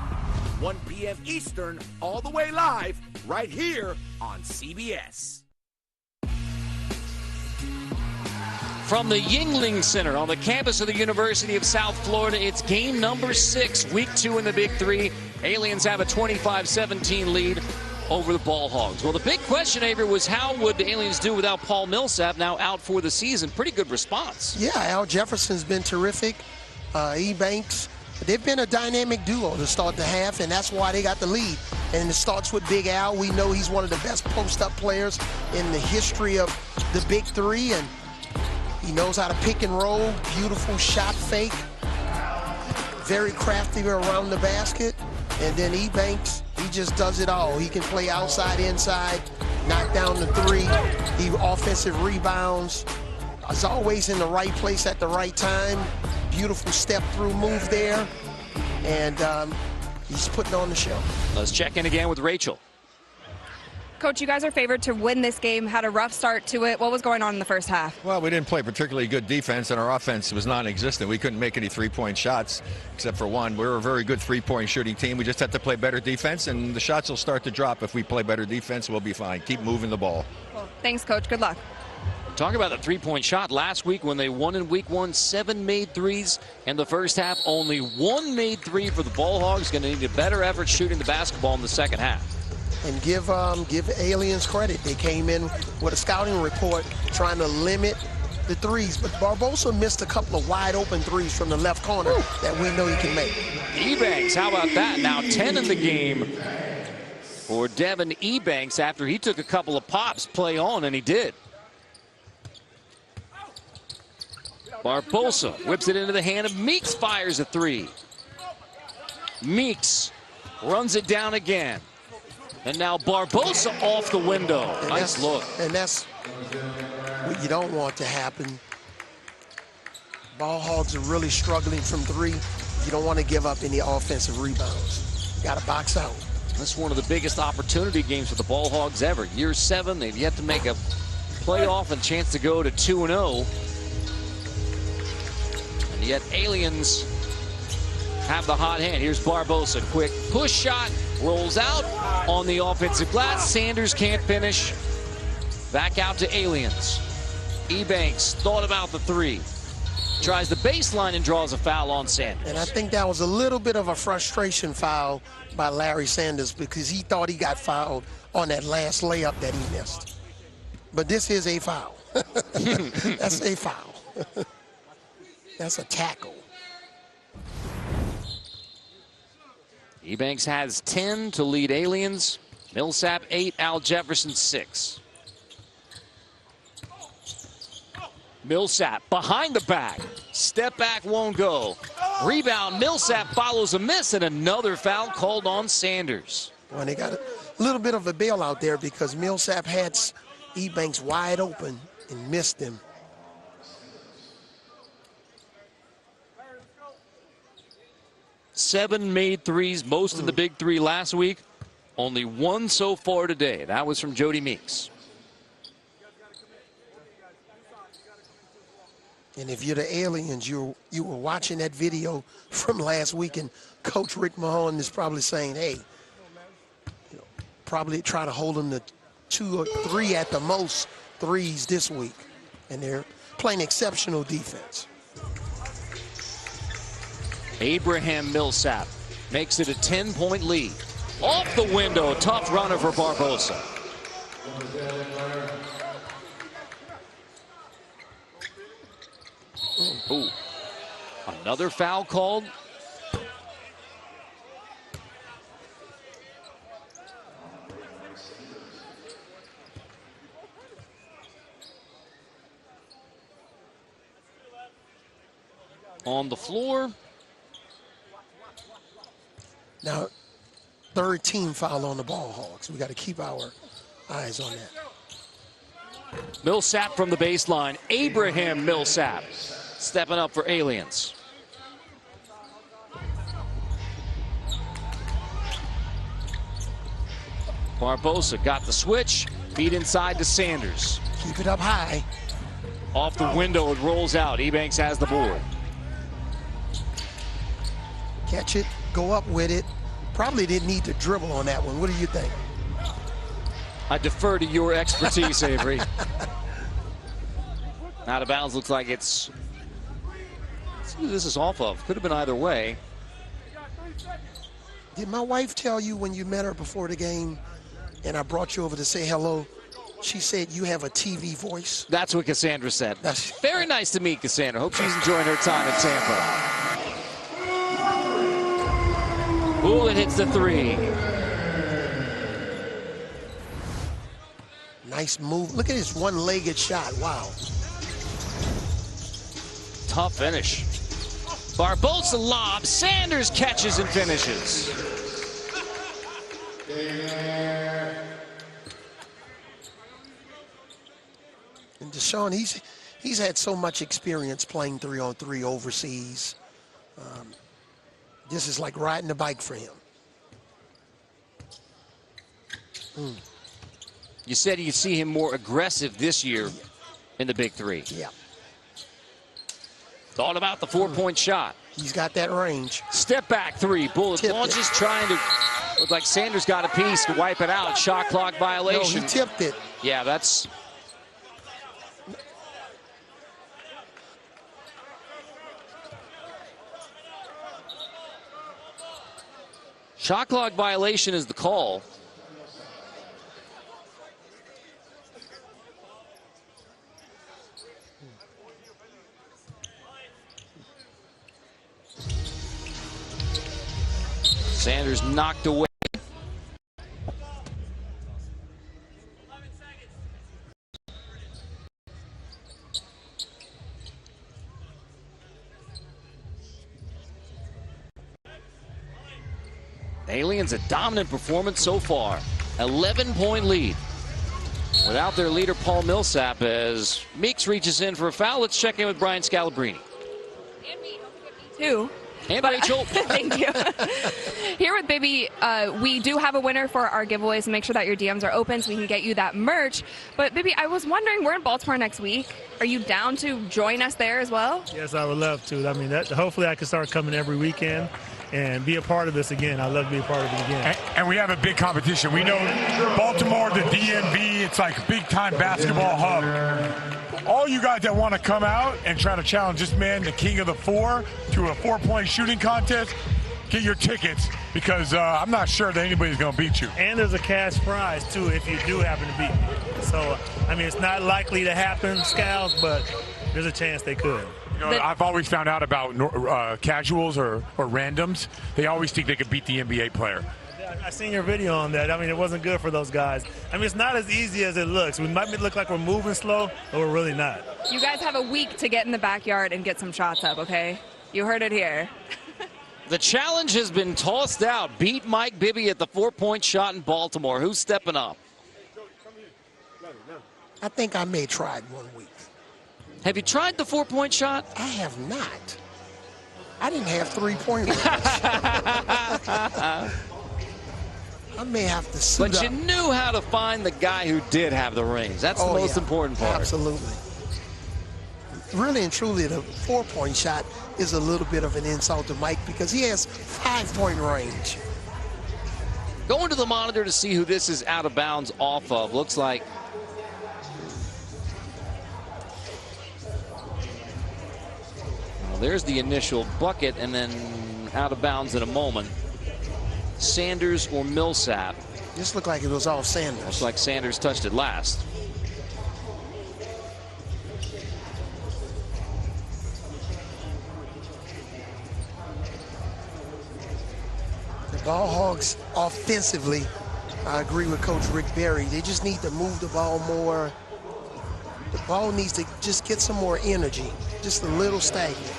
[SPEAKER 23] 1 p.m. Eastern, all the way live, right here on CBS.
[SPEAKER 21] From the Yuengling Center on the campus of the University of South Florida, it's game number 6, week 2 in the Big Three. Aliens have a 25-17 lead over the Ball Hogs. Well, the big question, Avery, was how would the Aliens do without Paul Millsap, now out for the season? Pretty good response.
[SPEAKER 22] Yeah, Al Jefferson's been terrific. E-Banks, they've been a dynamic duo to start the half, and that's why they got the lead. And it starts with Big Al. We know he's one of the best post-up players in the history of the Big Three, and he knows how to pick and roll, beautiful shot fake, very crafty around the basket. And then E-Banks, he just does it all. He can play outside, inside, knock down the three, he offensive rebounds. Is always in the right place at the right time. Beautiful step-through move there. And he's putting on the show.
[SPEAKER 21] Let's check in again with Rachel.
[SPEAKER 3] Coach, you guys are favored to win this game. Had a rough start to it. What was going on in the first half?
[SPEAKER 8] Well, we didn't play particularly good defense, and our offense was non-existent. We couldn't make any three-point shots, except for one. We were a very good three-point shooting team. We just had to play better defense, and the shots will start to drop. If we play better defense, we'll be fine. Keep moving the ball.
[SPEAKER 3] Well, thanks, Coach. Good luck.
[SPEAKER 21] Talking about the three-point shot, last week when they won in week 1, 7 made threes. In the first half, only 1 made three for the Ball Hogs. Going to need a better effort shooting the basketball in the second half.
[SPEAKER 22] And give Aliens credit. They came in with a scouting report trying to limit the threes. But Barbosa missed a couple of wide open threes from the left corner that we know he can make.
[SPEAKER 21] E-Banks, how about that? Now 10 in the game for Devin E-Banks after he took a couple of pops play on, and he did. Barbosa whips it into the hand of Meeks, fires a three. Meeks runs it down again. And now Barbosa off the window. Nice look.
[SPEAKER 22] And that's what you don't want to happen. Ball Hogs are really struggling from three. You don't want to give up any offensive rebounds. You got to box out.
[SPEAKER 21] This is one of the biggest opportunity games for the Ball Hogs ever. Year 7, they've yet to make a playoff and chance to go to 2-0. And yet Aliens have the hot hand. Here's Barbosa, quick push shot, rolls out on the offensive glass. Sanders can't finish. Back out to Aliens. E-Banks thought about the three. Tries the baseline and draws a foul on Sanders.
[SPEAKER 22] And I think that was a little bit of a frustration foul by Larry Sanders because he thought he got fouled on that last layup that he missed. But this is a foul. That's a foul. That's a tackle.
[SPEAKER 21] E-Banks has 10 to lead Aliens. Millsap 8, Al Jefferson 6. Millsap behind the back. Step back won't go. Rebound, Millsap follows a miss, and another foul called on Sanders.
[SPEAKER 22] Well, they got a little bit of a bailout there because Millsap had E-Banks wide open and missed him.
[SPEAKER 21] Seven made threes, most of the big three last week. Only one so far today. That was from Jody Meeks.
[SPEAKER 22] And if you're the Aliens, you were watching that video from last week, and Coach Rick Mahone is probably saying, hey, probably try to hold them to 2 or 3 at the most threes this week. And they're playing exceptional defense.
[SPEAKER 21] Abraham Millsap makes it a 10-point lead. Off the window, tough runner for Barbosa. Ooh. Another foul called. On the floor.
[SPEAKER 22] Now, third team foul on the Ball Hogs. We got to keep our eyes on that.
[SPEAKER 21] Millsap from the baseline. Abraham Millsap stepping up for Aliens. Barbosa got the switch. Feed inside to Sanders.
[SPEAKER 22] Keep it up high.
[SPEAKER 21] Off the window, it rolls out. E-Banks has the board.
[SPEAKER 22] Catch it, go up with it. Probably didn't need to dribble on that one. What do you think?
[SPEAKER 21] I defer to your expertise, Avery. Out of bounds, looks like it's. Let's see who this is off of. Could have been either way.
[SPEAKER 22] Did my wife tell you when you met her before the game and I brought you over to say hello. She said you have a TV voice.
[SPEAKER 21] That's what Cassandra said. Very nice to meet Cassandra. Hope she's enjoying her time in Tampa. Bullet hits the three.
[SPEAKER 22] Nice move. Look at his one-legged shot. Wow.
[SPEAKER 21] Tough finish. Barbosa lob. Sanders catches and finishes.
[SPEAKER 22] And Deshaun, he's had so much experience playing 3-on-3 overseas. This is like riding a bike for him.
[SPEAKER 21] You said you see him more aggressive this year in the big three.
[SPEAKER 22] Yeah.
[SPEAKER 21] It's all about the four-point shot.
[SPEAKER 22] He's got that range.
[SPEAKER 21] Step back three. Bullet launches trying to look like Sanders got a piece to wipe it out. Shot clock violation.
[SPEAKER 22] No, he tipped it.
[SPEAKER 21] Yeah, that's. Shot clock violation is the call. Sanders knocked away. Aliens a dominant performance so far. 11-point lead. Without their leader, Paul Millsap, as Meeks reaches in for a foul. Let's check in with Brian Scalabrine.
[SPEAKER 3] And me, don't forget me too.
[SPEAKER 21] And Rachel.
[SPEAKER 3] Thank you. Here with Bibby, we do have a winner for our giveaways. Make sure that your DMs are open so we can get you that merch. But Bibby, I was wondering, we're in Baltimore next week. Are you down to join us there as well?
[SPEAKER 6] Yes, I would love to. I mean, hopefully I can start coming every weekend and be a part of this again. I'd love to be a part of it again.
[SPEAKER 7] And we have a big competition. We know Baltimore, the DMV, it's like a big-time basketball hub. All you guys that want to come out and try to challenge this man, the king of the four, to a four-point shooting contest, get your tickets, because I'm not sure that anybody's going to beat you.
[SPEAKER 6] And there's a cash prize, too, if you do happen to beat me. So, I mean, it's not likely to happen, Scals, but there's a chance they could.
[SPEAKER 7] You know, I've always found out about casuals or randoms. They always think they could beat the NBA player.
[SPEAKER 6] I seen your video on that. I mean, it wasn't good for those guys. I mean, it's not as easy as it looks. We might look like we're moving slow, but we're really not.
[SPEAKER 3] You guys have a week to get in the backyard and get some shots up, okay? You heard it here.
[SPEAKER 21] The challenge has been tossed out. Beat Mike Bibby at the four-point shot in Baltimore. Who's stepping up?
[SPEAKER 22] I think I may try it 1 week.
[SPEAKER 21] Have you tried the four-point shot?
[SPEAKER 22] I have not. I didn't have three-point range. I may have to suit up.
[SPEAKER 21] But you knew how to find the guy who did have the rings. That's the most important part.
[SPEAKER 22] Absolutely. Really and truly, the four-point shot is a little bit of an insult to Mike because he has 5-point range.
[SPEAKER 21] Going to the monitor to see who this is out of bounds off of. Looks like there's the initial bucket, and then out of bounds in a moment. Sanders or Millsap.
[SPEAKER 22] This looked like it was all Sanders.
[SPEAKER 21] Looks like Sanders touched it last.
[SPEAKER 22] The Ball Hogs offensively, I agree with Coach Rick Barry. They just need to move the ball more. The ball needs to just get some more energy, just a little stagnant.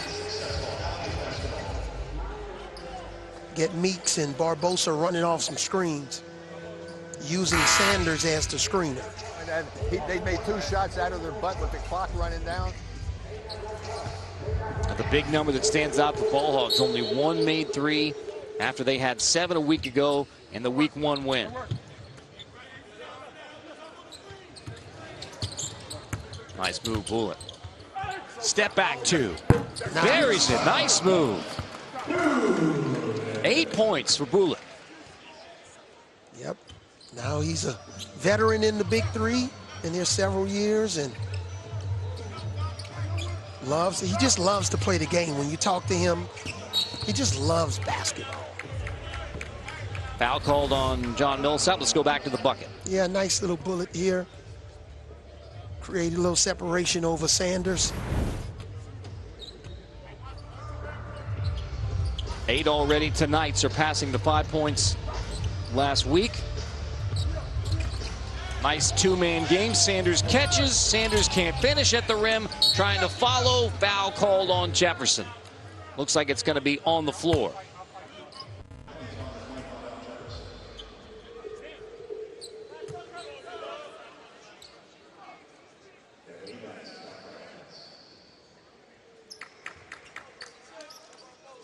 [SPEAKER 22] Get Meeks and Barbosa running off some screens, using Sanders as the screener.
[SPEAKER 12] And they made 2 shots out of their butt with the clock running down.
[SPEAKER 21] The big number that stands out for Ball Hogs, only 1 made 3 after they had 7 a week ago in the week 1 win. Nice move, Bullet. Step back 2.
[SPEAKER 22] Nice.
[SPEAKER 21] Buries it. Nice move. 8 points for Bullet.
[SPEAKER 22] Yep. Now he's a veteran in the Big Three, been there several years, and he just loves to play the game. When you talk to him, he just loves basketball.
[SPEAKER 21] Foul called on John Millsap. Let's go back to the bucket.
[SPEAKER 22] Yeah, nice little bullet here. Created a little separation over Sanders.
[SPEAKER 21] 8 already tonight, surpassing the 5 points last week. Nice two-man game. Sanders catches. Sanders can't finish at the rim. Trying to follow. Foul called on Jefferson. Looks like it's going to be on the floor.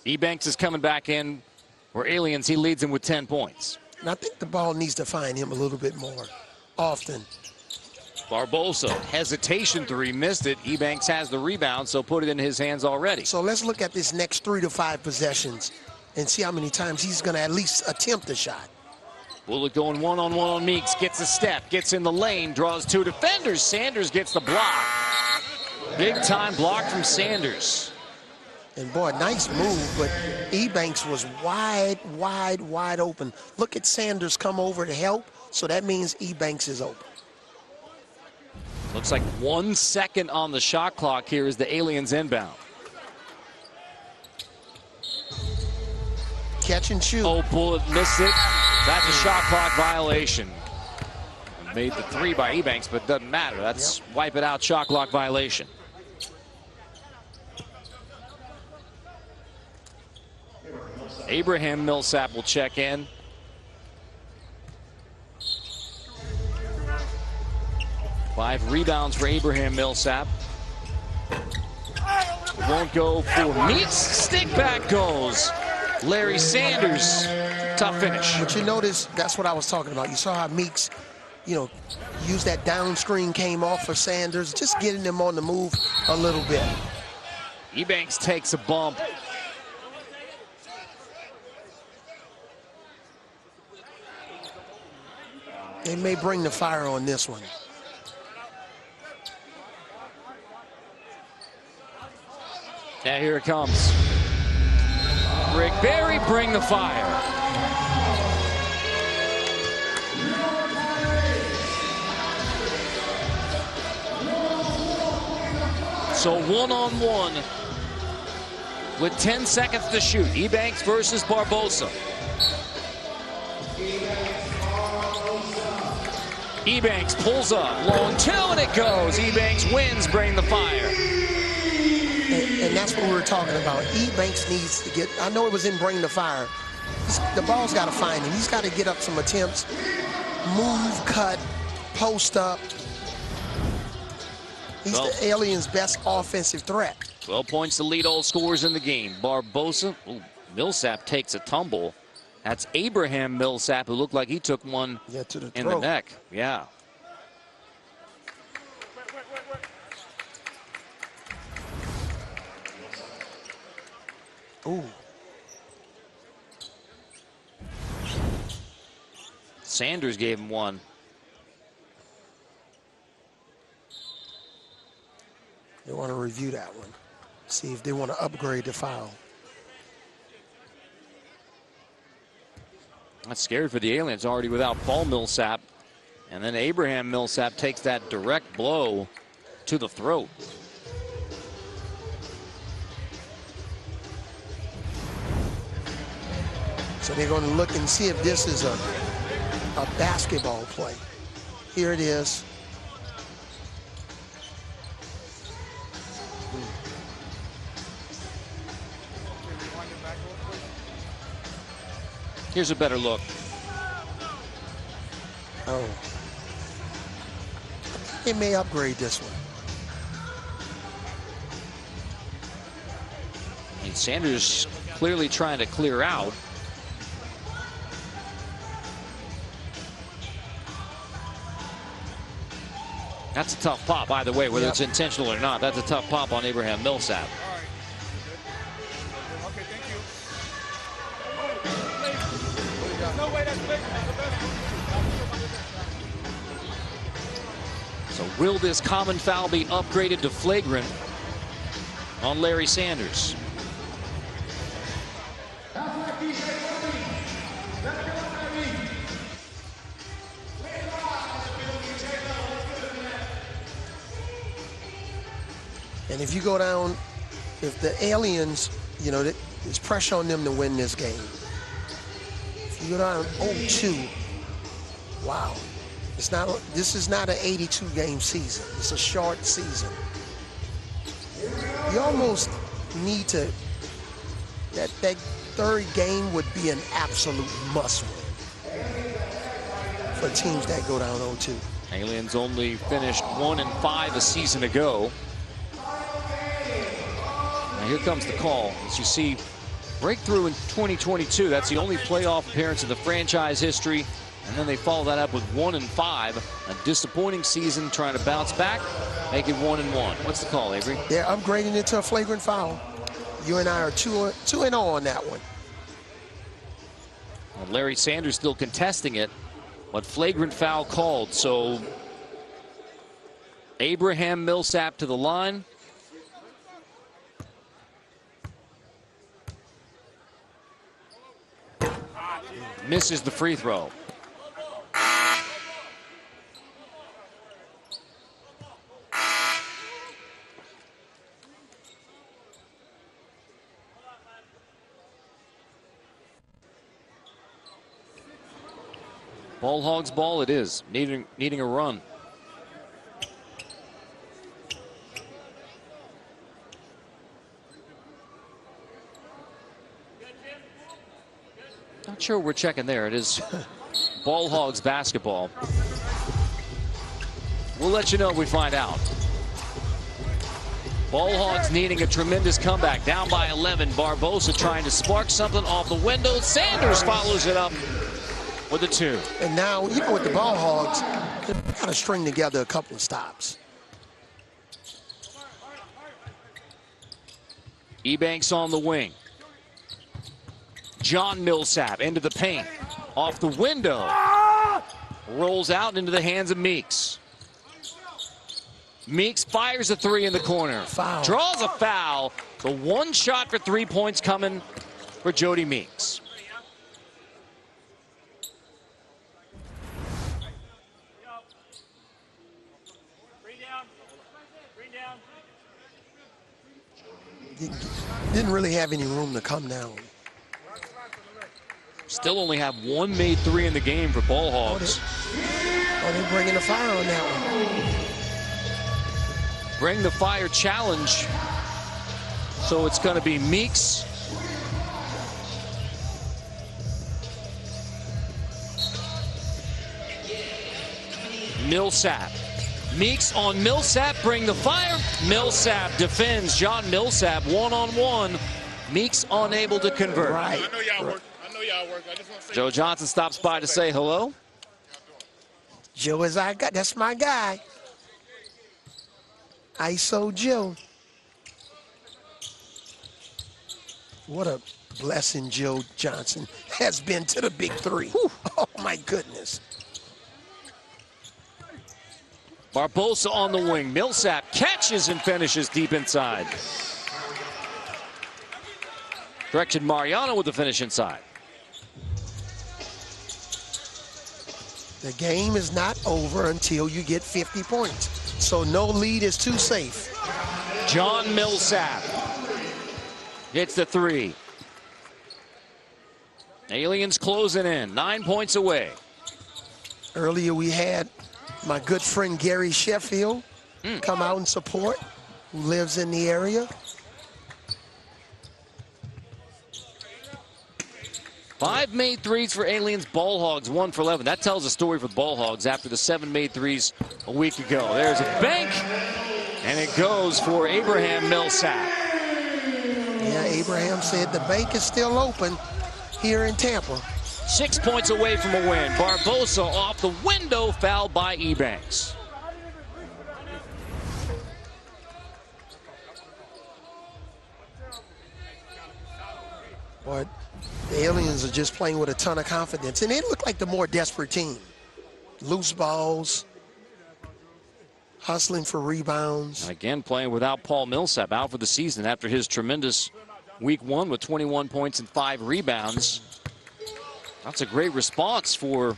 [SPEAKER 21] Ebanks is coming back in. For Aliens, he leads him with 10 points.
[SPEAKER 22] And I think the ball needs to find him a little bit more often.
[SPEAKER 21] Barbosa, hesitation three, missed it. Ebanks has the rebound, so put it in his hands already.
[SPEAKER 22] So let's look at this next 3 to 5 possessions and see how many times he's going to at least attempt a shot.
[SPEAKER 21] Bullock going one-on-one on Meeks, gets a step, gets in the lane, draws 2 defenders. Sanders gets the block. Big time block from Sanders.
[SPEAKER 22] And boy, nice move, but Ebanks was wide open. Look at Sanders come over to help, so that means Ebanks is open.
[SPEAKER 21] Looks like 1 second on the shot clock here as the Aliens inbound.
[SPEAKER 22] Catch and shoot.
[SPEAKER 21] Oh, Bullock missed it. That's a shot clock violation. Made the 3 by Ebanks, but doesn't matter. That's wipe it out shot clock violation. Abraham Millsap will check in. Five rebounds for Abraham Millsap. Won't go for Meeks. Stick back goes Larry Sanders. Tough finish.
[SPEAKER 22] But you notice, that's what I was talking about. You saw how Meeks, used that down screen, came off for Sanders, just getting them on the move a little bit.
[SPEAKER 21] Ebanks takes a bump.
[SPEAKER 22] They may bring the fire on this one.
[SPEAKER 21] Yeah, here it comes. Rick Barry, bring the fire. So one-on-one with 10 seconds to shoot. Ebanks versus Barbosa. Ebanks pulls up, long 2, and it goes. Ebanks wins, bring the fire.
[SPEAKER 22] And that's what we were talking about. Ebanks needs to get, I know it was in bring the fire. The ball's got to find him. He's got to get up some attempts, move, cut, post up. He's the Aliens' best offensive threat.
[SPEAKER 21] 12 points to lead all scorers in the game. Barbosa, Millsap takes a tumble. That's Abraham Millsap, who looked like he took one in the neck. Yeah.
[SPEAKER 22] Ooh.
[SPEAKER 21] Sanders gave him one.
[SPEAKER 22] They want to review that one. See if they want to upgrade the foul.
[SPEAKER 21] Not scared for the Aliens, already without Paul Millsap. And then Abraham Millsap takes that direct blow to the throat.
[SPEAKER 22] So they're going to look and see if this is a basketball play. Here it is.
[SPEAKER 21] Here's a better look.
[SPEAKER 22] Oh. They may upgrade this one.
[SPEAKER 21] And Sanders clearly trying to clear out. That's a tough pop, either way, whether it's intentional or not. That's a tough pop on Abraham Millsap. So will this common foul be upgraded to flagrant on Larry Sanders?
[SPEAKER 22] And if you go down, if the Aliens, you know, there's pressure on them to win this game. If you go down 0-2, wow. This is not an 82-game season. It's a short season. You almost need to, that third game would be an absolute must-win for teams that go down 0-2.
[SPEAKER 21] Aliens only finished 1-5 a season ago. Now here comes the call. As you see, breakthrough in 2022. That's the only playoff appearance in the franchise history. And then they follow that up with 1-5. A disappointing season, trying to bounce back, make it 1-1. What's the call, Avery?
[SPEAKER 22] They're upgrading it to a flagrant foul. You and I are 2-0 on that one.
[SPEAKER 21] Well, Larry Sanders still contesting it, but flagrant foul called. So Abraham Millsap to the line. Misses the free throw. Ball Hogs ball it is, needing a run. Not sure we're checking there. It is Ball Hogs basketball. We'll let you know if we find out. Ball Hogs needing a tremendous comeback. Down by 11. Barbosa trying to spark something off the window. Sanders follows it up with a 2.
[SPEAKER 22] And now, you know, with the Ball Hogs, they've got to string together a couple of stops.
[SPEAKER 21] Ebanks on the wing. John Millsap into the paint. Off the window. Rolls out into the hands of Meeks. Meeks fires a 3 in the corner.
[SPEAKER 22] Foul.
[SPEAKER 21] Draws a foul. The one shot for 3 points coming for Jody Meeks.
[SPEAKER 22] Didn't really have any room to come down.
[SPEAKER 21] Still only have one made 3 in the game for Ball Hogs.
[SPEAKER 22] They're bringing the fire on that one.
[SPEAKER 21] Bring the fire challenge. So it's going to be Meeks. Millsap. Meeks on Millsap, bring the fire. Millsap defends. John Millsap one-on-one. Meeks unable to convert.
[SPEAKER 22] Right.
[SPEAKER 4] I know y'all work. I just want to say
[SPEAKER 21] Joe Johnson stops by to say hello.
[SPEAKER 22] Joe is our guy. That's my guy. ISO Joe. What a blessing Joe Johnson has been to the Big 3. Oh, my goodness.
[SPEAKER 21] Barbosa on the wing. Millsap catches and finishes deep inside. Direction Mariano with the finish inside.
[SPEAKER 22] The game is not over until you get 50 points. So no lead is too safe.
[SPEAKER 21] John Millsap hits the 3. Aliens closing in, 9 points away.
[SPEAKER 22] Earlier we had my good friend Gary Sheffield come out and support, who lives in the area.
[SPEAKER 21] 5 made 3s for Aliens. Ball Hogs 1 for 11. That tells a story for the Ball Hogs after the 7 made 3s a week ago. There's a bank, and it goes for Abraham Millsap.
[SPEAKER 22] Yeah, Abraham said the bank is still open here in Tampa.
[SPEAKER 21] 6 points away from a win. Barbosa off the window, fouled by Ebanks.
[SPEAKER 22] But the Aliens are just playing with a ton of confidence, and they look like the more desperate team. Loose balls, hustling for rebounds.
[SPEAKER 21] And again, playing without Paul Millsap, out for the season after his tremendous week 1 with 21 points and 5 rebounds. That's a great response for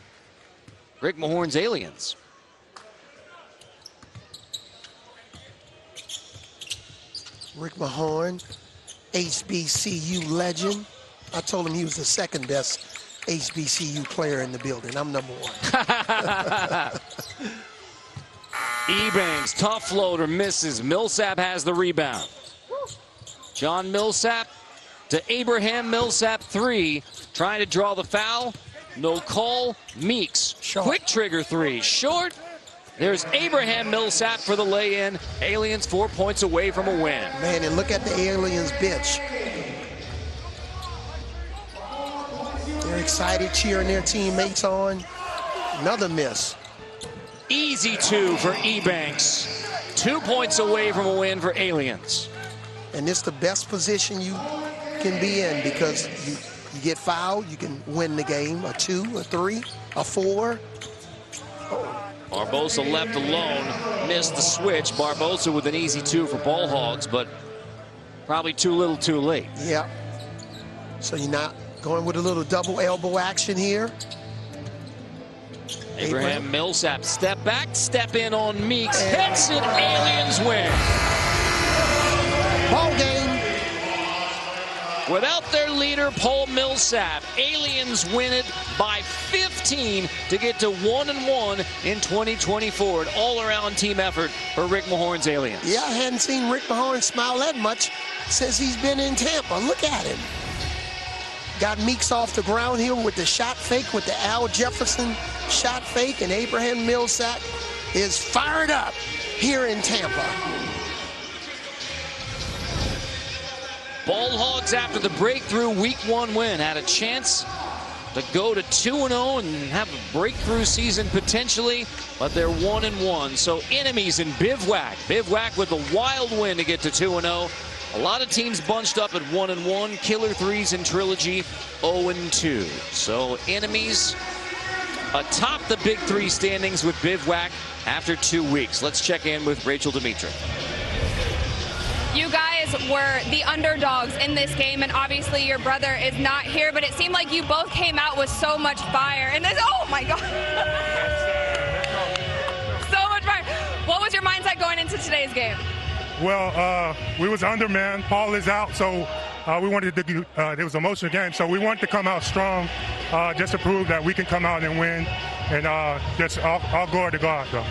[SPEAKER 21] Rick Mahorn's Aliens.
[SPEAKER 22] Rick Mahorn, HBCU legend. I told him he was the second best HBCU player in the building. I'm number one.
[SPEAKER 21] Ebanks, tough floater, misses. Millsap has the rebound. John Millsap to Abraham Millsap, 3. Trying to draw the foul. No call. Meeks, quick trigger 3. Short. There's Abraham Millsap for the lay-in. Aliens 4 points away from a win.
[SPEAKER 22] Man, and look at the Aliens bench. They're excited, cheering their teammates on. Another miss.
[SPEAKER 21] Easy 2 for Ebanks. 2 points away from a win for Aliens.
[SPEAKER 22] And it's the best position you can be in because you get fouled, you can win the game. A 2, a 3, a 4.
[SPEAKER 21] Barbosa left alone, missed the switch. Barbosa with an easy 2 for Ball Hogs, but probably too little too late.
[SPEAKER 22] Yeah. So you're not going with a little double elbow action here.
[SPEAKER 21] Abraham Millsap, step back, step in on Meeks, hits it, Aliens win.
[SPEAKER 22] Ball game.
[SPEAKER 21] Without their leader, Paul Millsap, Aliens win it by 15 to get to 1-1 in 2024. An all-around team effort for Rick Mahorn's Aliens.
[SPEAKER 22] Yeah, I hadn't seen Rick Mahorn smile that much since he's been in Tampa. Look at him. Got Meeks off the ground here with the shot fake, with the Al Jefferson shot fake, and Abraham Millsap is fired up here in Tampa.
[SPEAKER 21] Ball Hogs, after the breakthrough Week 1 win, had a chance to go to 2-0 and have a breakthrough season potentially, but they're 1-1. So enemies in Bivouac. Bivouac with a wild win to get to 2-0. A lot of teams bunched up at 1-1. Killer Threes in Trilogy 0-2. So enemies atop the Big 3 standings with Bivouac after 2 weeks. Let's check in with Rachel Dimitri.
[SPEAKER 3] You guys were the underdogs in this game, and obviously your brother is not here, but it seemed like you both came out with so much fire. And this, oh my God. So much fire. What was your mindset going into today's game?
[SPEAKER 7] Well, we was under, man. Paul is out, so we wanted to do, it was an emotional game, so we wanted to come out strong just to prove that we can come out and win. And just all glory to God, though.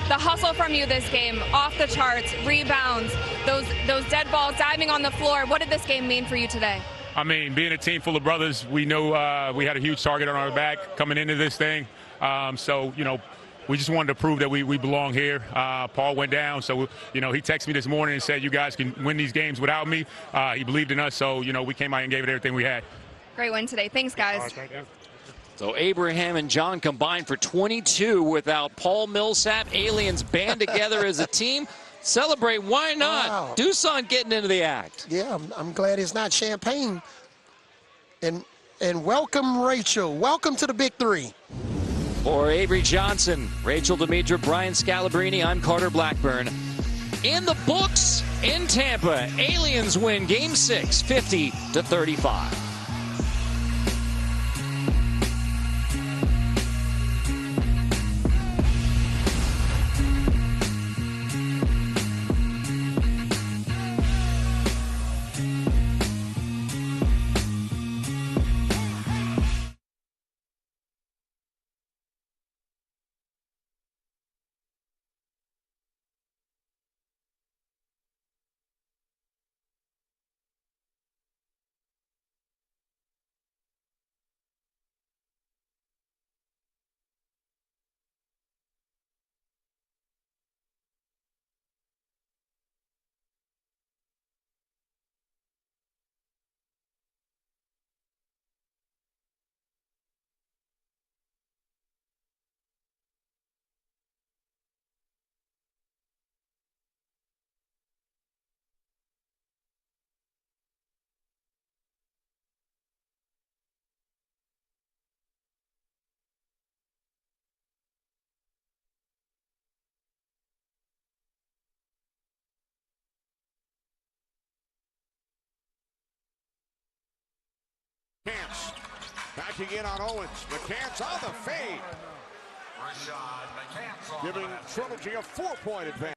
[SPEAKER 3] The hustle from you this game, off the charts, rebounds, those dead balls diving on the floor. What did this game mean for you today?
[SPEAKER 11] I mean, being a team full of brothers, we knew we had a huge target on our back coming into this thing. So, you know, we just wanted to prove that we belong here. Paul went down, so, you know, he texted me this morning and said, you guys can win these games without me. He believed in us, so, you know, we came out and gave it everything we had.
[SPEAKER 3] Great win today. Thanks, guys.
[SPEAKER 7] Thank you.
[SPEAKER 21] So Abraham and John combined for 22 without Paul Millsap. Aliens band together as a team. Celebrate, why not?
[SPEAKER 22] Wow.
[SPEAKER 21] Doosan getting into the act.
[SPEAKER 22] Yeah, I'm glad it's not champagne. And welcome, Rachel. Welcome to the Big 3.
[SPEAKER 21] For Avery Johnson, Rachel Dimitri, Brian Scalabrini, I'm Carter Blackburn. In the books in Tampa, Aliens win Game 6, 50-35.
[SPEAKER 4] Camps backing in on Owens. McCants on the fade. Giving Trilogy a 4-point advantage.